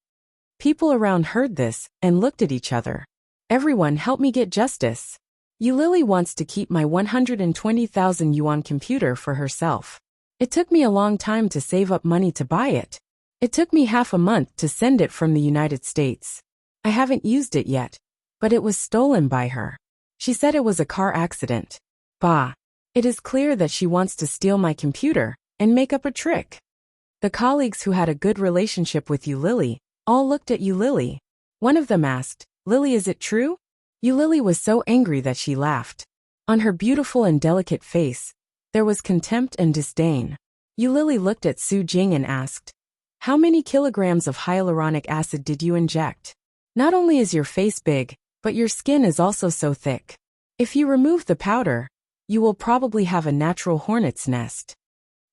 People around heard this and looked at each other. "Everyone help me get justice. Yu Lily wants to keep my 120,000 yuan computer for herself. It took me a long time to save up money to buy it. It took me half a month to send it from the United States. I haven't used it yet, but it was stolen by her. She said it was a car accident. Bah! It is clear that she wants to steal my computer and make up a trick." The colleagues who had a good relationship with Yu Lily all looked at Yu Lily. One of them asked, "Lily, is it true?" Yu Lily was so angry that she laughed. On her beautiful and delicate face, there was contempt and disdain. Yu Lily looked at Su Jing and asked, "How many kilograms of hyaluronic acid did you inject? Not only is your face big, but your skin is also so thick. If you remove the powder, you will probably have a natural hornet's nest."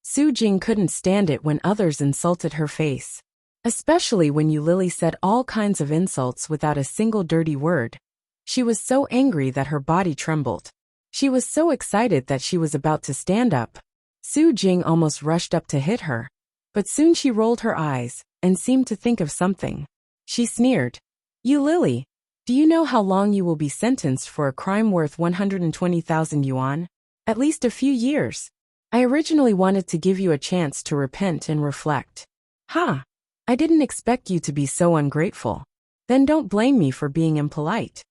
Su Jing couldn't stand it when others insulted her face. Especially when Yu Lily said all kinds of insults without a single dirty word. She was so angry that her body trembled. She was so excited that she was about to stand up. Su Jing almost rushed up to hit her, but soon she rolled her eyes and seemed to think of something. She sneered, "Yu Lily, do you know how long you will be sentenced for a crime worth 120,000 yuan? At least a few years. I originally wanted to give you a chance to repent and reflect. Ha! I didn't expect you to be so ungrateful. Then don't blame me for being impolite.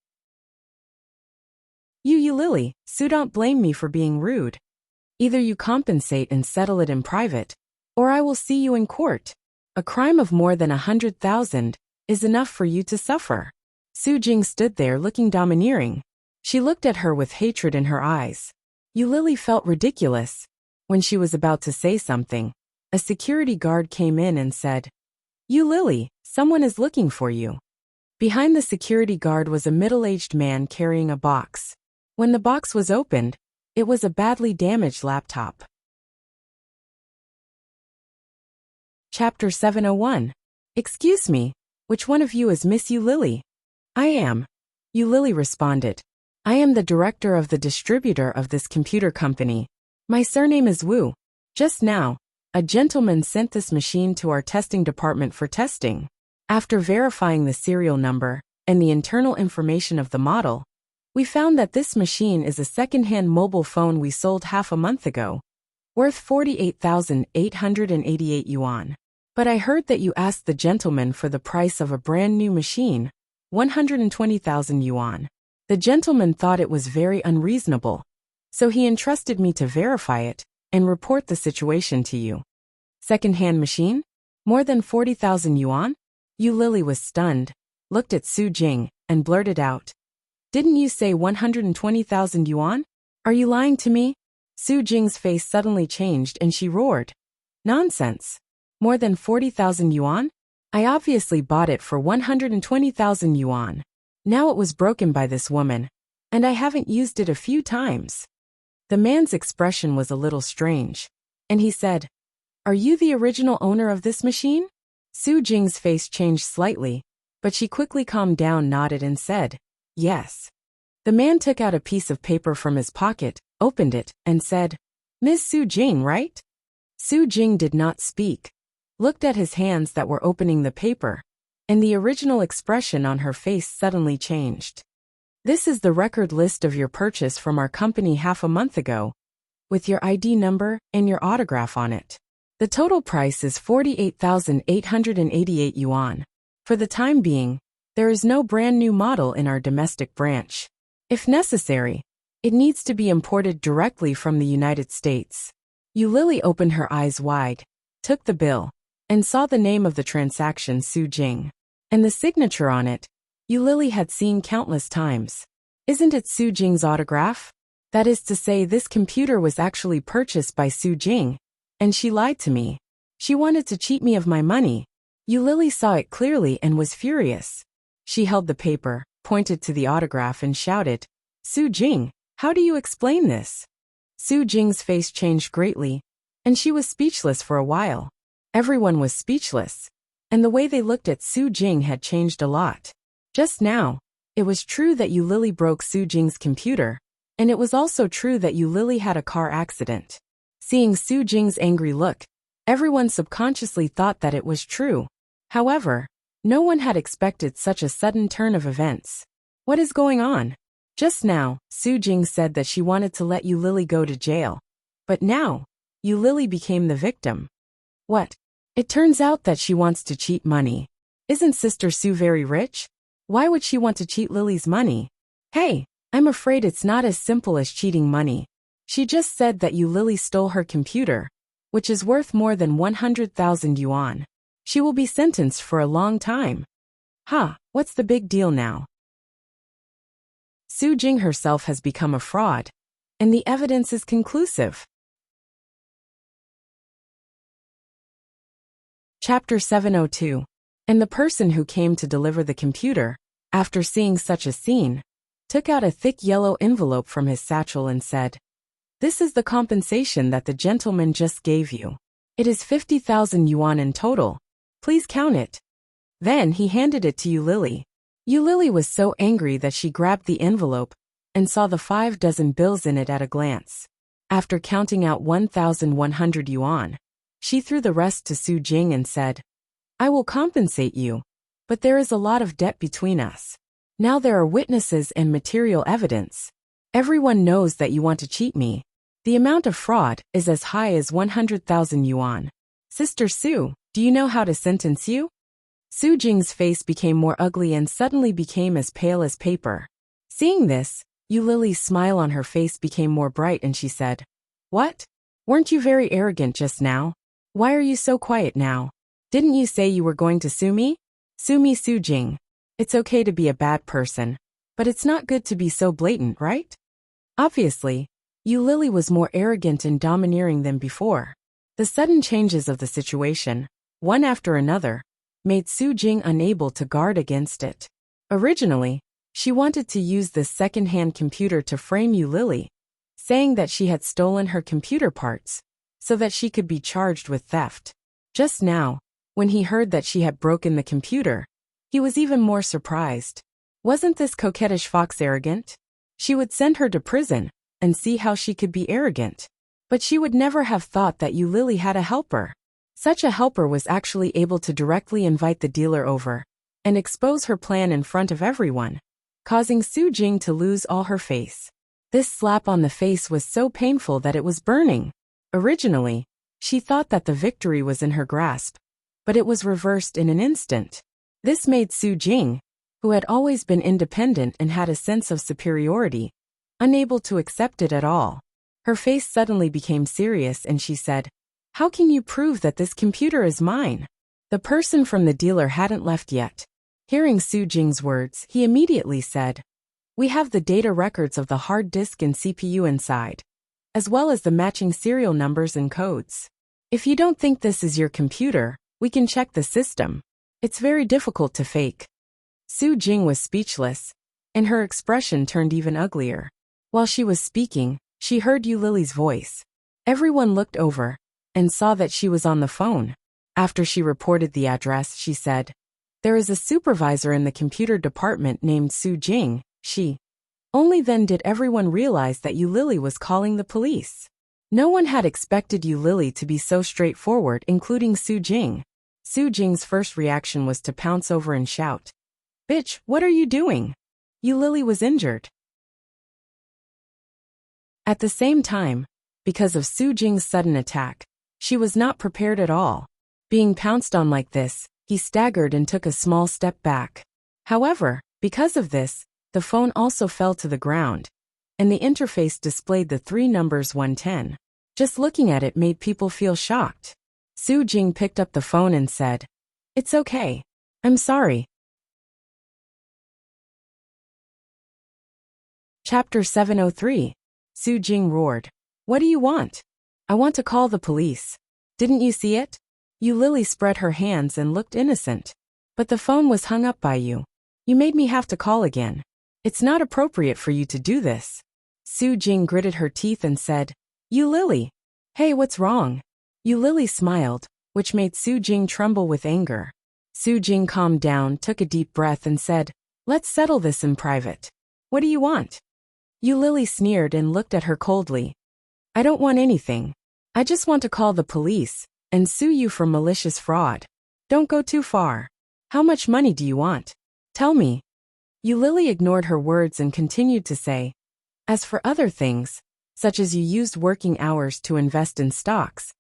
Yu Lily, Su, don't blame me for being rude. Either you compensate and settle it in private, or I will see you in court. A crime of more than 100,000 is enough for you to suffer." Su Jing stood there looking domineering. She looked at her with hatred in her eyes. Yu Lily felt ridiculous. When she was about to say something, a security guard came in and said, "Yu Lily, someone is looking for you." Behind the security guard was a middle-aged man carrying a box. When the box was opened, it was a badly damaged laptop. Chapter 701. "Excuse me, which one of you is Miss Yu Lily?" "I am." Yu Lily responded. "I am the director of the distributor of this computer company. My surname is Wu. Just now, a gentleman sent this machine to our testing department for testing. After verifying the serial number and the internal information of the model, we found that this machine is a second-hand mobile phone we sold half a month ago, worth 48,888 yuan. But I heard that you asked the gentleman for the price of a brand new machine, 120,000 yuan. The gentleman thought it was very unreasonable, so he entrusted me to verify it and report the situation to you." "Second-hand machine? More than 40,000 yuan?" Yu Lily was stunned, looked at Su Jing, and blurted out, "Didn't you say 120,000 yuan? Are you lying to me?" Su Jing's face suddenly changed and she roared, "Nonsense! More than 40,000 yuan? I obviously bought it for 120,000 yuan. Now it was broken by this woman, and I haven't used it a few times." The man's expression was a little strange, and he said, "Are you the original owner of this machine?" Su Jing's face changed slightly, but she quickly calmed down, nodded, and said, "Yes." The man took out a piece of paper from his pocket, opened it, and said, "Ms. Su Jing, right?" Su Jing did not speak, looked at his hands that were opening the paper, and the original expression on her face suddenly changed. "This is the record list of your purchase from our company half a month ago, with your ID number and your autograph on it. The total price is 48,888 yuan. For the time being, there is no brand new model in our domestic branch. If necessary, it needs to be imported directly from the United States. Yulili opened her eyes wide, took the bill, and saw the name of the transaction Su Jing. And the signature on it, Yulili had seen countless times. Isn't it Su Jing's autograph? That is to say, this computer was actually purchased by Su Jing, and she lied to me. She wanted to cheat me of my money. Yulili saw it clearly and was furious. She held the paper, pointed to the autograph and shouted, "Su Jing, how do you explain this?" Su Jing's face changed greatly, and she was speechless for a while. Everyone was speechless, and the way they looked at Su Jing had changed a lot. Just now, it was true that Yulili broke Su Jing's computer, and it was also true that Yulili had a car accident. Seeing Su Jing's angry look, everyone subconsciously thought that it was true. However, no one had expected such a sudden turn of events. What is going on? Just now, Su Jing said that she wanted to let Yulili go to jail. But now, Yulili became the victim. What? It turns out that she wants to cheat money. Isn't Sister Su very rich? Why would she want to cheat Lily's money? Hey, I'm afraid it's not as simple as cheating money. She just said that Yulili stole her computer, which is worth more than 100,000 yuan. She will be sentenced for a long time. What's the big deal now? Su Jing herself has become a fraud, and the evidence is conclusive. Chapter 702. And the person who came to deliver the computer, after seeing such a scene, took out a thick yellow envelope from his satchel and said, "This is the compensation that the gentleman just gave you. It is 50,000 yuan in total. Please count it." Then he handed it to Yulili. Yulili was so angry that she grabbed the envelope and saw the 5 dozen bills in it at a glance. After counting out 1,100 yuan, she threw the rest to Su Jing and said, "I will compensate you, but there is a lot of debt between us. Now there are witnesses and material evidence. Everyone knows that you want to cheat me. The amount of fraud is as high as 100,000 yuan. Sister Su, do you know how to sentence you?" Su Jing's face became more ugly and suddenly became as pale as paper. Seeing this, Yulili's smile on her face became more bright and she said, "What? Weren't you very arrogant just now? Why are you so quiet now? Didn't you say you were going to sue me? Sue me, Su Jing. It's okay to be a bad person, but it's not good to be so blatant, right?" Obviously, Yulili was more arrogant and domineering than before. The sudden changes of the situation, one after another, made Su Jing unable to guard against it. Originally, she wanted to use this second-hand computer to frame Yulili, saying that she had stolen her computer parts, so that she could be charged with theft. Just now, when he heard that she had broken the computer, he was even more surprised. Wasn't this coquettish fox arrogant? She would send her to prison, and see how she could be arrogant. But she would never have thought that Yulili had a helper. Such a helper was actually able to directly invite the dealer over and expose her plan in front of everyone, causing Su Jing to lose all her face. This slap on the face was so painful that it was burning. Originally, she thought that the victory was in her grasp, but it was reversed in an instant. This made Su Jing, who had always been independent and had a sense of superiority, unable to accept it at all. Her face suddenly became serious and she said, "How can you prove that this computer is mine?" The person from the dealer hadn't left yet. Hearing Su Jing's words, he immediately said, "We have the data records of the hard disk and CPU inside, as well as the matching serial numbers and codes. If you don't think this is your computer, we can check the system. It's very difficult to fake." Su Jing was speechless, and her expression turned even uglier. While she was speaking, she heard Yulili's voice. Everyone looked over and saw that she was on the phone. After she reported the address, she said, "There is a supervisor in the computer department named Su Jing, she." Only then did everyone realize that Yulili was calling the police. No one had expected Yulili to be so straightforward, including Su Jing. Su Jing's first reaction was to pounce over and shout, "Bitch, what are you doing?" Yulili was injured. At the same time, because of Su Jing's sudden attack, She was not prepared at all. Being pounced on like this, he staggered and took a small step back. However, because of this, the phone also fell to the ground, and the interface displayed the 3 numbers 110. Just looking at it made people feel shocked. Su Jing picked up the phone and said, "It's okay. I'm sorry." Chapter 703. Su Jing roared. "What do you want?" "I want to call the police." "Didn't you see it?" Yu Lily spread her hands and looked innocent. "But the phone was hung up by you. You made me have to call again. It's not appropriate for you to do this." Su Jing gritted her teeth and said, "Yu Lily. Hey, what's wrong?" Yu Lily smiled, which made Su Jing tremble with anger. Su Jing calmed down, took a deep breath and said, "Let's settle this in private." "What do you want?" Yu Lily sneered and looked at her coldly. "I don't want anything. I just want to call the police and sue you for malicious fraud. Don't go too far. How much money do you want? Tell me." Yu Lily ignored her words and continued to say, "As for other things, such as you used working hours to invest in stocks,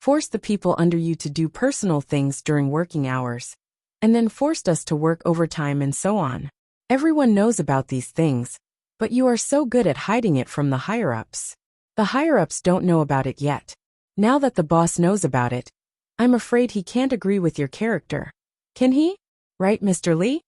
forced the people under you to do personal things during working hours, and then forced us to work overtime and so on. Everyone knows about these things, but you are so good at hiding it from the higher-ups. The higher-ups don't know about it yet. Now that the boss knows about it, I'm afraid he can't agree with your character. Can he? Right, Mr. Li?"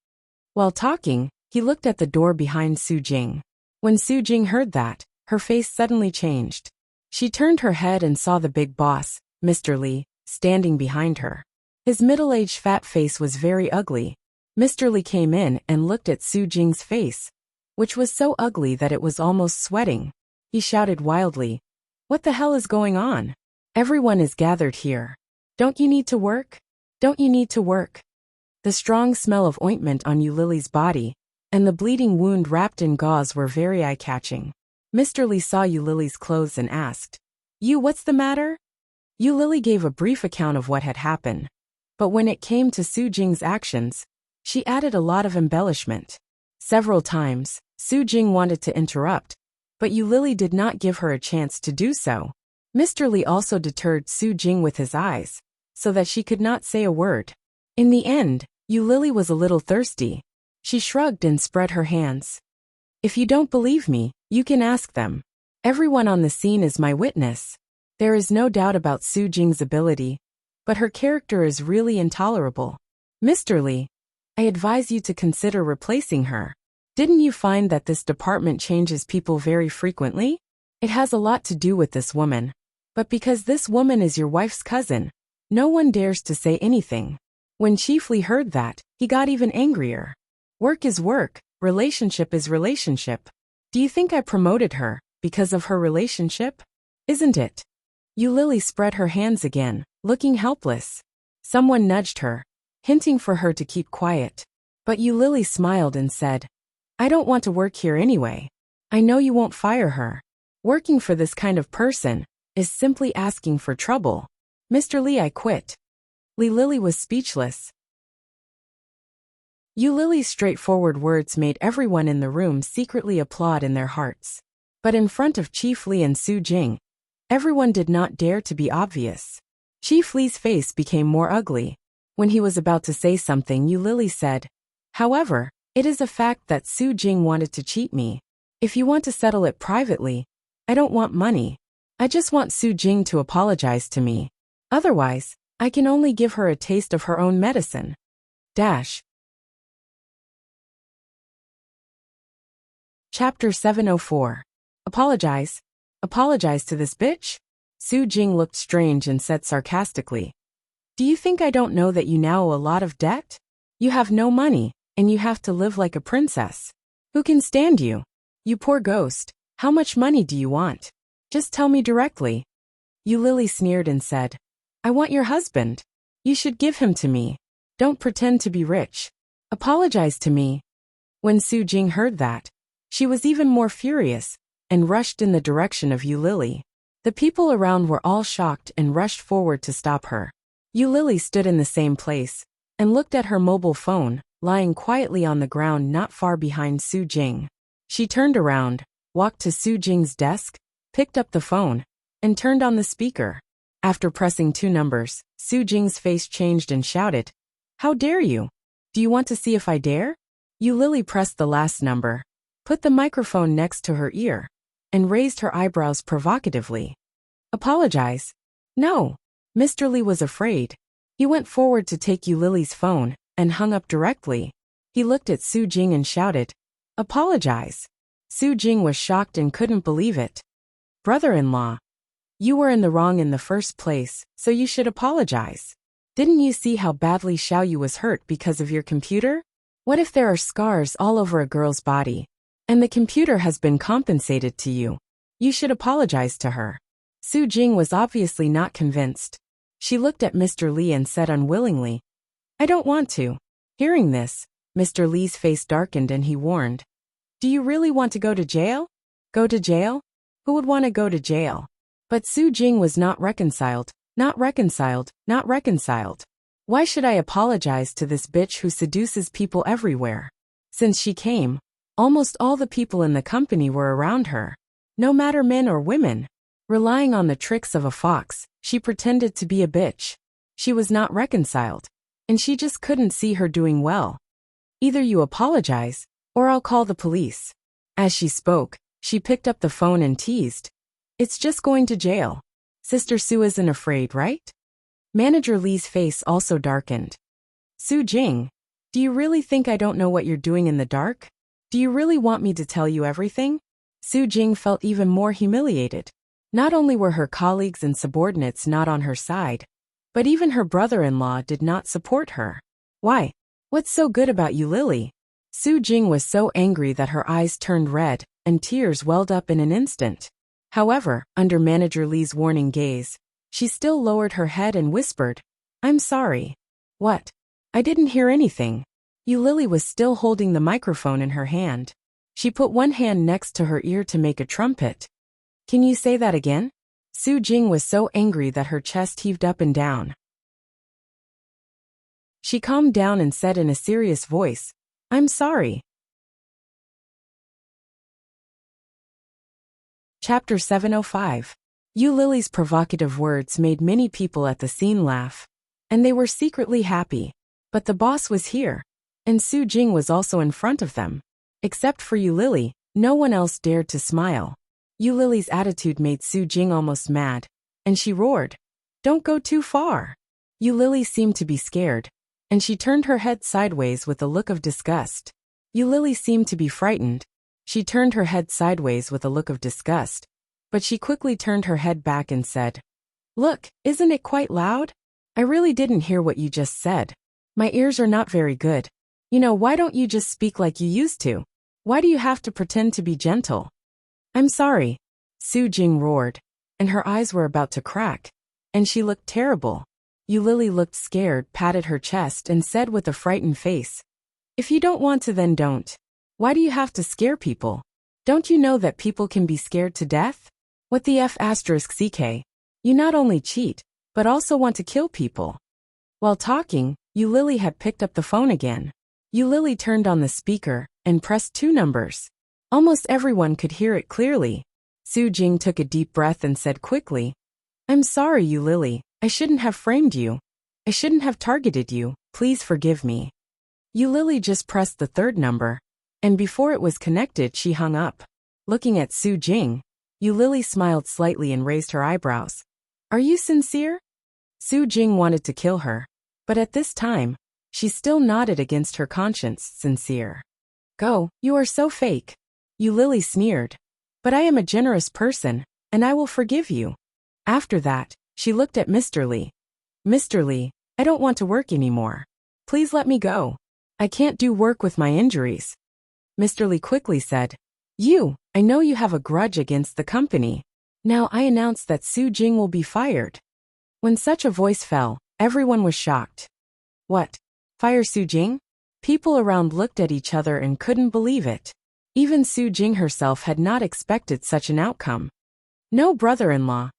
While talking, he looked at the door behind Su Jing. When Su Jing heard that, her face suddenly changed. She turned her head and saw the big boss, Mr. Li, standing behind her. His middle-aged fat face was very ugly. Mr. Li came in and looked at Su Jing's face, which was so ugly that it was almost sweating. He shouted wildly, "What the hell is going on? Everyone is gathered here. Don't you need to work? Don't you need to work?" The strong smell of ointment on Yu Lily's body and the bleeding wound wrapped in gauze were very eye-catching. Mr. Li saw Yu Lily's clothes and asked, "You, what's the matter?" Yu Lily gave a brief account of what had happened, but when it came to Su Jing's actions, she added a lot of embellishment. Several times, Su Jing wanted to interrupt, but Yu Lily did not give her a chance to do so. Mr. Li also deterred Su Jing with his eyes, so that she could not say a word. In the end, Yu Lily was a little thirsty. She shrugged and spread her hands. "If you don't believe me, you can ask them. Everyone on the scene is my witness." There is no doubt about Su Jing's ability, but her character is really intolerable. "Mr. Li, I advise you to consider replacing her. Didn't you find that this department changes people very frequently? It has a lot to do with this woman. But because this woman is your wife's cousin, no one dares to say anything." When Chief Li heard that, he got even angrier. "Work is work, relationship is relationship. Do you think I promoted her because of her relationship? Isn't it?" Yu Lily spread her hands again, looking helpless. Someone nudged her, hinting for her to keep quiet. But Yu Lily smiled and said, "I don't want to work here anyway. I know you won't fire her. Working for this kind of person is simply asking for trouble. Mr. Li, I quit." Li Lily was speechless. Yu Lily's straightforward words made everyone in the room secretly applaud in their hearts. But in front of Chief Li and Su Jing, everyone did not dare to be obvious. Chief Li's face became more ugly. When he was about to say something, Yu Lily said, "However, it is a fact that Su Jing wanted to cheat me. If you want to settle it privately, I don't want money. I just want Su Jing to apologize to me. Otherwise, I can only give her a taste of her own medicine." Chapter 704. Apologize? Apologize to this bitch? Su Jing looked strange and said sarcastically, "Do you think I don't know that you now owe a lot of debt? You have no money, and you have to live like a princess. Who can stand you? You poor ghost, how much money do you want? Just tell me directly." Yu Lily sneered and said, "I want your husband. You should give him to me. Don't pretend to be rich. Apologize to me." When Su Jing heard that, she was even more furious and rushed in the direction of Yu Lily. The people around were all shocked and rushed forward to stop her. Yu Lily stood in the same place and looked at her mobile phone, lying quietly on the ground not far behind Su Jing. She turned around, walked to Su Jing's desk, picked up the phone, and turned on the speaker. After pressing 2 numbers, Su Jing's face changed and shouted, "How dare you? Do you want to see if I dare?" Yu Lily pressed the last number, put the microphone next to her ear, and raised her eyebrows provocatively. "Apologize?" "No." Mr. Li was afraid. He went forward to take Yu Lily's phone, and hung up directly. He looked at Su Jing and shouted, "Apologize." Su Jing was shocked and couldn't believe it. "Brother-in-law, you were in the wrong in the first place, so you should apologize. Didn't you see how badly Xiaoyu was hurt because of your computer? What if there are scars all over a girl's body, and the computer has been compensated to you? You should apologize to her." Su Jing was obviously not convinced. She looked at Mr. Li and said unwillingly, "I don't want to." Hearing this, Mr. Li's face darkened and he warned, "Do you really want to go to jail?" "Go to jail? Who would want to go to jail?" But Su Jing was not reconciled. Not reconciled, not reconciled. Why should I apologize to this bitch who seduces people everywhere? Since she came, almost all the people in the company were around her. No matter men or women. Relying on the tricks of a fox, she pretended to be a bitch. She was not reconciled. And she just couldn't see her doing well. "Either you apologize, or I'll call the police." As she spoke, she picked up the phone and teased, "It's just going to jail. Sister Su isn't afraid, right?" Manager Li's face also darkened. "Su Jing, do you really think I don't know what you're doing in the dark? Do you really want me to tell you everything?" Su Jing felt even more humiliated. Not only were her colleagues and subordinates not on her side, but even her brother-in-law did not support her. "Why? What's so good about you, Lily?" Su Jing was so angry that her eyes turned red, and tears welled up in an instant. However, under Manager Li's warning gaze, she still lowered her head and whispered, "I'm sorry." "What? I didn't hear anything." Yu Lily was still holding the microphone in her hand. She put one hand next to her ear to make a trumpet. "Can you say that again?" Su Jing was so angry that her chest heaved up and down. She calmed down and said in a serious voice, "I'm sorry." Chapter 705. Yu Lily's provocative words made many people at the scene laugh, and they were secretly happy. But the boss was here, and Su Jing was also in front of them. Except for Yu Lily, no one else dared to smile. Yu Lily's attitude made Su Jing almost mad, and she roared, "Don't go too far." Yu Lily seemed to be scared, and she turned her head sideways with a look of disgust. Yu Lily seemed to be frightened. She turned her head sideways with a look of disgust, but she quickly turned her head back and said, "Look, isn't it quite loud? I really didn't hear what you just said. My ears are not very good. Why don't you just speak like you used to? Why do you have to pretend to be gentle?" "I'm sorry," Su Jing roared, and her eyes were about to crack, and she looked terrible. Yu Lily looked scared, patted her chest, and said with a frightened face, "If you don't want to, then don't. Why do you have to scare people? Don't you know that people can be scared to death? What the F***ck? You not only cheat, but also want to kill people." While talking, Yu Lily had picked up the phone again. Yu Lily turned on the speaker and pressed 2 numbers. Almost everyone could hear it clearly. Su Jing took a deep breath and said quickly, "I'm sorry, Yu Lily. I shouldn't have framed you. I shouldn't have targeted you. Please forgive me." Yu Lily just pressed the 3rd number, and before it was connected she hung up. Looking at Su Jing, Yu Lily smiled slightly and raised her eyebrows. "Are you sincere?" Su Jing wanted to kill her, but at this time, she still nodded against her conscience, sincere. "Go, you are so fake." Yu Lily sneered. "But I am a generous person, and I will forgive you." After that, she looked at Mr. Li. "Mr. Li, I don't want to work anymore. Please let me go. I can't do work with my injuries." Mr. Li quickly said, I know you have a grudge against the company. Now I announce that Su Jing will be fired." When such a voice fell, everyone was shocked. "What? Fire Su Jing?" People around looked at each other and couldn't believe it. Even Su Jing herself had not expected such an outcome. "No, brother-in-law."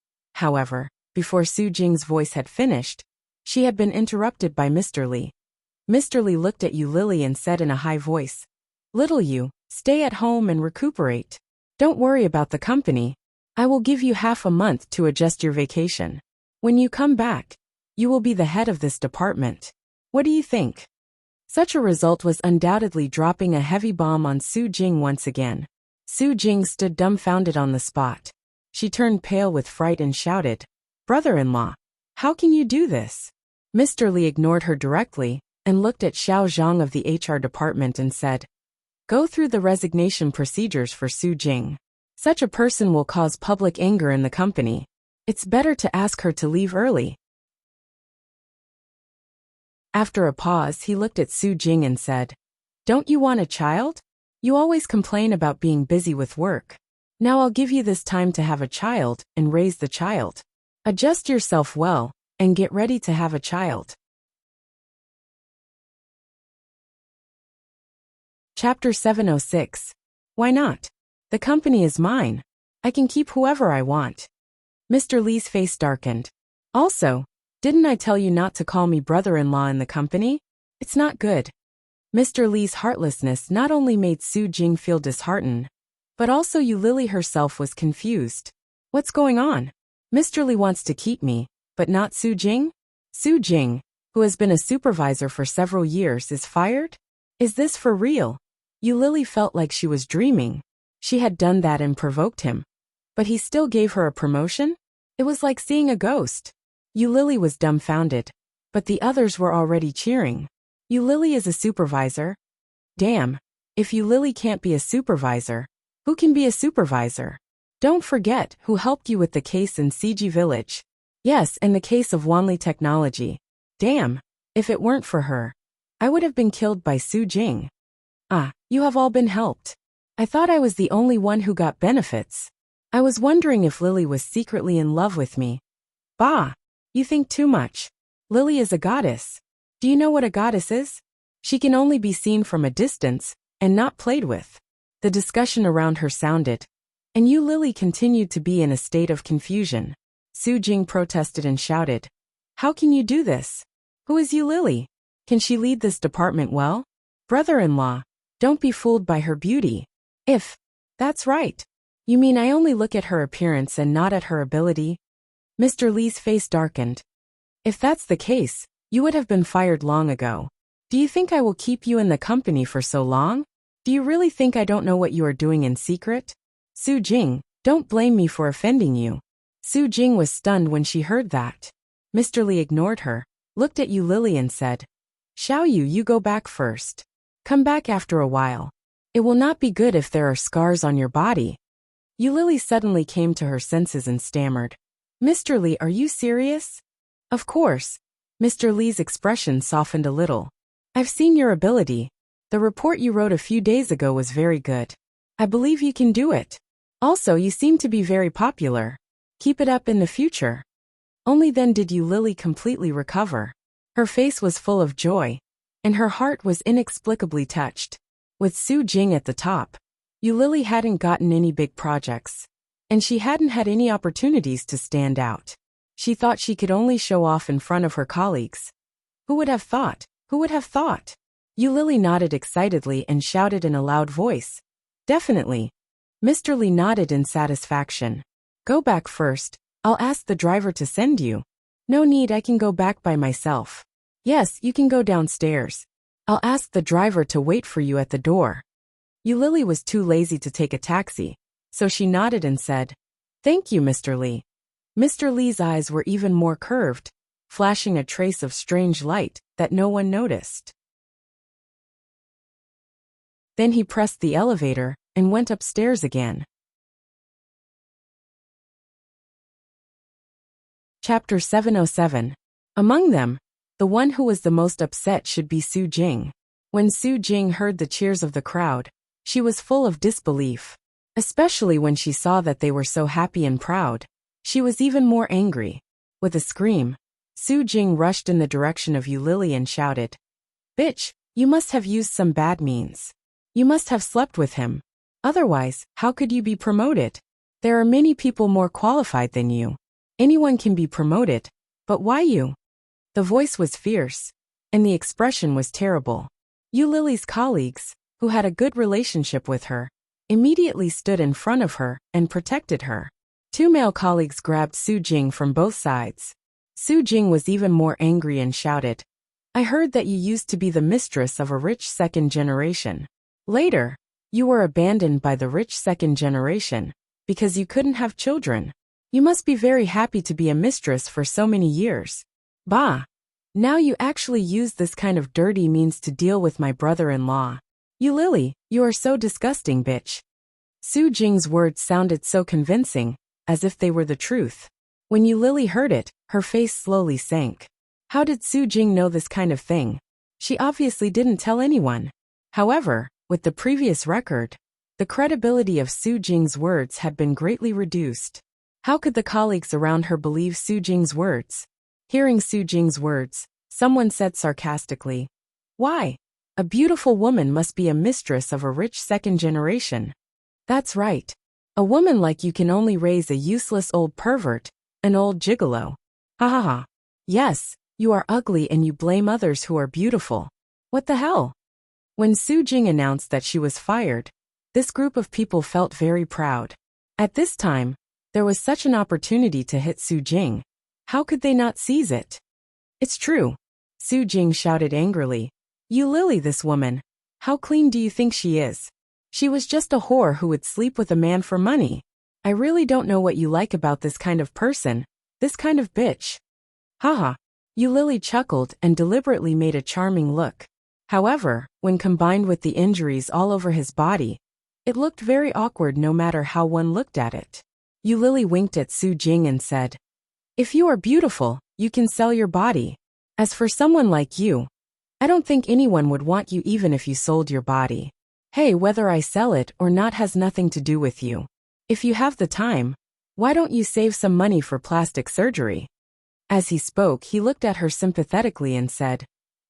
However, before Su Jing's voice had finished, she had been interrupted by Mr. Li. Mr. Li looked at Yu Lily and said in a high voice, "Little Yu, stay at home and recuperate. Don't worry about the company. I will give you half a month to adjust your vacation." When you come back, you will be the head of this department. What do you think? Such a result was undoubtedly dropping a heavy bomb on Su Jing once again. Su Jing stood dumbfounded on the spot. She turned pale with fright and shouted, "Brother-in-law, how can you do this?" Mr. Li ignored her directly and looked at Xiao Zhang of the HR department and said, "Go through the resignation procedures for Su Jing. Such a person will cause public anger in the company. It's better to ask her to leave early." After a pause, he looked at Su Jing and said, "Don't you want a child? You always complain about being busy with work. Now I'll give you this time to have a child and raise the child. Adjust yourself well and get ready to have a child." Chapter 706. Why not? The company is mine. I can keep whoever I want. Mr. Li's face darkened. Also, didn't I tell you not to call me brother-in-law in the company? It's not good. Mr. Li's heartlessness not only made Su Jing feel disheartened, but also Yu Lily herself was confused. What's going on? Mr. Li wants to keep me, but not Su Jing? Su Jing, who has been a supervisor for several years, is fired? Is this for real? Yu Lily felt like she was dreaming. She had done that and provoked him. But he still gave her a promotion? It was like seeing a ghost. Yu Lily was dumbfounded, but the others were already cheering. Yu Lily is a supervisor? Damn, if Yu Lily can't be a supervisor, who can be a supervisor? Don't forget who helped you with the case in CG Village. Yes, and the case of Wanli Technology. Damn, if it weren't for her, I would have been killed by Su Jing. Ah, you have all been helped. I thought I was the only one who got benefits. I was wondering if Lily was secretly in love with me. Bah! You think too much. Lily is a goddess. Do you know what a goddess is? She can only be seen from a distance and not played with. The discussion around her sounded, and Yu Lily continued to be in a state of confusion. Su Jing protested and shouted, "How can you do this? Who is Yu Lily? Can she lead this department well? Brother-in-law, don't be fooled by her beauty." That's right. You mean I only look at her appearance and not at her ability? Mr. Li's face darkened. If that's the case, you would have been fired long ago. Do you think I will keep you in the company for so long? Do you really think I don't know what you are doing in secret? Su Jing, don't blame me for offending you. Su Jing was stunned when she heard that. Mr. Li ignored her, looked at Yu Lily and said, "Xiao Yu, you go back first. Come back after a while. It will not be good if there are scars on your body." Yu Lily suddenly came to her senses and stammered, "Mr. Li, are you serious?" "Of course." Mr. Li's expression softened a little. "I've seen your ability. The report you wrote a few days ago was very good. I believe you can do it. Also, you seem to be very popular. Keep it up in the future." Only then did Yu Lily completely recover. Her face was full of joy, and her heart was inexplicably touched. With Su Jing at the top, Yu Lily hadn't gotten any big projects, and she hadn't had any opportunities to stand out. She thought she could only show off in front of her colleagues. Who would have thought? Who would have thought? Yu Lily nodded excitedly and shouted in a loud voice, "Definitely." Mr. Li nodded in satisfaction. "Go back first. I'll ask the driver to send you." "No need, I can go back by myself." "Yes, you can go downstairs. I'll ask the driver to wait for you at the door." Yu Lily was too lazy to take a taxi, so she nodded and said, "Thank you, Mr. Li." Mr. Li's eyes were even more curved, flashing a trace of strange light that no one noticed. Then he pressed the elevator and went upstairs again. Chapter 707. Among them, the one who was the most upset should be Su Jing. When Su Jing heard the cheers of the crowd, she was full of disbelief. Especially when she saw that they were so happy and proud, she was even more angry. With a scream, Su Jing rushed in the direction of Yu Lily and shouted, "Bitch, you must have used some bad means. You must have slept with him. Otherwise, how could you be promoted? There are many people more qualified than you. Anyone can be promoted, but why you?" The voice was fierce, and the expression was terrible. Yu Lily's colleagues, who had a good relationship with her, immediately stood in front of her and protected her. Two male colleagues grabbed Su Jing from both sides, Su Jing was even more angry and shouted, I heard that you used to be the mistress of a rich second generation. Later, you were abandoned by the rich second generation because you couldn't have children. You must be very happy to be a mistress for so many years. Bah! Now you actually use this kind of dirty means to deal with my brother-in-law. You Lily, you are so disgusting, bitch. Su Jing's words sounded so convincing, as if they were the truth. When Yu Lily heard it, her face slowly sank. How did Su Jing know this kind of thing? She obviously didn't tell anyone. However, with the previous record, the credibility of Su Jing's words had been greatly reduced. How could the colleagues around her believe Su Jing's words? Hearing Su Jing's words, someone said sarcastically, Why? A beautiful woman must be a mistress of a rich second generation. That's right. A woman like you can only raise a useless old pervert, an old gigolo. Ha ha ha. Yes, you are ugly and you blame others who are beautiful. What the hell? When Su Jing announced that she was fired, this group of people felt very proud. At this time, there was such an opportunity to hit Su Jing. How could they not seize it? It's true. Su Jing shouted angrily. You Lily, this woman. How clean do you think she is? She was just a whore who would sleep with a man for money. I really don't know what you like about this kind of person, this kind of bitch. Haha. Yu Lily chuckled and deliberately made a charming look. However, when combined with the injuries all over his body, it looked very awkward no matter how one looked at it. Yu Lily winked at Su Jing and said, If you are beautiful, you can sell your body. As for someone like you, I don't think anyone would want you even if you sold your body. Hey, whether I sell it or not has nothing to do with you. If you have the time, why don't you save some money for plastic surgery? As he spoke, he looked at her sympathetically and said,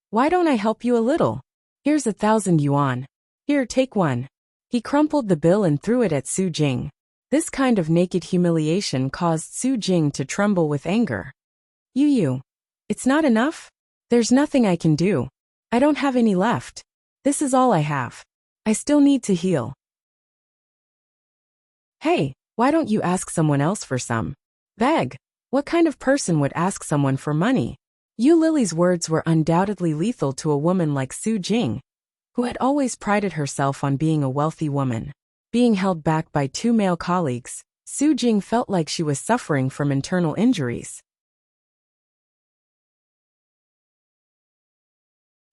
Why don't I help you a little? Here's 1,000 yuan. Here, take one. He crumpled the bill and threw it at Su Jing. This kind of naked humiliation caused Su Jing to tremble with anger. You. It's not enough? There's nothing I can do. I don't have any left. This is all I have. I still need to heal. Hey, why don't you ask someone else for some? Beg. What kind of person would ask someone for money? Yu Lily's words were undoubtedly lethal to a woman like Su Jing, who had always prided herself on being a wealthy woman. Being held back by two male colleagues, Su Jing felt like she was suffering from internal injuries.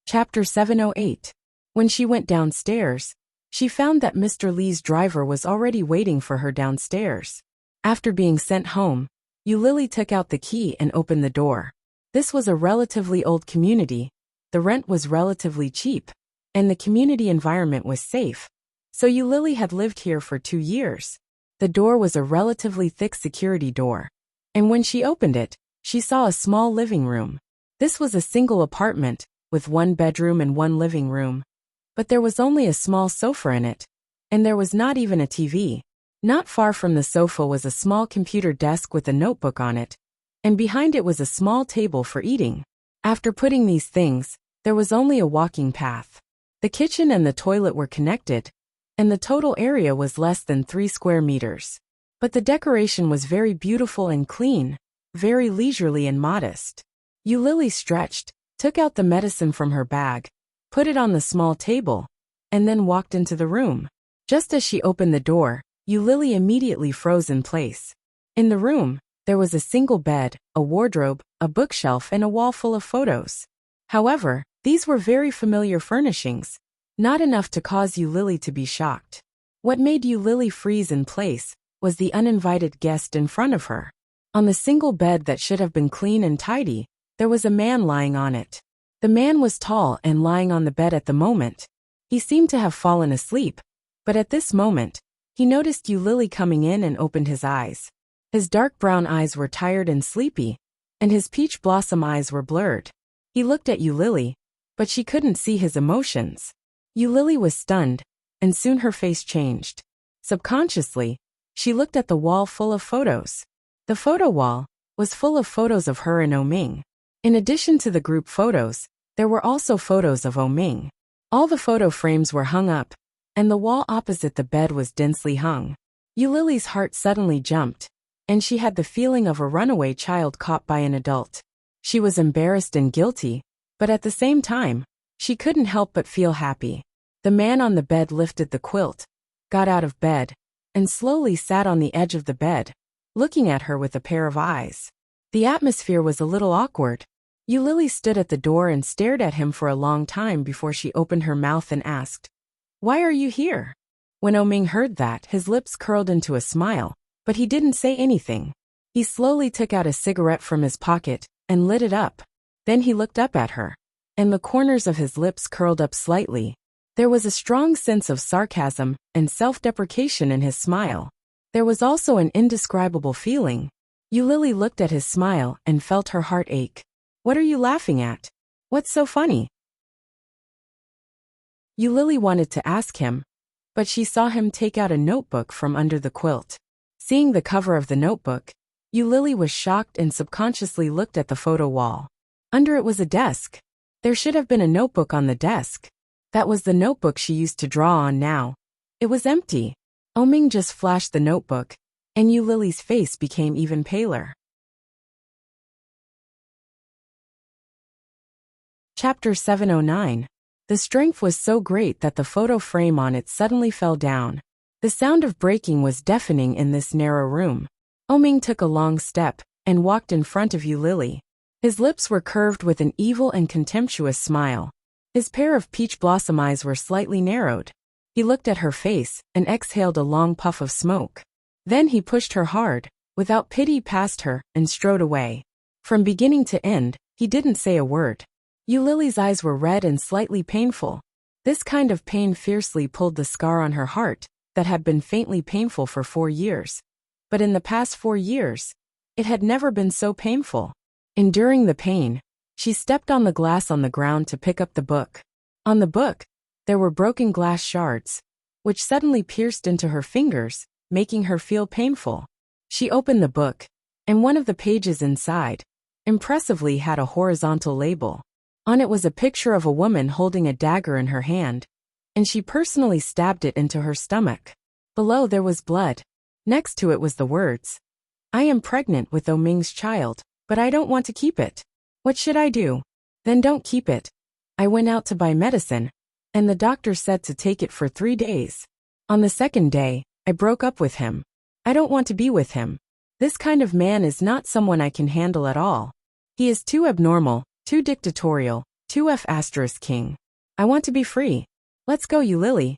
Chapter 708. When she went downstairs, she found that Mr. Li's driver was already waiting for her downstairs. After being sent home, Yu Lily took out the key and opened the door. This was a relatively old community, the rent was relatively cheap, and the community environment was safe. So Yu Lily had lived here for 2 years. The door was a relatively thick security door, and when she opened it, she saw a small living room. This was a single apartment, with 1 bedroom and 1 living room. But there was only a small sofa in it, and there was not even a TV. Not far from the sofa was a small computer desk with a notebook on it, and behind it was a small table for eating. After putting these things, there was only a walking path. The kitchen and the toilet were connected, and the total area was less than 3 square meters. But the decoration was very beautiful and clean, very leisurely and modest. Yu Lily stretched, took out the medicine from her bag, put it on the small table, and then walked into the room. Just as she opened the door, Yu Lily immediately froze in place. In the room, there was a single bed, a wardrobe, a bookshelf, and a wall full of photos. However, these were very familiar furnishings, not enough to cause Yu Lily to be shocked. What made Yu Lily freeze in place was the uninvited guest in front of her. On the single bed that should have been clean and tidy, there was a man lying on it. The man was tall and lying on the bed at the moment. He seemed to have fallen asleep, but at this moment, he noticed Yu Lily coming in and opened his eyes. His dark brown eyes were tired and sleepy, and his peach blossom eyes were blurred. He looked at Yu Lily, but she couldn't see his emotions. Yu Lily was stunned, and soon her face changed. Subconsciously, she looked at the wall full of photos. The photo wall was full of photos of her and Oming. In addition to the group photos, there were also photos of Oming. All the photo frames were hung up, and the wall opposite the bed was densely hung. Yu Lily's heart suddenly jumped, and she had the feeling of a runaway child caught by an adult. She was embarrassed and guilty, but at the same time, she couldn't help but feel happy. The man on the bed lifted the quilt, got out of bed, and slowly sat on the edge of the bed, looking at her with a pair of eyes. The atmosphere was a little awkward. Lily stood at the door and stared at him for a long time before she opened her mouth and asked, "Why are you here?" When Ming heard that, his lips curled into a smile, but he didn't say anything. He slowly took out a cigarette from his pocket and lit it up. Then he looked up at her, and the corners of his lips curled up slightly. There was a strong sense of sarcasm and self-deprecation in his smile. There was also an indescribable feeling. Lily looked at his smile and felt her heart ache. "What are you laughing at? What's so funny?" Lily wanted to ask him, but she saw him take out a notebook from under the quilt. Seeing the cover of the notebook, Lily was shocked and subconsciously looked at the photo wall. Under it was a desk. There should have been a notebook on the desk. That was the notebook she used to draw on now. It was empty. Ming just flashed the notebook, and Lily's face became even paler. Chapter 709. The strength was so great that the photo frame on it suddenly fell down. The sound of breaking was deafening in this narrow room. Ming took a long step and walked in front of Lily. His lips were curved with an evil and contemptuous smile. His pair of peach blossom eyes were slightly narrowed. He looked at her face and exhaled a long puff of smoke. Then he pushed her hard, without pity, past her and strode away. From beginning to end, he didn't say a word. Lily's eyes were red and slightly painful. This kind of pain fiercely pulled the scar on her heart that had been faintly painful for 4 years. But in the past 4 years, it had never been so painful. Enduring the pain, she stepped on the glass on the ground to pick up the book. On the book, there were broken glass shards, which suddenly pierced into her fingers, making her feel painful. She opened the book, and one of the pages inside, impressively, had a horizontal label. On it was a picture of a woman holding a dagger in her hand, and she personally stabbed it into her stomach. Below there was blood. Next to it was the words, "I am pregnant with Ming's child, but I don't want to keep it. What should I do?" "Then don't keep it. I went out to buy medicine, and the doctor said to take it for 3 days. On the 2nd day, I broke up with him. I don't want to be with him. This kind of man is not someone I can handle at all. He is too abnormal, too dictatorial, too king. I want to be free. Let's go, Lily."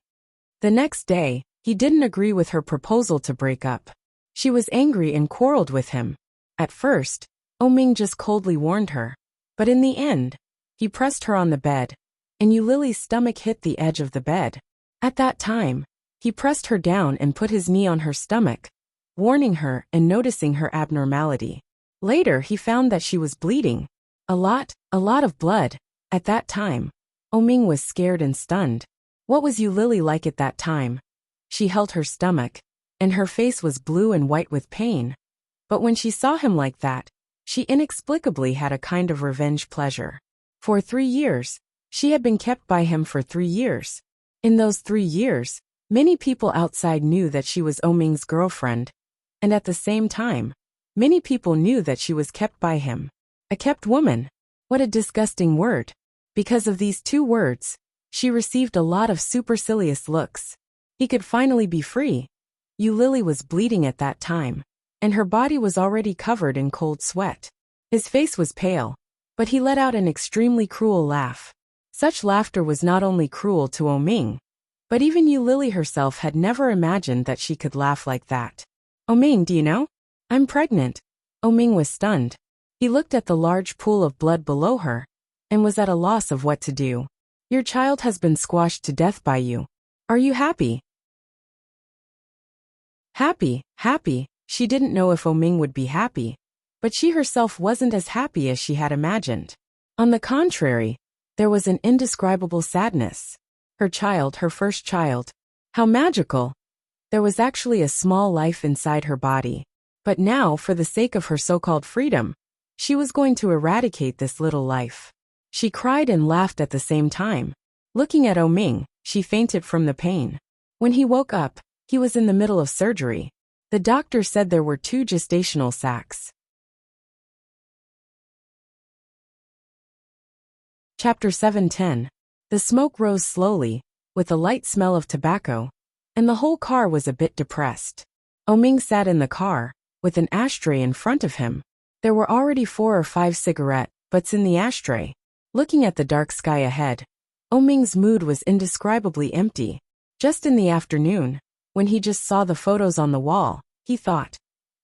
The next day, he didn't agree with her proposal to break up. She was angry and quarreled with him. At first, Ming just coldly warned her, but in the end, he pressed her on the bed, and Lily's stomach hit the edge of the bed. At that time, he pressed her down and put his knee on her stomach, warning her and noticing her abnormality. Later, he found that she was bleeding. A lot of blood. At that time, Ming was scared and stunned. What was Lily like at that time? She held her stomach, and her face was blue and white with pain. But when she saw him like that, she inexplicably had a kind of revenge pleasure. For 3 years, she had been kept by him for 3 years. In those 3 years, many people outside knew that she was Ming's girlfriend, and at the same time, many people knew that she was kept by him. A kept woman. What a disgusting word. Because of these 2 words, she received a lot of supercilious looks. He could finally be free. Lily was bleeding at that time, and her body was already covered in cold sweat. His face was pale, but he let out an extremely cruel laugh. Such laughter was not only cruel to Ming, but even Lily herself had never imagined that she could laugh like that. "Ming, do you know? I'm pregnant." Ming was stunned. He looked at the large pool of blood below her, and was at a loss of what to do. "Your child has been squashed to death by you. Are you happy?" Happy. She didn't know if Ming would be happy, but she herself wasn't as happy as she had imagined. On the contrary, there was an indescribable sadness. Her child, her first child. How magical! There was actually a small life inside her body. But now, for the sake of her so-called freedom, she was going to eradicate this little life. She cried and laughed at the same time. Looking at Ming, she fainted from the pain. When he woke up, he was in the middle of surgery. The doctor said there were 2 gestational sacs. Chapter 7:10. The smoke rose slowly, with a light smell of tobacco, and the whole car was a bit depressed. Oming sat in the car, with an ashtray in front of him. There were already 4 or 5 cigarette butts in the ashtray. Looking at the dark sky ahead, Oming's mood was indescribably empty. Just in the afternoon, when he just saw the photos on the wall, he thought.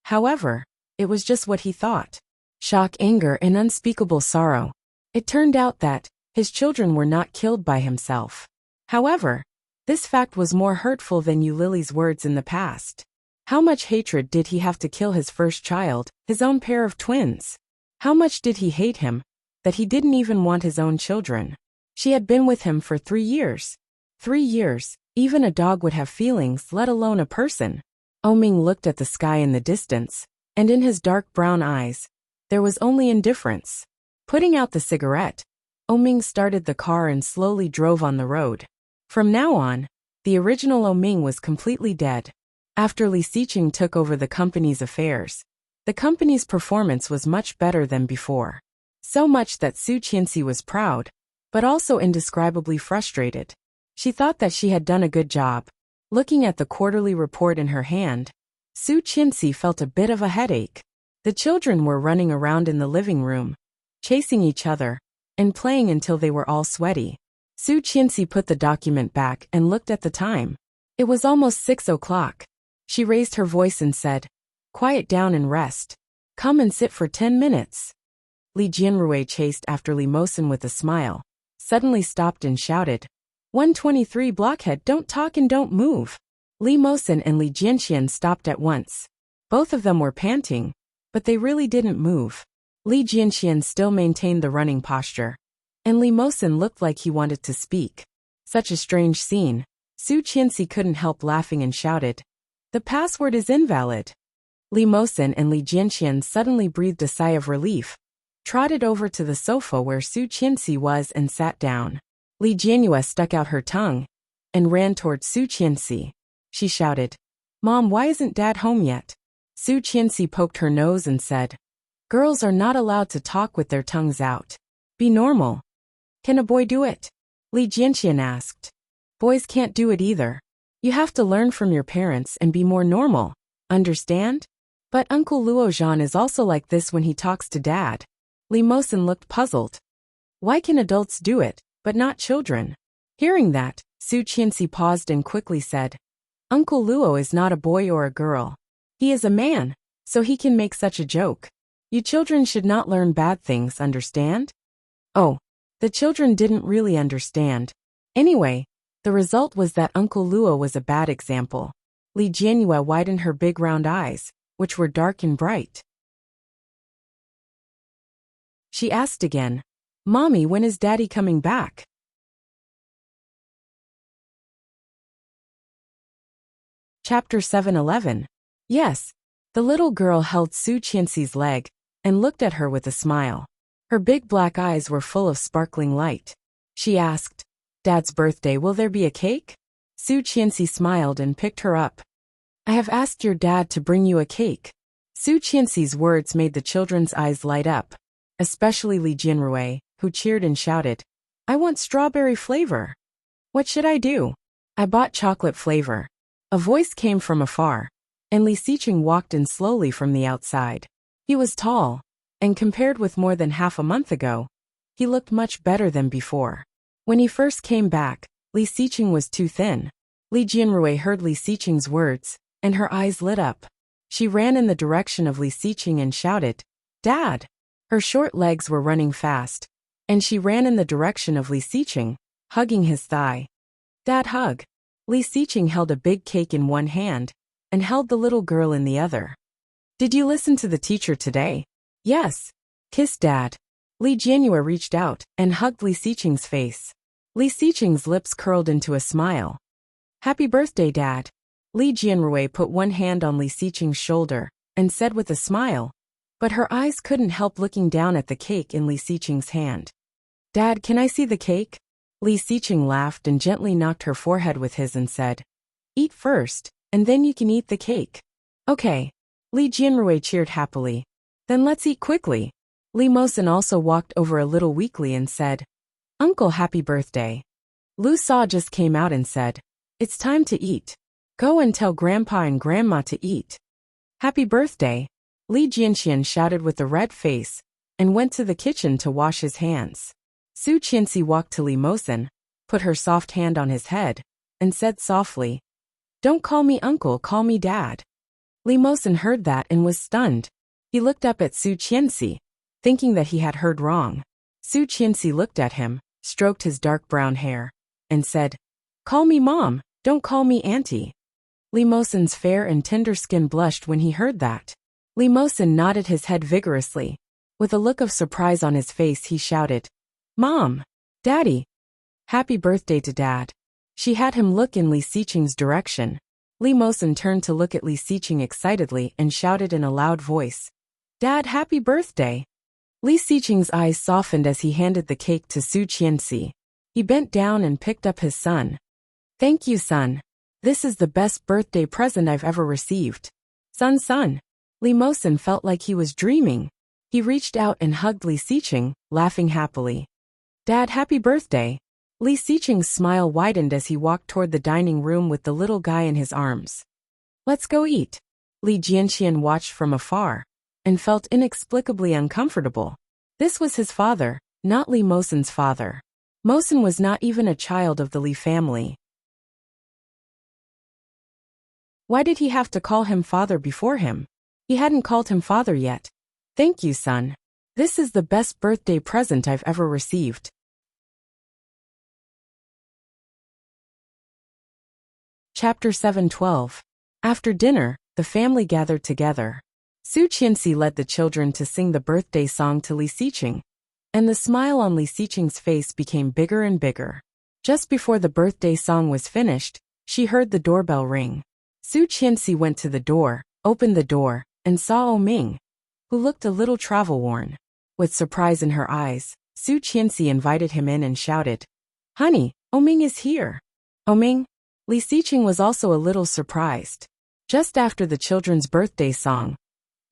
However, it was just what he thought. Shock, anger, and unspeakable sorrow. It turned out that his children were not killed by himself. However, this fact was more hurtful than Lily's words in the past. How much hatred did he have to kill his first child, his own pair of twins? How much did he hate him, that he didn't even want his own children? She had been with him for 3 years. 3 years, even a dog would have feelings, let alone a person. Oming looked at the sky in the distance, and in his dark brown eyes, there was only indifference. Putting out the cigarette, Oming started the car and slowly drove on the road. From now on, the original Oming was completely dead. After Li Xiqing took over the company's affairs, the company's performance was much better than before. So much that Su Qianxi was proud, but also indescribably frustrated. She thought that she had done a good job. Looking at the quarterly report in her hand, Su Qianxi felt a bit of a headache. The children were running around in the living room, chasing each other, and playing until they were all sweaty. Su Qianxi put the document back and looked at the time. It was almost 6 o'clock. She raised her voice and said, "Quiet down and rest. Come and sit for 10 minutes." Li Jianrui chased after Li Mosen with a smile, suddenly stopped and shouted, 123 blockhead, don't talk and don't move. Li Mosen and Li Jianxian stopped at once. Both of them were panting, but they really didn't move. Li Jianxian still maintained the running posture, and Li Mosen looked like he wanted to speak. Such a strange scene. Su Qianxi couldn't help laughing and shouted, "The password is invalid." Li Mosen and Li Jianxian suddenly breathed a sigh of relief, trotted over to the sofa where Su Qianxi was and sat down. Li Jianyue stuck out her tongue and ran toward Su Qianxi. She shouted, "Mom, why isn't Dad home yet?" Su Qianxi poked her nose and said, "Girls are not allowed to talk with their tongues out. Be normal." "Can a boy do it?" Li Jianxian asked. "Boys can't do it either. You have to learn from your parents and be more normal. Understand? But Uncle Luo Zhan is also like this when he talks to Dad." Li Mosen looked puzzled. Why can adults do it, but not children? Hearing that, Su Qianxi paused and quickly said, "Uncle Luo is not a boy or a girl. He is a man, so he can make such a joke. You children should not learn bad things, understand?" Oh, the children didn't really understand. Anyway, the result was that Uncle Luo was a bad example. Li Jianyue widened her big round eyes, which were dark and bright. She asked again, "Mommy, when is Daddy coming back?" Chapter 7:11. Yes. The little girl held Su Qianxi's leg and looked at her with a smile. Her big black eyes were full of sparkling light. She asked, "Dad's birthday, will there be a cake?" Su Qianxi smiled and picked her up. "I have asked your dad to bring you a cake." Su Qianxi's words made the children's eyes light up, especially Li Jianrui, who cheered and shouted, "I want strawberry flavor." "What should I do?" "I bought chocolate flavor." A voice came from afar, and Li Xiqing walked in slowly from the outside. He was tall, and compared with more than half a month ago, he looked much better than before. When he first came back, Li Xiqing was too thin. Li Jianrui heard Li Xiqing's words, and her eyes lit up. She ran in the direction of Li Xiqing and shouted, "Dad!" Her short legs were running fast, and she ran in the direction of Li Xiqing, hugging his thigh. "Dad, hug." Li Xiqing held a big cake in one hand and held the little girl in the other. "Did you listen to the teacher today?" "Yes." "Kiss Dad." Li Jianyue reached out and hugged Li Xiqing's face. Li Xiqing's lips curled into a smile. "Happy birthday, Dad." Li Jianrui put one hand on Li Xiqing's shoulder and said with a smile, but her eyes couldn't help looking down at the cake in Li Xiqing's hand. "Dad, can I see the cake?" Li Xiqing laughed and gently knocked her forehead with his and said, "Eat first, and then you can eat the cake." Okay. Li Jianrui cheered happily. Then let's eat quickly. Li Mosen also walked over a little weakly and said, Uncle, happy birthday. Lu Sa just came out and said, It's time to eat. Go and tell Grandpa and Grandma to eat. Happy birthday. Li Jianxian shouted with a red face, and went to the kitchen to wash his hands. Su Qianxi walked to Li Mosen, put her soft hand on his head, and said softly, Don't call me uncle, call me dad. Li Mosen heard that and was stunned. He looked up at Su Qianxi, thinking that he had heard wrong. Su Qianxi looked at him, stroked his dark brown hair, and said, Call me mom, don't call me auntie. Li Mosen's fair and tender skin blushed when he heard that. Li Mosen nodded his head vigorously. With a look of surprise on his face he shouted, Mom! Daddy! Happy birthday to Dad. She had him look in Li Xiqing's direction. Li Mosen turned to look at Li Xiqing excitedly and shouted in a loud voice, Dad, happy birthday! Li Xiqing's eyes softened as he handed the cake to Su Qianxi. He bent down and picked up his son. Thank you, son. This is the best birthday present I've ever received. Son. Li Mosen felt like he was dreaming. He reached out and hugged Li Xiqing, laughing happily. Dad, happy birthday. Li Xiqing's smile widened as he walked toward the dining room with the little guy in his arms. Let's go eat. Li Jianxian watched from afar, and felt inexplicably uncomfortable. This was his father, not Li Mosen's father. Mosen was not even a child of the Li family. Why did he have to call him father before him? He hadn't called him father yet. Thank you, son. This is the best birthday present I've ever received. Chapter 7:12. After dinner, the family gathered together. Su Qianxi led the children to sing the birthday song to Li Xiqing, and the smile on Li Xiqing's face became bigger and bigger. Just before the birthday song was finished, she heard the doorbell ring. Su Qianxi went to the door, opened the door, and saw Ming, who looked a little travel-worn. With surprise in her eyes, Su Qianxi invited him in and shouted, Honey, Ming is here. Ming? Li Xiqing was also a little surprised. Just after the children's birthday song,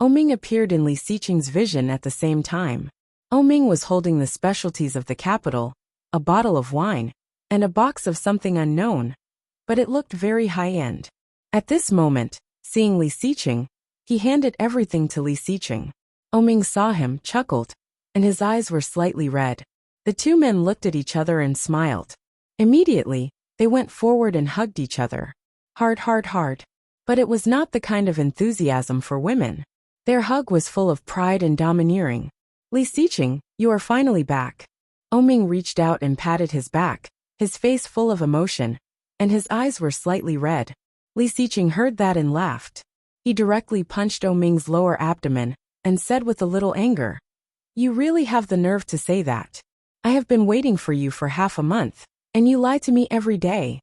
Ming appeared in Li Xiqing's vision at the same time. Ming was holding the specialties of the capital, a bottle of wine, and a box of something unknown, but it looked very high-end. At this moment, seeing Li Xiqing, he handed everything to Li Xiqing. Ming saw him, chuckled, and his eyes were slightly red. The two men looked at each other and smiled. Immediately, they went forward and hugged each other. Hard. But it was not the kind of enthusiasm for women. Their hug was full of pride and domineering. Li Xiqing, you are finally back. Ming reached out and patted his back, his face full of emotion, and his eyes were slightly red. Li Xiqing heard that and laughed. He directly punched Ming's lower abdomen, and said with a little anger, You really have the nerve to say that. I have been waiting for you for half a month, and you lie to me every day.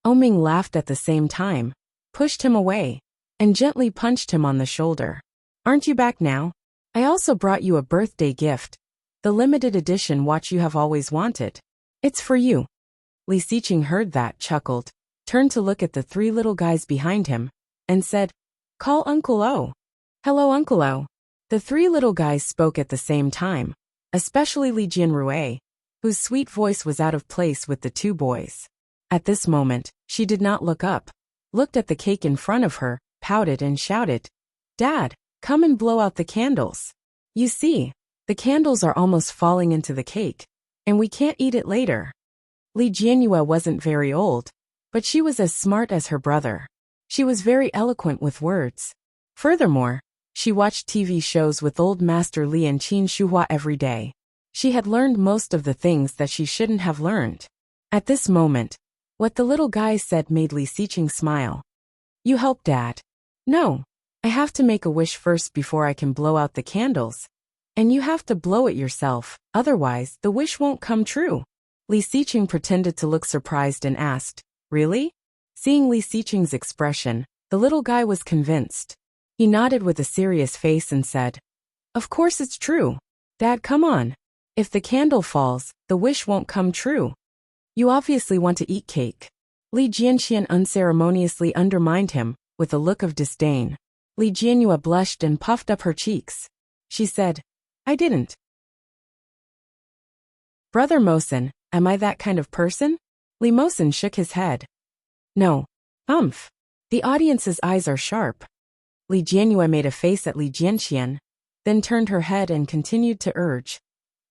Ming laughed at the same time, pushed him away, and gently punched him on the shoulder. Aren't you back now? I also brought you a birthday gift, the limited edition watch you have always wanted. It's for you. Li Xiqing heard that, chuckled, turned to look at the three little guys behind him, and said, Call Uncle O. Hello, Uncle O. The three little guys spoke at the same time, especially Li Jianrui, whose sweet voice was out of place with the two boys. At this moment, she did not look up, looked at the cake in front of her, pouted and shouted, Dad, come and blow out the candles. You see, the candles are almost falling into the cake, and we can't eat it later. Li Jianrui wasn't very old, but she was as smart as her brother. She was very eloquent with words. Furthermore, she watched TV shows with old Master Li and Qin Shuhua every day. She had learned most of the things that she shouldn't have learned. At this moment, what the little guy said made Li Xiqing smile. You help Dad. No, I have to make a wish first before I can blow out the candles. And you have to blow it yourself, otherwise the wish won't come true. Li Xiqing pretended to look surprised and asked, Really? Seeing Li Xiqing's expression, the little guy was convinced. He nodded with a serious face and said, Of course it's true. Dad, come on. If the candle falls, the wish won't come true. You obviously want to eat cake. Li Jianxian unceremoniously undermined him, with a look of disdain. Li Jianhua blushed and puffed up her cheeks. She said, I didn't. Brother Mosen, am I that kind of person? Li Mosen shook his head. No. Umph. The audience's eyes are sharp. Li Jianhua made a face at Li Jianxian, then turned her head and continued to urge.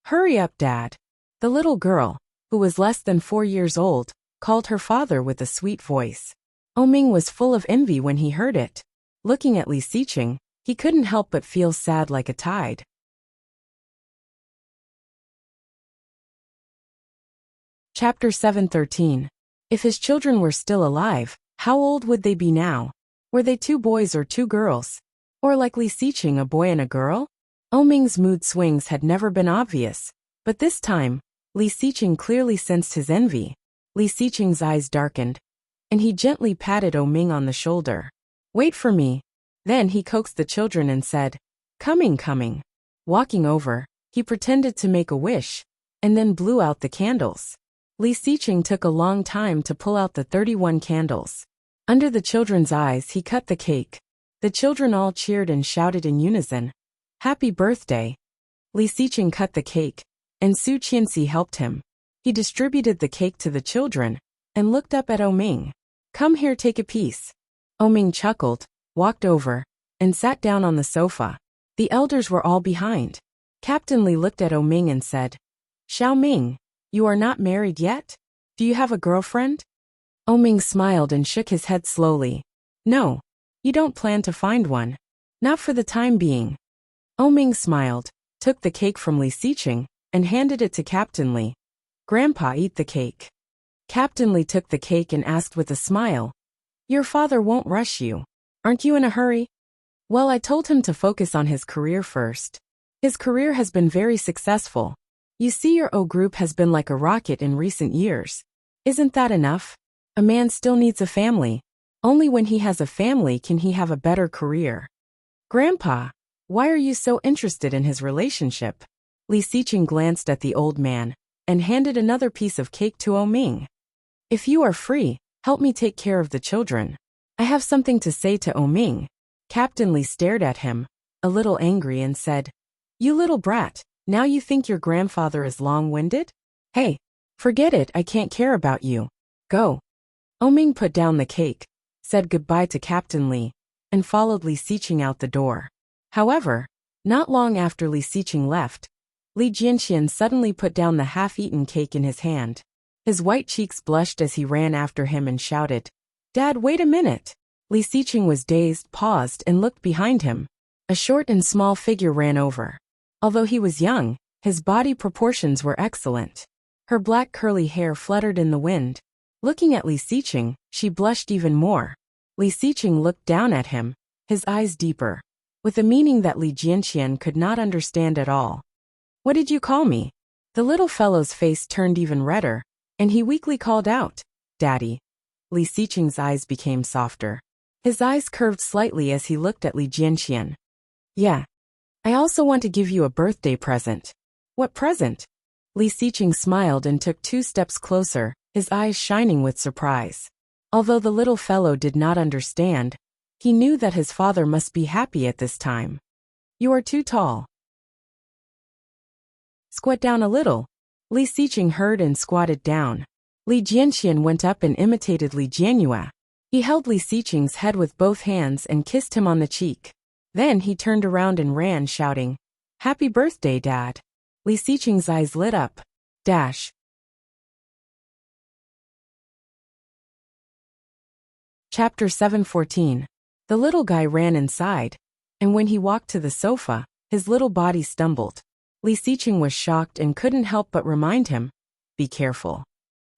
Hurry up, Dad. The little girl, who was less than 4 years old, called her father with a sweet voice. Oming was full of envy when he heard it. Looking at Li Xiqing, he couldn't help but feel sad like a tide. Chapter 7:13. If his children were still alive, how old would they be now? Were they 2 boys or 2 girls? Or like Li Xiqing, a boy and a girl? Oming's mood swings had never been obvious, but this time, Li Xiqing clearly sensed his envy. Li Xiqing's eyes darkened, and he gently patted Oming on the shoulder. Wait for me. Then he coaxed the children and said, Coming. Walking over, he pretended to make a wish, and then blew out the candles. Li Xiqing took a long time to pull out the 31 candles. Under the children's eyes he cut the cake. The children all cheered and shouted in unison, Happy birthday! Li Xiqing cut the cake, and Su Qianxi helped him. He distributed the cake to the children, and looked up at Oming. Come here, take a piece. Oming chuckled, walked over, and sat down on the sofa. The elders were all behind. Captain Li looked at Oming and said, Xiao Ming, you are not married yet? Do you have a girlfriend? Oming smiled and shook his head slowly. No. You don't plan to find one. Not for the time being. Oming smiled, took the cake from Li Xiqing, and handed it to Captain Li. Grandpa, eat the cake. Captain Li took the cake and asked with a smile, Your father won't rush you. Aren't you in a hurry? Well, I told him to focus on his career first. His career has been very successful. You see, your O group has been like a rocket in recent years. Isn't that enough? A man still needs a family. Only when he has a family can he have a better career. Grandpa, why are you so interested in his relationship? Li Xiqing glanced at the old man, and handed another piece of cake to Oming. If you are free, help me take care of the children. I have something to say to Oming. Captain Li stared at him, a little angry, and said, You little brat, now you think your grandfather is long-winded? Hey, forget it, I can't care about you. Go. Oming put down the cake, said goodbye to Captain Li, and followed Li Xiqing out the door. However, not long after Li Xiqing left, Li Jianxian suddenly put down the half-eaten cake in his hand. His white cheeks blushed as he ran after him and shouted, Dad, wait a minute. Li Xiqing was dazed, paused, and looked behind him. A short and small figure ran over. Although he was young, his body proportions were excellent. Her black curly hair fluttered in the wind. Looking at Li Xiqing, she blushed even more. Li Xiqing looked down at him, his eyes deeper, with a meaning that Li Jianxian could not understand at all. What did you call me? The little fellow's face turned even redder, and he weakly called out, Daddy. Li Xiqing's eyes became softer. His eyes curved slightly as he looked at Li Jianxian. Yeah. I also want to give you a birthday present. What present? Li Xiqing smiled and took 2 steps closer, his eyes shining with surprise. Although the little fellow did not understand, he knew that his father must be happy at this time. You are too tall. Squat down a little. Li Xiqing heard and squatted down. Li Jianxian went up and imitated Li Jianhua. He held Li Xiqing's head with both hands and kissed him on the cheek. Then he turned around and ran, shouting, Happy birthday, Dad. Li Xiqing's eyes lit up. Dash. Chapter 7:14. The little guy ran inside, and when he walked to the sofa, his little body stumbled. Li Xiqing was shocked and couldn't help but remind him, Be careful.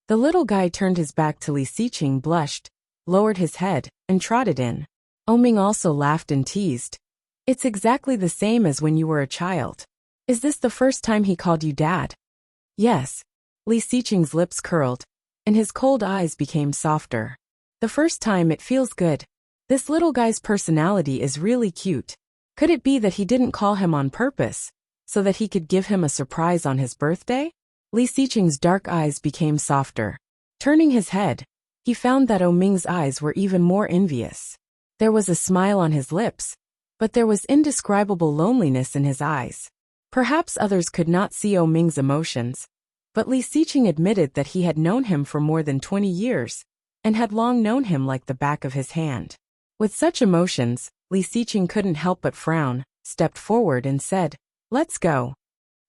The little guy turned his back to Li Xiqing, blushed, lowered his head, and trotted in. Oming also laughed and teased. It's exactly the same as when you were a child. Is this the first time he called you Dad? Yes. Li Xiqing's lips curled, and his cold eyes became softer. The first time, it feels good. This little guy's personality is really cute. Could it be that he didn't call him on purpose, so that he could give him a surprise on his birthday? Li Xiqing's dark eyes became softer. Turning his head, he found that Oming's eyes were even more envious. There was a smile on his lips, but there was indescribable loneliness in his eyes. Perhaps others could not see Ming's emotions, but Li Xiqing admitted that he had known him for more than 20 years, and had long known him like the back of his hand. With such emotions, Li Xiqing couldn't help but frown, stepped forward and said, "Let's go."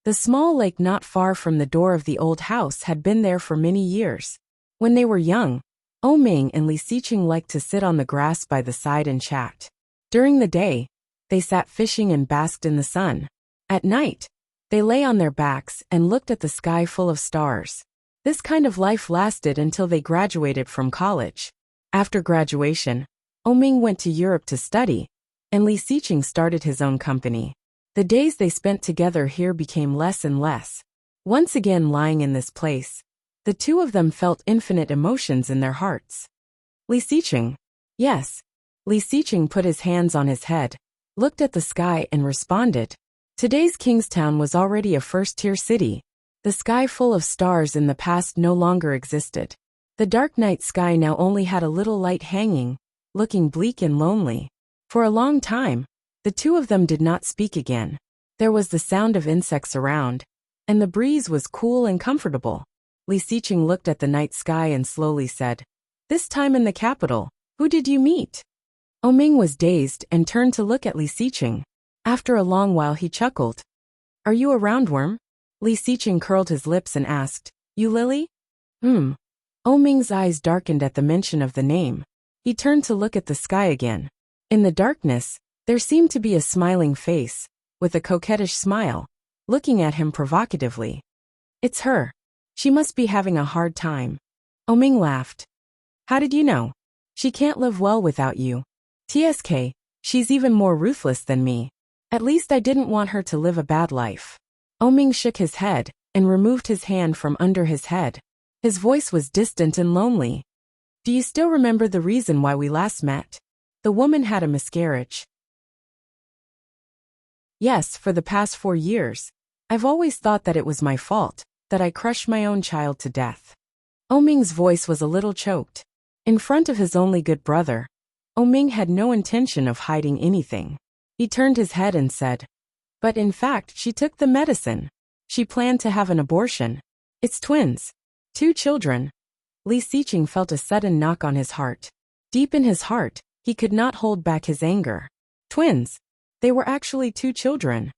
The small lake not far from the door of the old house had been there for many years. When they were young, Ming and Li Xiqing liked to sit on the grass by the side and chat. During the day, they sat fishing and basked in the sun. At night, they lay on their backs and looked at the sky full of stars. This kind of life lasted until they graduated from college. After graduation, Ming went to Europe to study, and Li Xiqing started his own company. The days they spent together here became less and less. Once again lying in this place, the two of them felt infinite emotions in their hearts. Li Xiqing. Yes. Li Xiqing put his hands on his head, looked at the sky and responded. Today's Kingstown was already a first-tier city. The sky full of stars in the past no longer existed. The dark night sky now only had a little light hanging, looking bleak and lonely. For a long time, the two of them did not speak again. There was the sound of insects around, and the breeze was cool and comfortable. Li Xiqing looked at the night sky and slowly said, "This time in the capital, who did you meet?" Ming was dazed and turned to look at Li Xiqing. After a long while he chuckled. "Are you a roundworm?" Li Xiqing curled his lips and asked, "You Lily?" Ming's eyes darkened at the mention of the name. He turned to look at the sky again. In the darkness, there seemed to be a smiling face, with a coquettish smile, looking at him provocatively. "It's her. She must be having a hard time." Ming laughed. "How did you know? She can't live well without you. TSK, she's even more ruthless than me. At least I didn't want her to live a bad life." Ming shook his head and removed his hand from under his head. His voice was distant and lonely. "Do you still remember the reason why we last met? The woman had a miscarriage." "Yes, for the past 4 years. I've always thought that it was my fault, that I crushed my own child to death." Ming's voice was a little choked. In front of his only good brother, Ming had no intention of hiding anything. He turned his head and said, "But in fact she took the medicine. She planned to have an abortion. It's twins. 2 children." Li Xiqing felt a sudden knock on his heart. Deep in his heart, he could not hold back his anger. Twins. They were actually 2 children.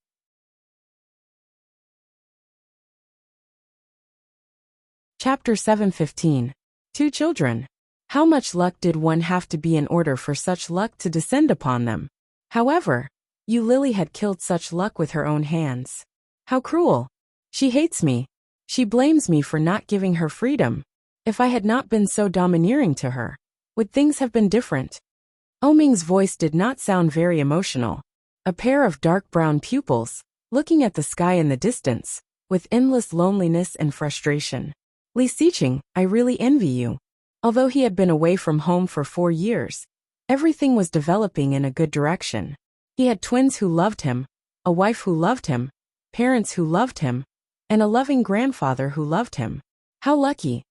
Chapter 7:15. 2 children. How much luck did one have to be in order for such luck to descend upon them? However, Yu Lily had killed such luck with her own hands. How cruel. She hates me. She blames me for not giving her freedom. If I had not been so domineering to her, would things have been different? Ming's voice did not sound very emotional. A pair of dark brown pupils, looking at the sky in the distance, with endless loneliness and frustration. Li Xiqing, I really envy you. Although he had been away from home for 4 years, everything was developing in a good direction. He had twins who loved him, a wife who loved him, parents who loved him, and a loving grandfather who loved him. How lucky.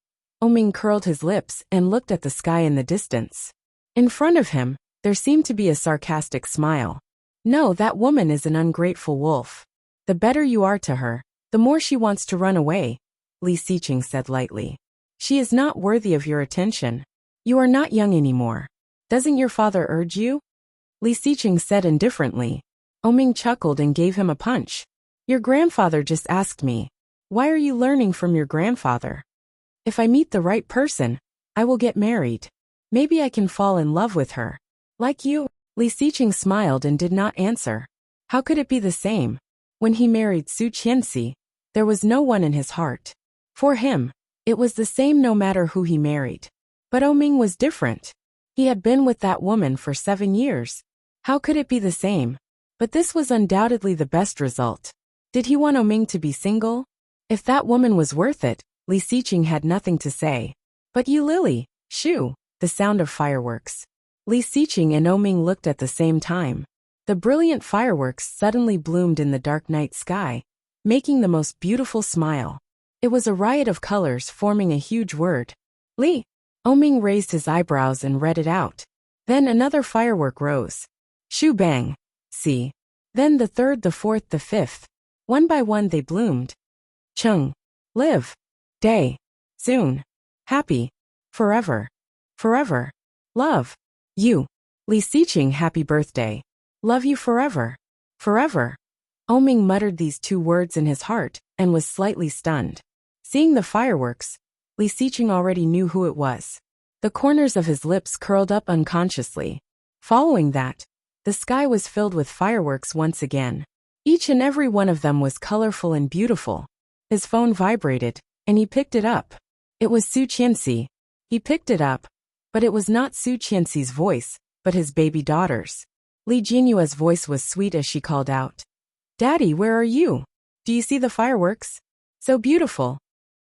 Ming curled his lips and looked at the sky in the distance. In front of him, there seemed to be a sarcastic smile. No, that woman is an ungrateful wolf. The better you are to her, the more she wants to run away, Li Xiqing said lightly. She is not worthy of your attention. You are not young anymore. Doesn't your father urge you? Li Xiqing said indifferently. Ming chuckled and gave him a punch. Your grandfather just asked me. Why are you learning from your grandfather? If I meet the right person, I will get married. Maybe I can fall in love with her. Like you? Li Xiqing smiled and did not answer. How could it be the same? When he married Su Qianxi, there was no one in his heart. For him, it was the same no matter who he married. But Ming was different. He had been with that woman for 7 years. How could it be the same? But this was undoubtedly the best result. Did he want Ming to be single? If that woman was worth it, Li Xiqing had nothing to say. But you Lily, shoo, the sound of fireworks. Li Xiqing and Ming looked at the same time. The brilliant fireworks suddenly bloomed in the dark night sky, making the most beautiful smile. It was a riot of colors forming a huge word. Li. Ming raised his eyebrows and read it out. Then another firework rose. Shoo bang. See. Then the third, the fourth, the fifth. One by one they bloomed. Chung. Live. Day. Soon. Happy. Forever. Forever. Love. You. Li Xiqing, happy birthday. Love you forever. Forever. Oming muttered these two words in his heart and was slightly stunned. Seeing the fireworks, Li Xiqing already knew who it was. The corners of his lips curled up unconsciously. Following that, the sky was filled with fireworks once again. Each and every one of them was colorful and beautiful. His phone vibrated, and he picked it up. It was Su Qianxi. He picked it up, but it was not Su Qianxi's voice, but his baby daughter's. Li Jinyue's voice was sweet as she called out. Daddy, where are you? Do you see the fireworks? So beautiful.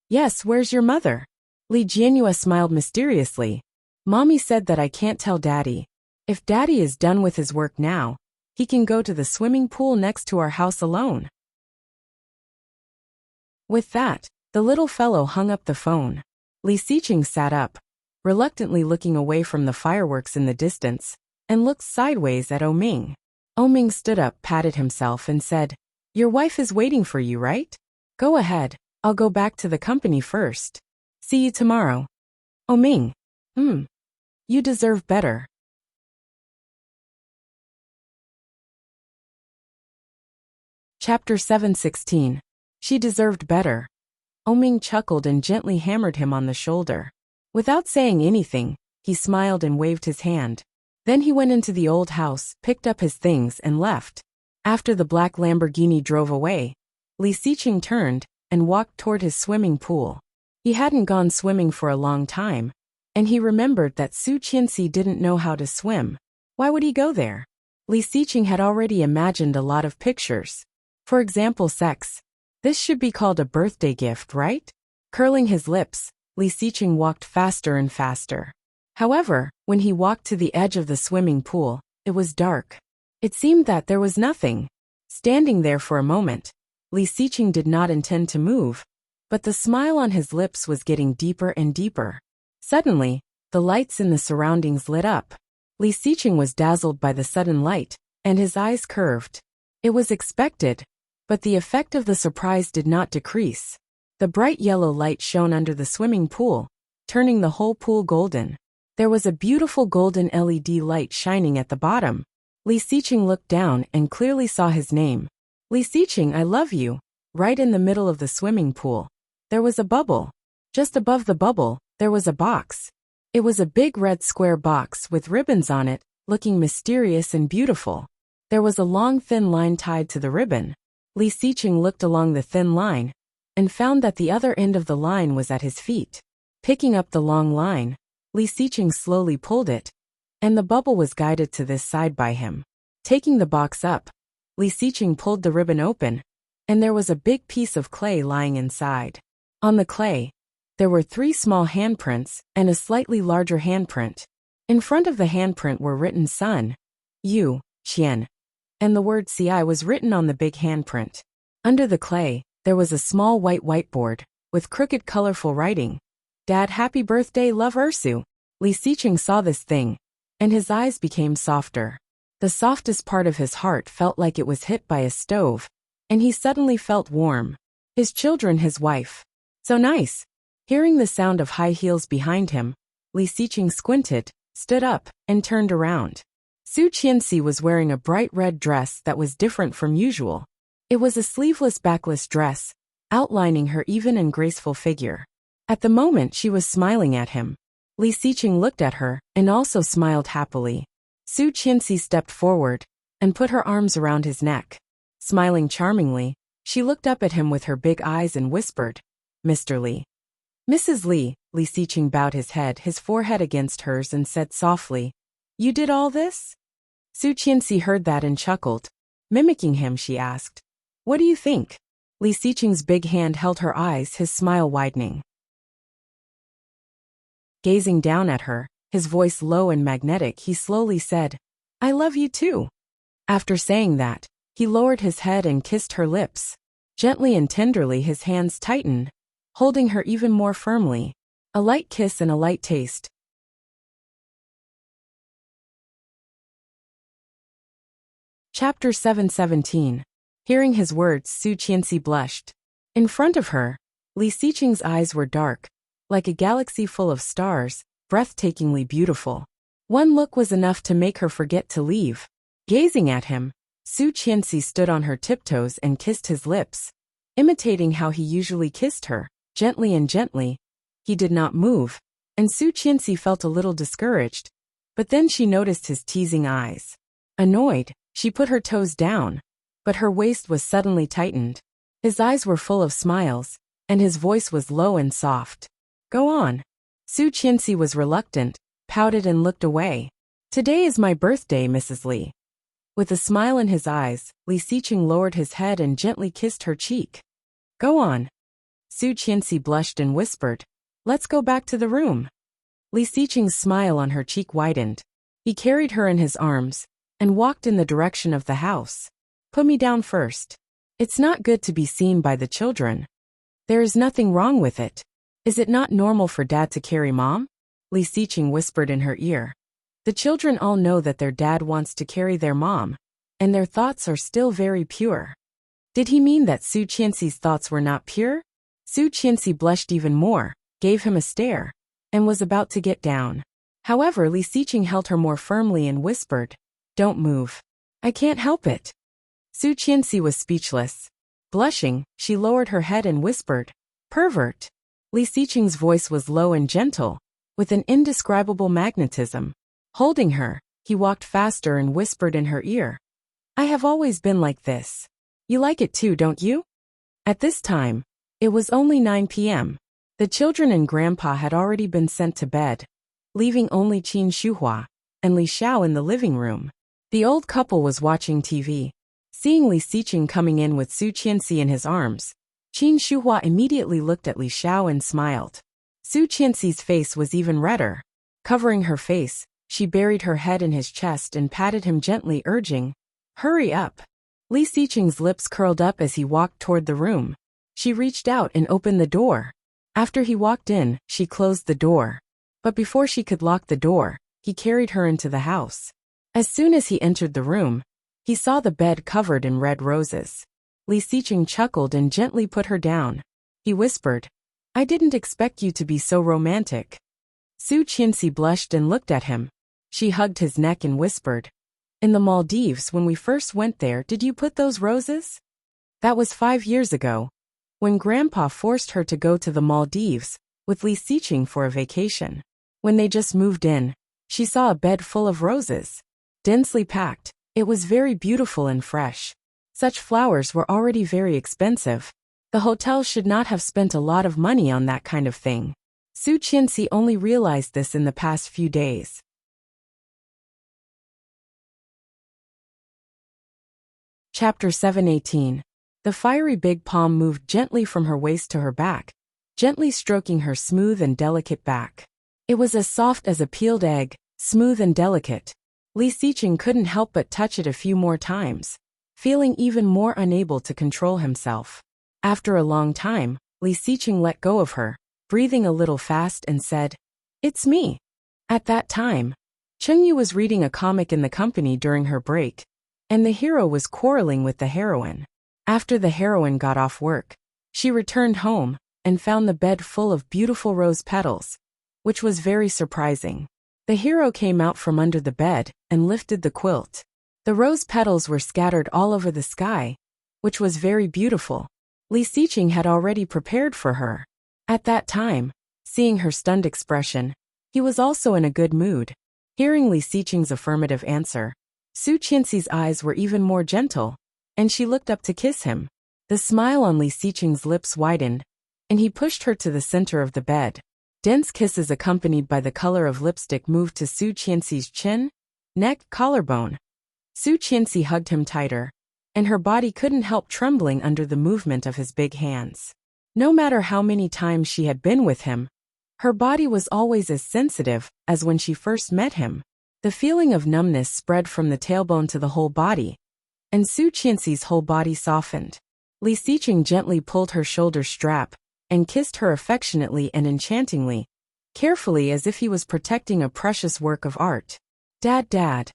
Yes, where's your mother? Li Jinyue smiled mysteriously. Mommy said that I can't tell Daddy. If Daddy is done with his work now, he can go to the swimming pool next to our house alone. With that, the little fellow hung up the phone. Li Xiqing sat up, reluctantly looking away from the fireworks in the distance, and looked sideways at Oming. Oming stood up, patted himself, and said, Your wife is waiting for you, right? Go ahead, I'll go back to the company first. See you tomorrow. Oming. You deserve better. Chapter 7:16. She deserved better. Oming chuckled and gently hammered him on the shoulder. Without saying anything, he smiled and waved his hand. Then he went into the old house, picked up his things, and left. After the black Lamborghini drove away, Li Xiqing turned and walked toward his swimming pool. He hadn't gone swimming for a long time, and he remembered that Su Qianxi didn't know how to swim. Why would he go there? Li Xiqing had already imagined a lot of pictures. For example, sex. This should be called a birthday gift, right? Curling his lips, Li Xiqing walked faster and faster. However, when he walked to the edge of the swimming pool, it was dark. It seemed that there was nothing. Standing there for a moment, Li Xiqing did not intend to move, but the smile on his lips was getting deeper and deeper. Suddenly, the lights in the surroundings lit up. Li Xiqing was dazzled by the sudden light, and his eyes curved. It was expected, but the effect of the surprise did not decrease. The bright yellow light shone under the swimming pool, turning the whole pool golden. There was a beautiful golden LED light shining at the bottom. Li Xiqing looked down and clearly saw his name. Li Xiqing, I love you. Right in the middle of the swimming pool, there was a bubble. Just above the bubble, there was a box. It was a big red square box with ribbons on it, looking mysterious and beautiful. There was a long thin line tied to the ribbon. Li Xiqing looked along the thin line and found that the other end of the line was at his feet. Picking up the long line, Li Xiqing slowly pulled it, and the bubble was guided to this side by him. Taking the box up, Li Xiqing pulled the ribbon open, and there was a big piece of clay lying inside. On the clay, there were 3 small handprints and a slightly larger handprint. In front of the handprint were written Sun, Yu, Qian, and the word CI was written on the big handprint. Under the clay, there was a small white whiteboard with crooked colorful writing. Dad, happy birthday, love Ursu. Li Xiqing saw this thing, and his eyes became softer. The softest part of his heart felt like it was hit by a stove, and he suddenly felt warm. His children, his wife. So nice. Hearing the sound of high heels behind him, Li Xiqing squinted, stood up, and turned around. Su Qianxi was wearing a bright red dress that was different from usual. It was a sleeveless backless dress, outlining her even and graceful figure. At the moment she was smiling at him. Li Xiqing looked at her and also smiled happily. Su Qianxi stepped forward and put her arms around his neck. Smiling charmingly, she looked up at him with her big eyes and whispered, Mr. Li. Mrs. Li, Li Xiqing bowed his head, his forehead against hers, and said softly, You did all this? Su Qianxi heard that and chuckled. Mimicking him, she asked, What do you think? Li Xiqing's big hand held her eyes, his smile widening. Gazing down at her, his voice low and magnetic, he slowly said, I love you too. After saying that, he lowered his head and kissed her lips. Gently and tenderly his hands tightened, holding her even more firmly. A light kiss and a light taste. Chapter 717. Hearing his words, Su Qianxi blushed. In front of her, Li Xiqing's eyes were dark, like a galaxy full of stars, breathtakingly beautiful. One look was enough to make her forget to leave. Gazing at him, Su Qianxi stood on her tiptoes and kissed his lips, imitating how he usually kissed her, gently and gently. He did not move, and Su Qianxi felt a little discouraged, but then she noticed his teasing eyes. Annoyed, she put her toes down, but her waist was suddenly tightened. His eyes were full of smiles, and his voice was low and soft. Go on. Su Qianxi was reluctant, pouted and looked away. Today is my birthday, Mrs. Li. With a smile in his eyes, Li Xiqing lowered his head and gently kissed her cheek. Go on. Su Qianxi blushed and whispered, let's go back to the room. Li Xiqing's smile on her cheek widened. He carried her in his arms and walked in the direction of the house. Put me down first. It's not good to be seen by the children. There is nothing wrong with it. Is it not normal for dad to carry mom? Li Xiqing whispered in her ear. The children all know that their dad wants to carry their mom, and their thoughts are still very pure. Did he mean that Su Qianxi's thoughts were not pure? Su Qianxi blushed even more, gave him a stare, and was about to get down. However, Li Xiqing held her more firmly and whispered, don't move. I can't help it. Su Qianxi was speechless. Blushing, she lowered her head and whispered, pervert. Li Xiqing's voice was low and gentle, with an indescribable magnetism. Holding her, he walked faster and whispered in her ear, I have always been like this. You like it too, don't you? At this time, it was only 9 p.m. The children and Grandpa had already been sent to bed, leaving only Qin Shuhua and Li Xiao in the living room. The old couple was watching TV. Seeing Li Xiqing coming in with Su Qianxi in his arms, Qin Shuhua immediately looked at Li Xiao and smiled. Su Qianxi's face was even redder. Covering her face, she buried her head in his chest and patted him gently, urging, hurry up. Li Xiqing's lips curled up as he walked toward the room. She reached out and opened the door. After he walked in, she closed the door. But before she could lock the door, he carried her into the house. As soon as he entered the room, he saw the bed covered in red roses. Li Xiqing chuckled and gently put her down. He whispered, I didn't expect you to be so romantic. Su Qianxi blushed and looked at him. She hugged his neck and whispered, in the Maldives when we first went there, did you put those roses? That was 5 years ago, when Grandpa forced her to go to the Maldives with Li Xiqing for a vacation. When they just moved in, she saw a bed full of roses. Densely packed, it was very beautiful and fresh. Such flowers were already very expensive. The hotel should not have spent a lot of money on that kind of thing. Su Qianxi only realized this in the past few days. Chapter 718. The fiery big palm moved gently from her waist to her back, gently stroking her smooth and delicate back. It was as soft as a peeled egg, smooth and delicate. Li Xiqing couldn't help but touch it a few more times, feeling even more unable to control himself. After a long time, Li Xiqing let go of her, breathing a little fast, and said, it's me. At that time, Chengyu was reading a comic in the company during her break, and the hero was quarreling with the heroine. After the heroine got off work, she returned home and found the bed full of beautiful rose petals, which was very surprising. The hero came out from under the bed and lifted the quilt. The rose petals were scattered all over the sky, which was very beautiful. Li Xiqing had already prepared for her. At that time, seeing her stunned expression, he was also in a good mood. Hearing Li Xiqing's affirmative answer, Su Qianxi's eyes were even more gentle, and she looked up to kiss him. The smile on Li Xiqing's lips widened, and he pushed her to the center of the bed. Dense kisses accompanied by the color of lipstick moved to Su Qianxi's chin, neck, collarbone. Su Qianxi hugged him tighter, and her body couldn't help trembling under the movement of his big hands. No matter how many times she had been with him, her body was always as sensitive as when she first met him. The feeling of numbness spread from the tailbone to the whole body, and Su Qianxi's whole body softened. Li Xiqing gently pulled her shoulder strap and kissed her affectionately and enchantingly, carefully as if he was protecting a precious work of art. Dad.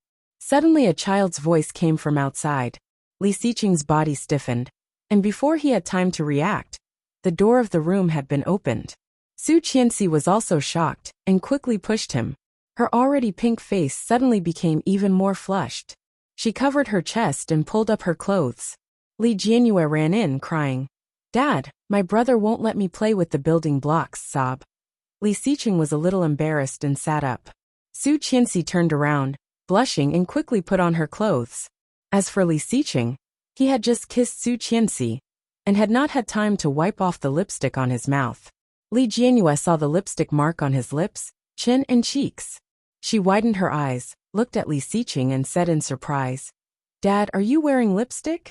Suddenly a child's voice came from outside. Li Xiqing's body stiffened, and before he had time to react, the door of the room had been opened. Su Qianxi was also shocked, and quickly pushed him. Her already pink face suddenly became even more flushed. She covered her chest and pulled up her clothes. Li Jianyue ran in, crying, "Dad, my brother won't let me play with the building blocks," sob. Li Xiqing was a little embarrassed and sat up. Su Qianxi turned around, blushing, and quickly put on her clothes. As for Li Xiqing, he had just kissed Su Qianxi, and had not had time to wipe off the lipstick on his mouth. Li Jianyue saw the lipstick mark on his lips, chin, and cheeks. She widened her eyes, looked at Li Xiqing, and said in surprise, "Dad, are you wearing lipstick?"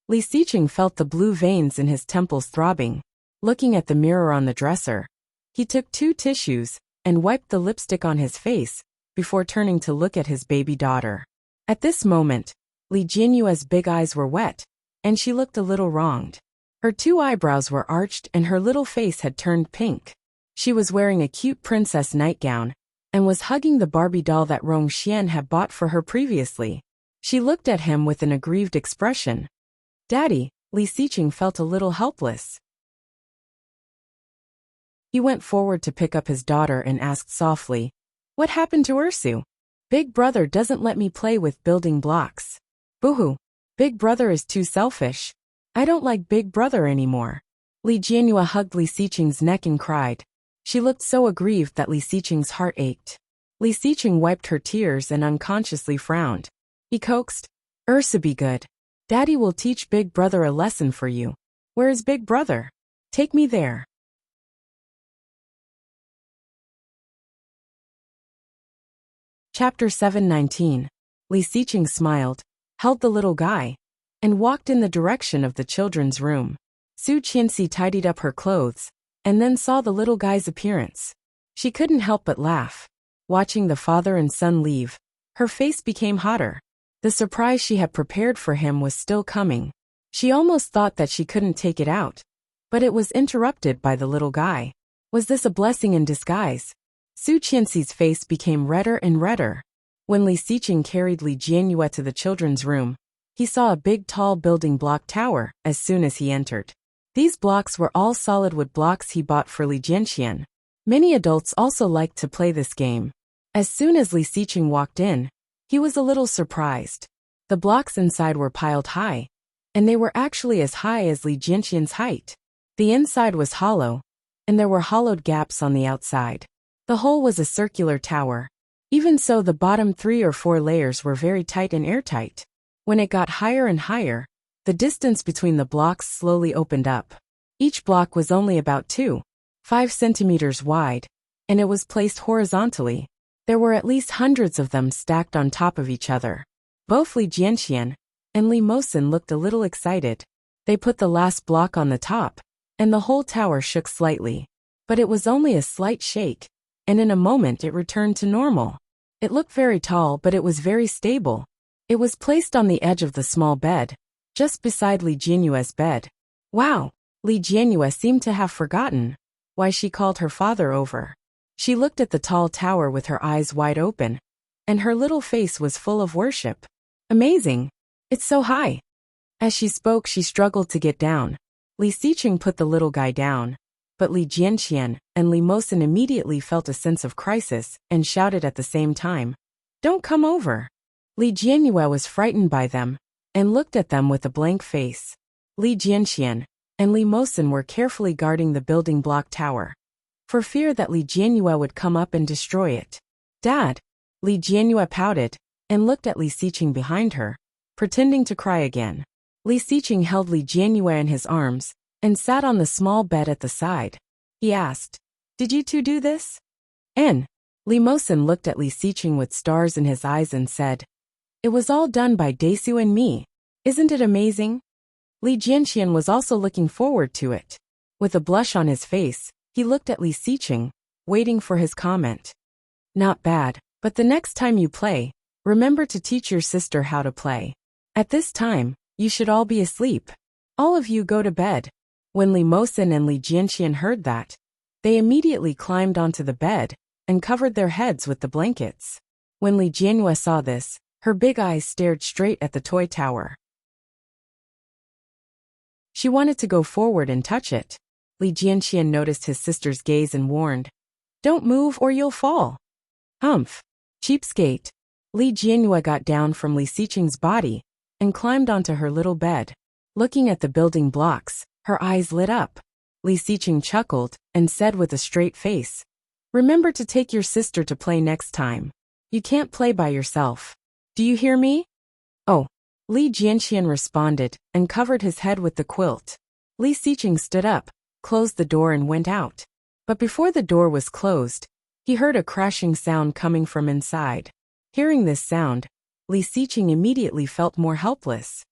Li Xiqing felt the blue veins in his temples throbbing. Looking at the mirror on the dresser, he took 2 tissues and wiped the lipstick on his face before turning to look at his baby daughter. At this moment, Li Jianyue's big eyes were wet, and she looked a little wronged. Her 2 eyebrows were arched and her little face had turned pink. She was wearing a cute princess nightgown and was hugging the Barbie doll that Rong Xian had bought for her previously. She looked at him with an aggrieved expression. "Daddy," Li Xiqing felt a little helpless. He went forward to pick up his daughter and asked softly, "What happened to Ursu? Big brother doesn't let me play with building blocks. Boo-hoo, big brother is too selfish. I don't like big brother anymore." Li Jianyue hugged Li Xiqing's neck and cried. She looked so aggrieved that Li Xiqing's heart ached. Li Xiqing wiped her tears and unconsciously frowned. He coaxed, "Ursu, be good. Daddy will teach big brother a lesson for you. Where is big brother? Take me there." Chapter 719. Li Xiqing smiled, held the little guy, and walked in the direction of the children's room. Su Qianxi tidied up her clothes, and then saw the little guy's appearance. She couldn't help but laugh. Watching the father and son leave, her face became hotter. The surprise she had prepared for him was still coming. She almost thought that she couldn't take it out, but it was interrupted by the little guy. Was this a blessing in disguise? Su Qianxi's face became redder and redder. When Li Xiqing carried Li Jianyue to the children's room, he saw a big tall building block tower as soon as he entered. These blocks were all solid wood blocks he bought for Li Jianxian. Many adults also liked to play this game. As soon as Li Xiqing walked in, he was a little surprised. The blocks inside were piled high, and they were actually as high as Li Jianxian's height. The inside was hollow, and there were hollowed gaps on the outside. The whole was a circular tower. Even so, the bottom 3 or 4 layers were very tight and airtight. When it got higher and higher, the distance between the blocks slowly opened up. Each block was only about 2.5 centimeters wide, and it was placed horizontally. There were at least hundreds of them stacked on top of each other. Both Li Jianxian and Li Mosin looked a little excited. They put the last block on the top, and the whole tower shook slightly. But it was only a slight shake, and in a moment it returned to normal. It looked very tall, but it was very stable. It was placed on the edge of the small bed, just beside Li Jianyue's bed. Wow! Li Jianyue seemed to have forgotten why she called her father over. She looked at the tall tower with her eyes wide open, and her little face was full of worship. Amazing! It's so high! As she spoke, she struggled to get down. Li Xiqing put the little guy down, but Li Jianxian and Li Mosin immediately felt a sense of crisis and shouted at the same time, "Don't come over!" Li Jianyue was frightened by them and looked at them with a blank face. Li Jianxian and Li Mosin were carefully guarding the building block tower, for fear that Li Jianyue would come up and destroy it. "Dad!" Li Jianyue pouted and looked at Li Xiqing behind her, pretending to cry again. Li Xiqing held Li Jianyue in his arms and sat on the small bed at the side. He asked, "Did you two do this?" And Li Mosin looked at Li Xiqing with stars in his eyes and said, "It was all done by Desu and me. Isn't it amazing?" Li Jianxian was also looking forward to it. With a blush on his face, he looked at Li Xiqing, waiting for his comment. "Not bad, but the next time you play, remember to teach your sister how to play. At this time, you should all be asleep. All of you go to bed." When Li Mosin and Li Jianxian heard that, they immediately climbed onto the bed and covered their heads with the blankets. When Li Jianyue saw this, Her big eyes stared straight at the toy tower. She wanted to go forward and touch it. Li Jianxian noticed his sister's gaze and warned, "Don't move or you'll fall." "Humph. Cheapskate." Li Jianyue got down from Li Xiqing's body and climbed onto her little bed. Looking at the building blocks, her eyes lit up. Li Xiqing chuckled and said with a straight face, "Remember to take your sister to play next time. You can't play by yourself. Do you hear me?" "Oh." Li Jianxian responded and covered his head with the quilt. Li Xiqing stood up, closed the door and went out. But before the door was closed, he heard a crashing sound coming from inside. Hearing this sound, Li Xiqing immediately felt more helpless.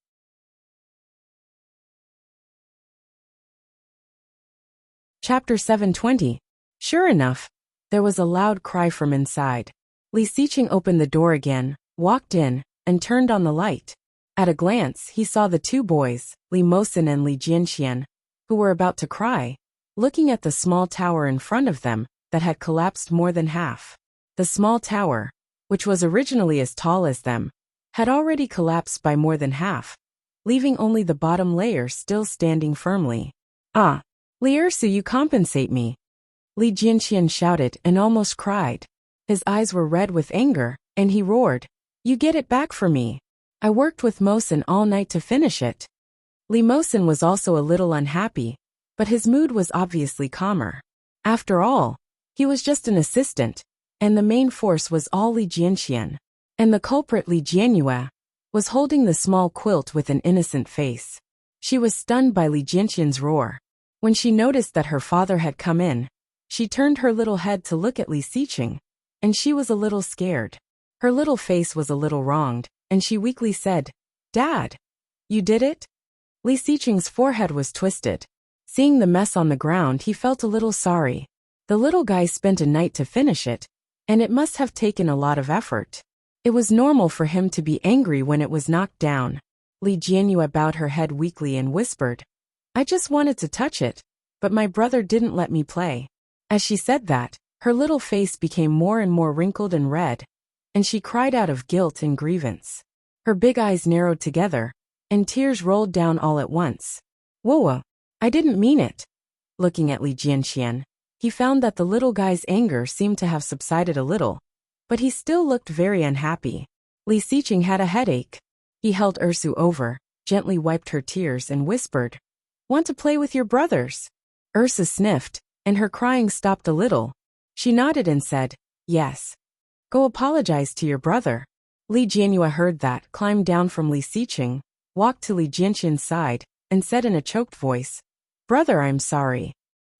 Chapter 720. Sure enough, there was a loud cry from inside. Li Xiqing opened the door again, walked in, and turned on the light. At a glance, he saw the two boys, Li Mosin and Li Jianxian, who were about to cry, looking at the small tower in front of them that had collapsed more than half. The small tower, which was originally as tall as them, had already collapsed by more than half, leaving only the bottom layer still standing firmly. "Ah, Li Ersu, you compensate me!" Li Jianxian shouted and almost cried. His eyes were red with anger, and he roared, "You get it back for me! I worked with Mosin all night to finish it." Li Mosin was also a little unhappy, but his mood was obviously calmer. After all, he was just an assistant, and the main force was all Li Jianxian. And the culprit Li Jianyue was holding the small quilt with an innocent face. She was stunned by Li Jianxian's roar. When she noticed that her father had come in, she turned her little head to look at Li Xiqing, and she was a little scared. Her little face was a little wronged, and she weakly said, "Dad, you did it?" Li Xiqing's forehead was twisted. Seeing the mess on the ground, he felt a little sorry. The little guy spent a night to finish it, and it must have taken a lot of effort. It was normal for him to be angry when it was knocked down. Li Jianyue bowed her head weakly and whispered, "I just wanted to touch it, but my brother didn't let me play." As she said that, her little face became more and more wrinkled and red, and she cried out of guilt and grievance. Her big eyes narrowed together, and tears rolled down all at once. "Whoa, I didn't mean it." Looking at Li Jianxian, he found that the little guy's anger seemed to have subsided a little, but he still looked very unhappy. Li Xiqing had a headache. He held Ersu over, gently wiped her tears and whispered, "Want to play with your brothers?" Ersu sniffed, and her crying stopped a little. She nodded and said, "Yes." "Go apologize to your brother." Li Jianyue heard that, climbed down from Li Xiqing, walked to Li Jianxian's side, and said in a choked voice, "Brother, I'm sorry."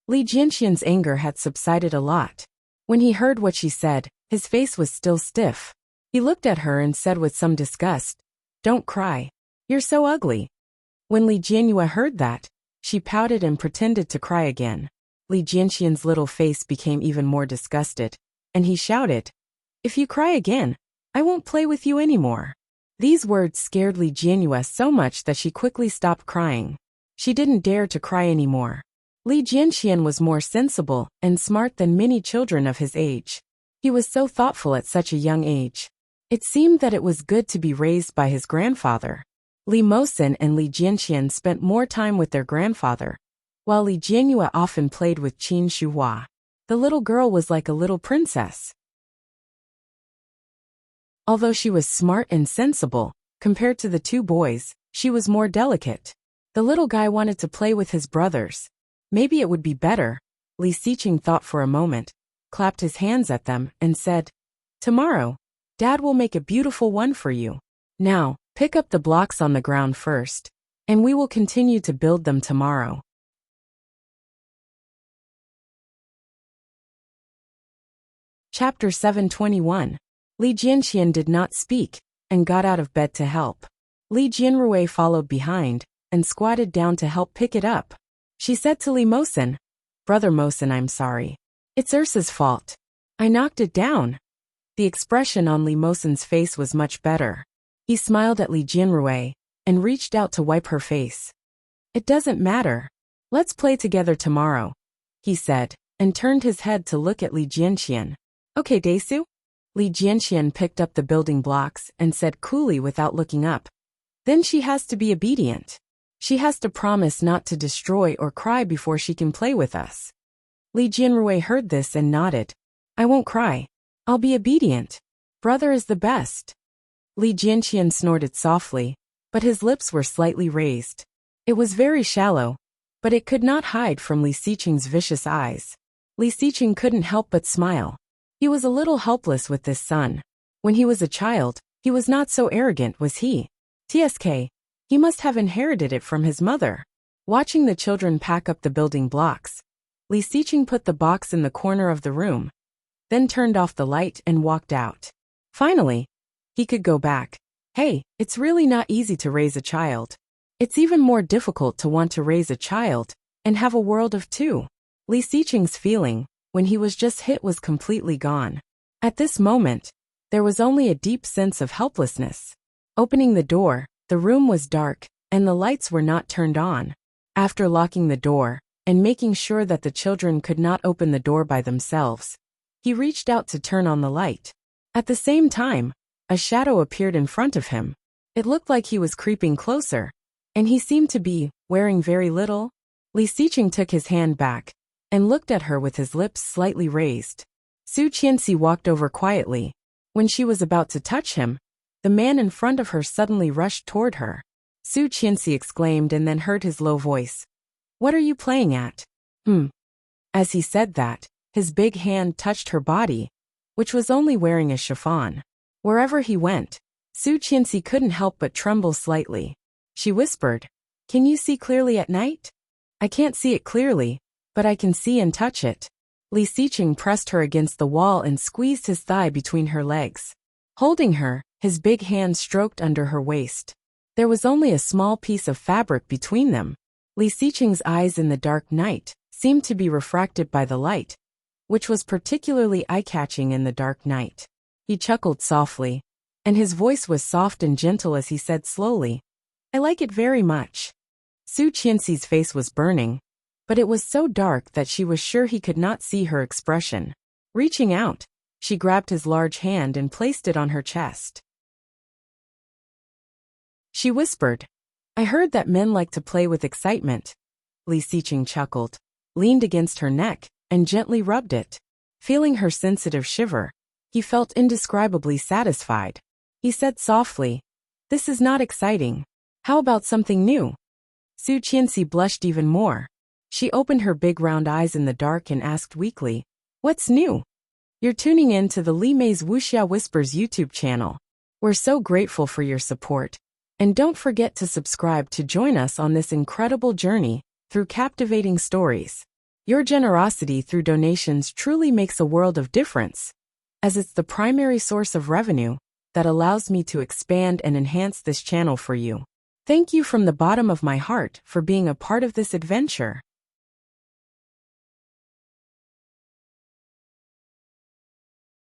Li Jianxian's anger had subsided a lot. When he heard what she said, his face was still stiff. He looked at her and said with some disgust, "Don't cry. You're so ugly." When Li Jianyue heard that, she pouted and pretended to cry again. Li Jianxian's little face became even more disgusted, and he shouted, "If you cry again, I won't play with you anymore." These words scared Li Jianyue so much that she quickly stopped crying. She didn't dare to cry anymore. Li Jianxian was more sensible and smart than many children of his age. He was so thoughtful at such a young age. It seemed that it was good to be raised by his grandfather. Li Mosin and Li Jianxian spent more time with their grandfather, while Li Jianyue often played with Qin Shuhua. The little girl was like a little princess. Although she was smart and sensible, compared to the two boys, she was more delicate. The little guy wanted to play with his brothers. Maybe it would be better. Li Xiqing thought for a moment, clapped his hands at them, and said, "Tomorrow, Dad will make a beautiful one for you. Now, pick up the blocks on the ground first, and we will continue to build them tomorrow." Chapter 721. Li Jianxian did not speak, and got out of bed to help. Li Jianrui followed behind, and squatted down to help pick it up. She said to Li Mosin, "Brother Mosin, I'm sorry. It's Ursa's fault. I knocked it down." The expression on Li Mosin's face was much better. He smiled at Li Jianrui, and reached out to wipe her face. "It doesn't matter. Let's play together tomorrow," he said, and turned his head to look at Li Jianxian. "Okay, Desu?" Li Jianxian picked up the building blocks and said coolly without looking up. Then she has to be obedient. She has to promise not to destroy or cry before she can play with us. Li Jianrui heard this and nodded. I won't cry. I'll be obedient. Brother is the best. Li Jianxian snorted softly, but his lips were slightly raised. It was very shallow, but it could not hide from Li Xiqing's vicious eyes. Li Xiqing couldn't help but smile. He was a little helpless with this son. When he was a child, he was not so arrogant, was he? TSK. He must have inherited it from his mother. Watching the children pack up the building blocks, Li Xiqing put the box in the corner of the room, then turned off the light and walked out. Finally, he could go back. Hey, it's really not easy to raise a child. It's even more difficult to want to raise a child and have a world of two. Li Xiqing's feeling, when he was just hit, was completely gone. At this moment, there was only a deep sense of helplessness. Opening the door, the room was dark, and the lights were not turned on. After locking the door, and making sure that the children could not open the door by themselves, he reached out to turn on the light. At the same time, a shadow appeared in front of him. It looked like he was creeping closer, and he seemed to be wearing very little. Li Xiqing took his hand back and looked at her with his lips slightly raised. Su Qianxi walked over quietly. When she was about to touch him, the man in front of her suddenly rushed toward her. Su Qianxi exclaimed and then heard his low voice. What are you playing at? As he said that, his big hand touched her body, which was only wearing a chiffon. Wherever he went, Su Qianxi couldn't help but tremble slightly. She whispered, Can you see clearly at night? I can't see it clearly, but I can see and touch it. Li Xiqing pressed her against the wall and squeezed his thigh between her legs. Holding her, his big hand stroked under her waist. There was only a small piece of fabric between them. Li Xiqing's eyes in the dark night seemed to be refracted by the light, which was particularly eye-catching in the dark night. He chuckled softly, and his voice was soft and gentle as he said slowly, I like it very much. Su Qianxi's face was burning, but it was so dark that she was sure he could not see her expression. Reaching out, she grabbed his large hand and placed it on her chest. She whispered, I heard that men like to play with excitement. Li Xiqing chuckled, leaned against her neck, and gently rubbed it. Feeling her sensitive shiver, he felt indescribably satisfied. He said softly, This is not exciting. How about something new? Su Qianxi blushed even more. She opened her big round eyes in the dark and asked weakly, What's new? You're tuning in to the Li Mei's Wuxia Whispers YouTube channel. We're so grateful for your support. And don't forget to subscribe to join us on this incredible journey through captivating stories. Your generosity through donations truly makes a world of difference, as it's the primary source of revenue that allows me to expand and enhance this channel for you. Thank you from the bottom of my heart for being a part of this adventure.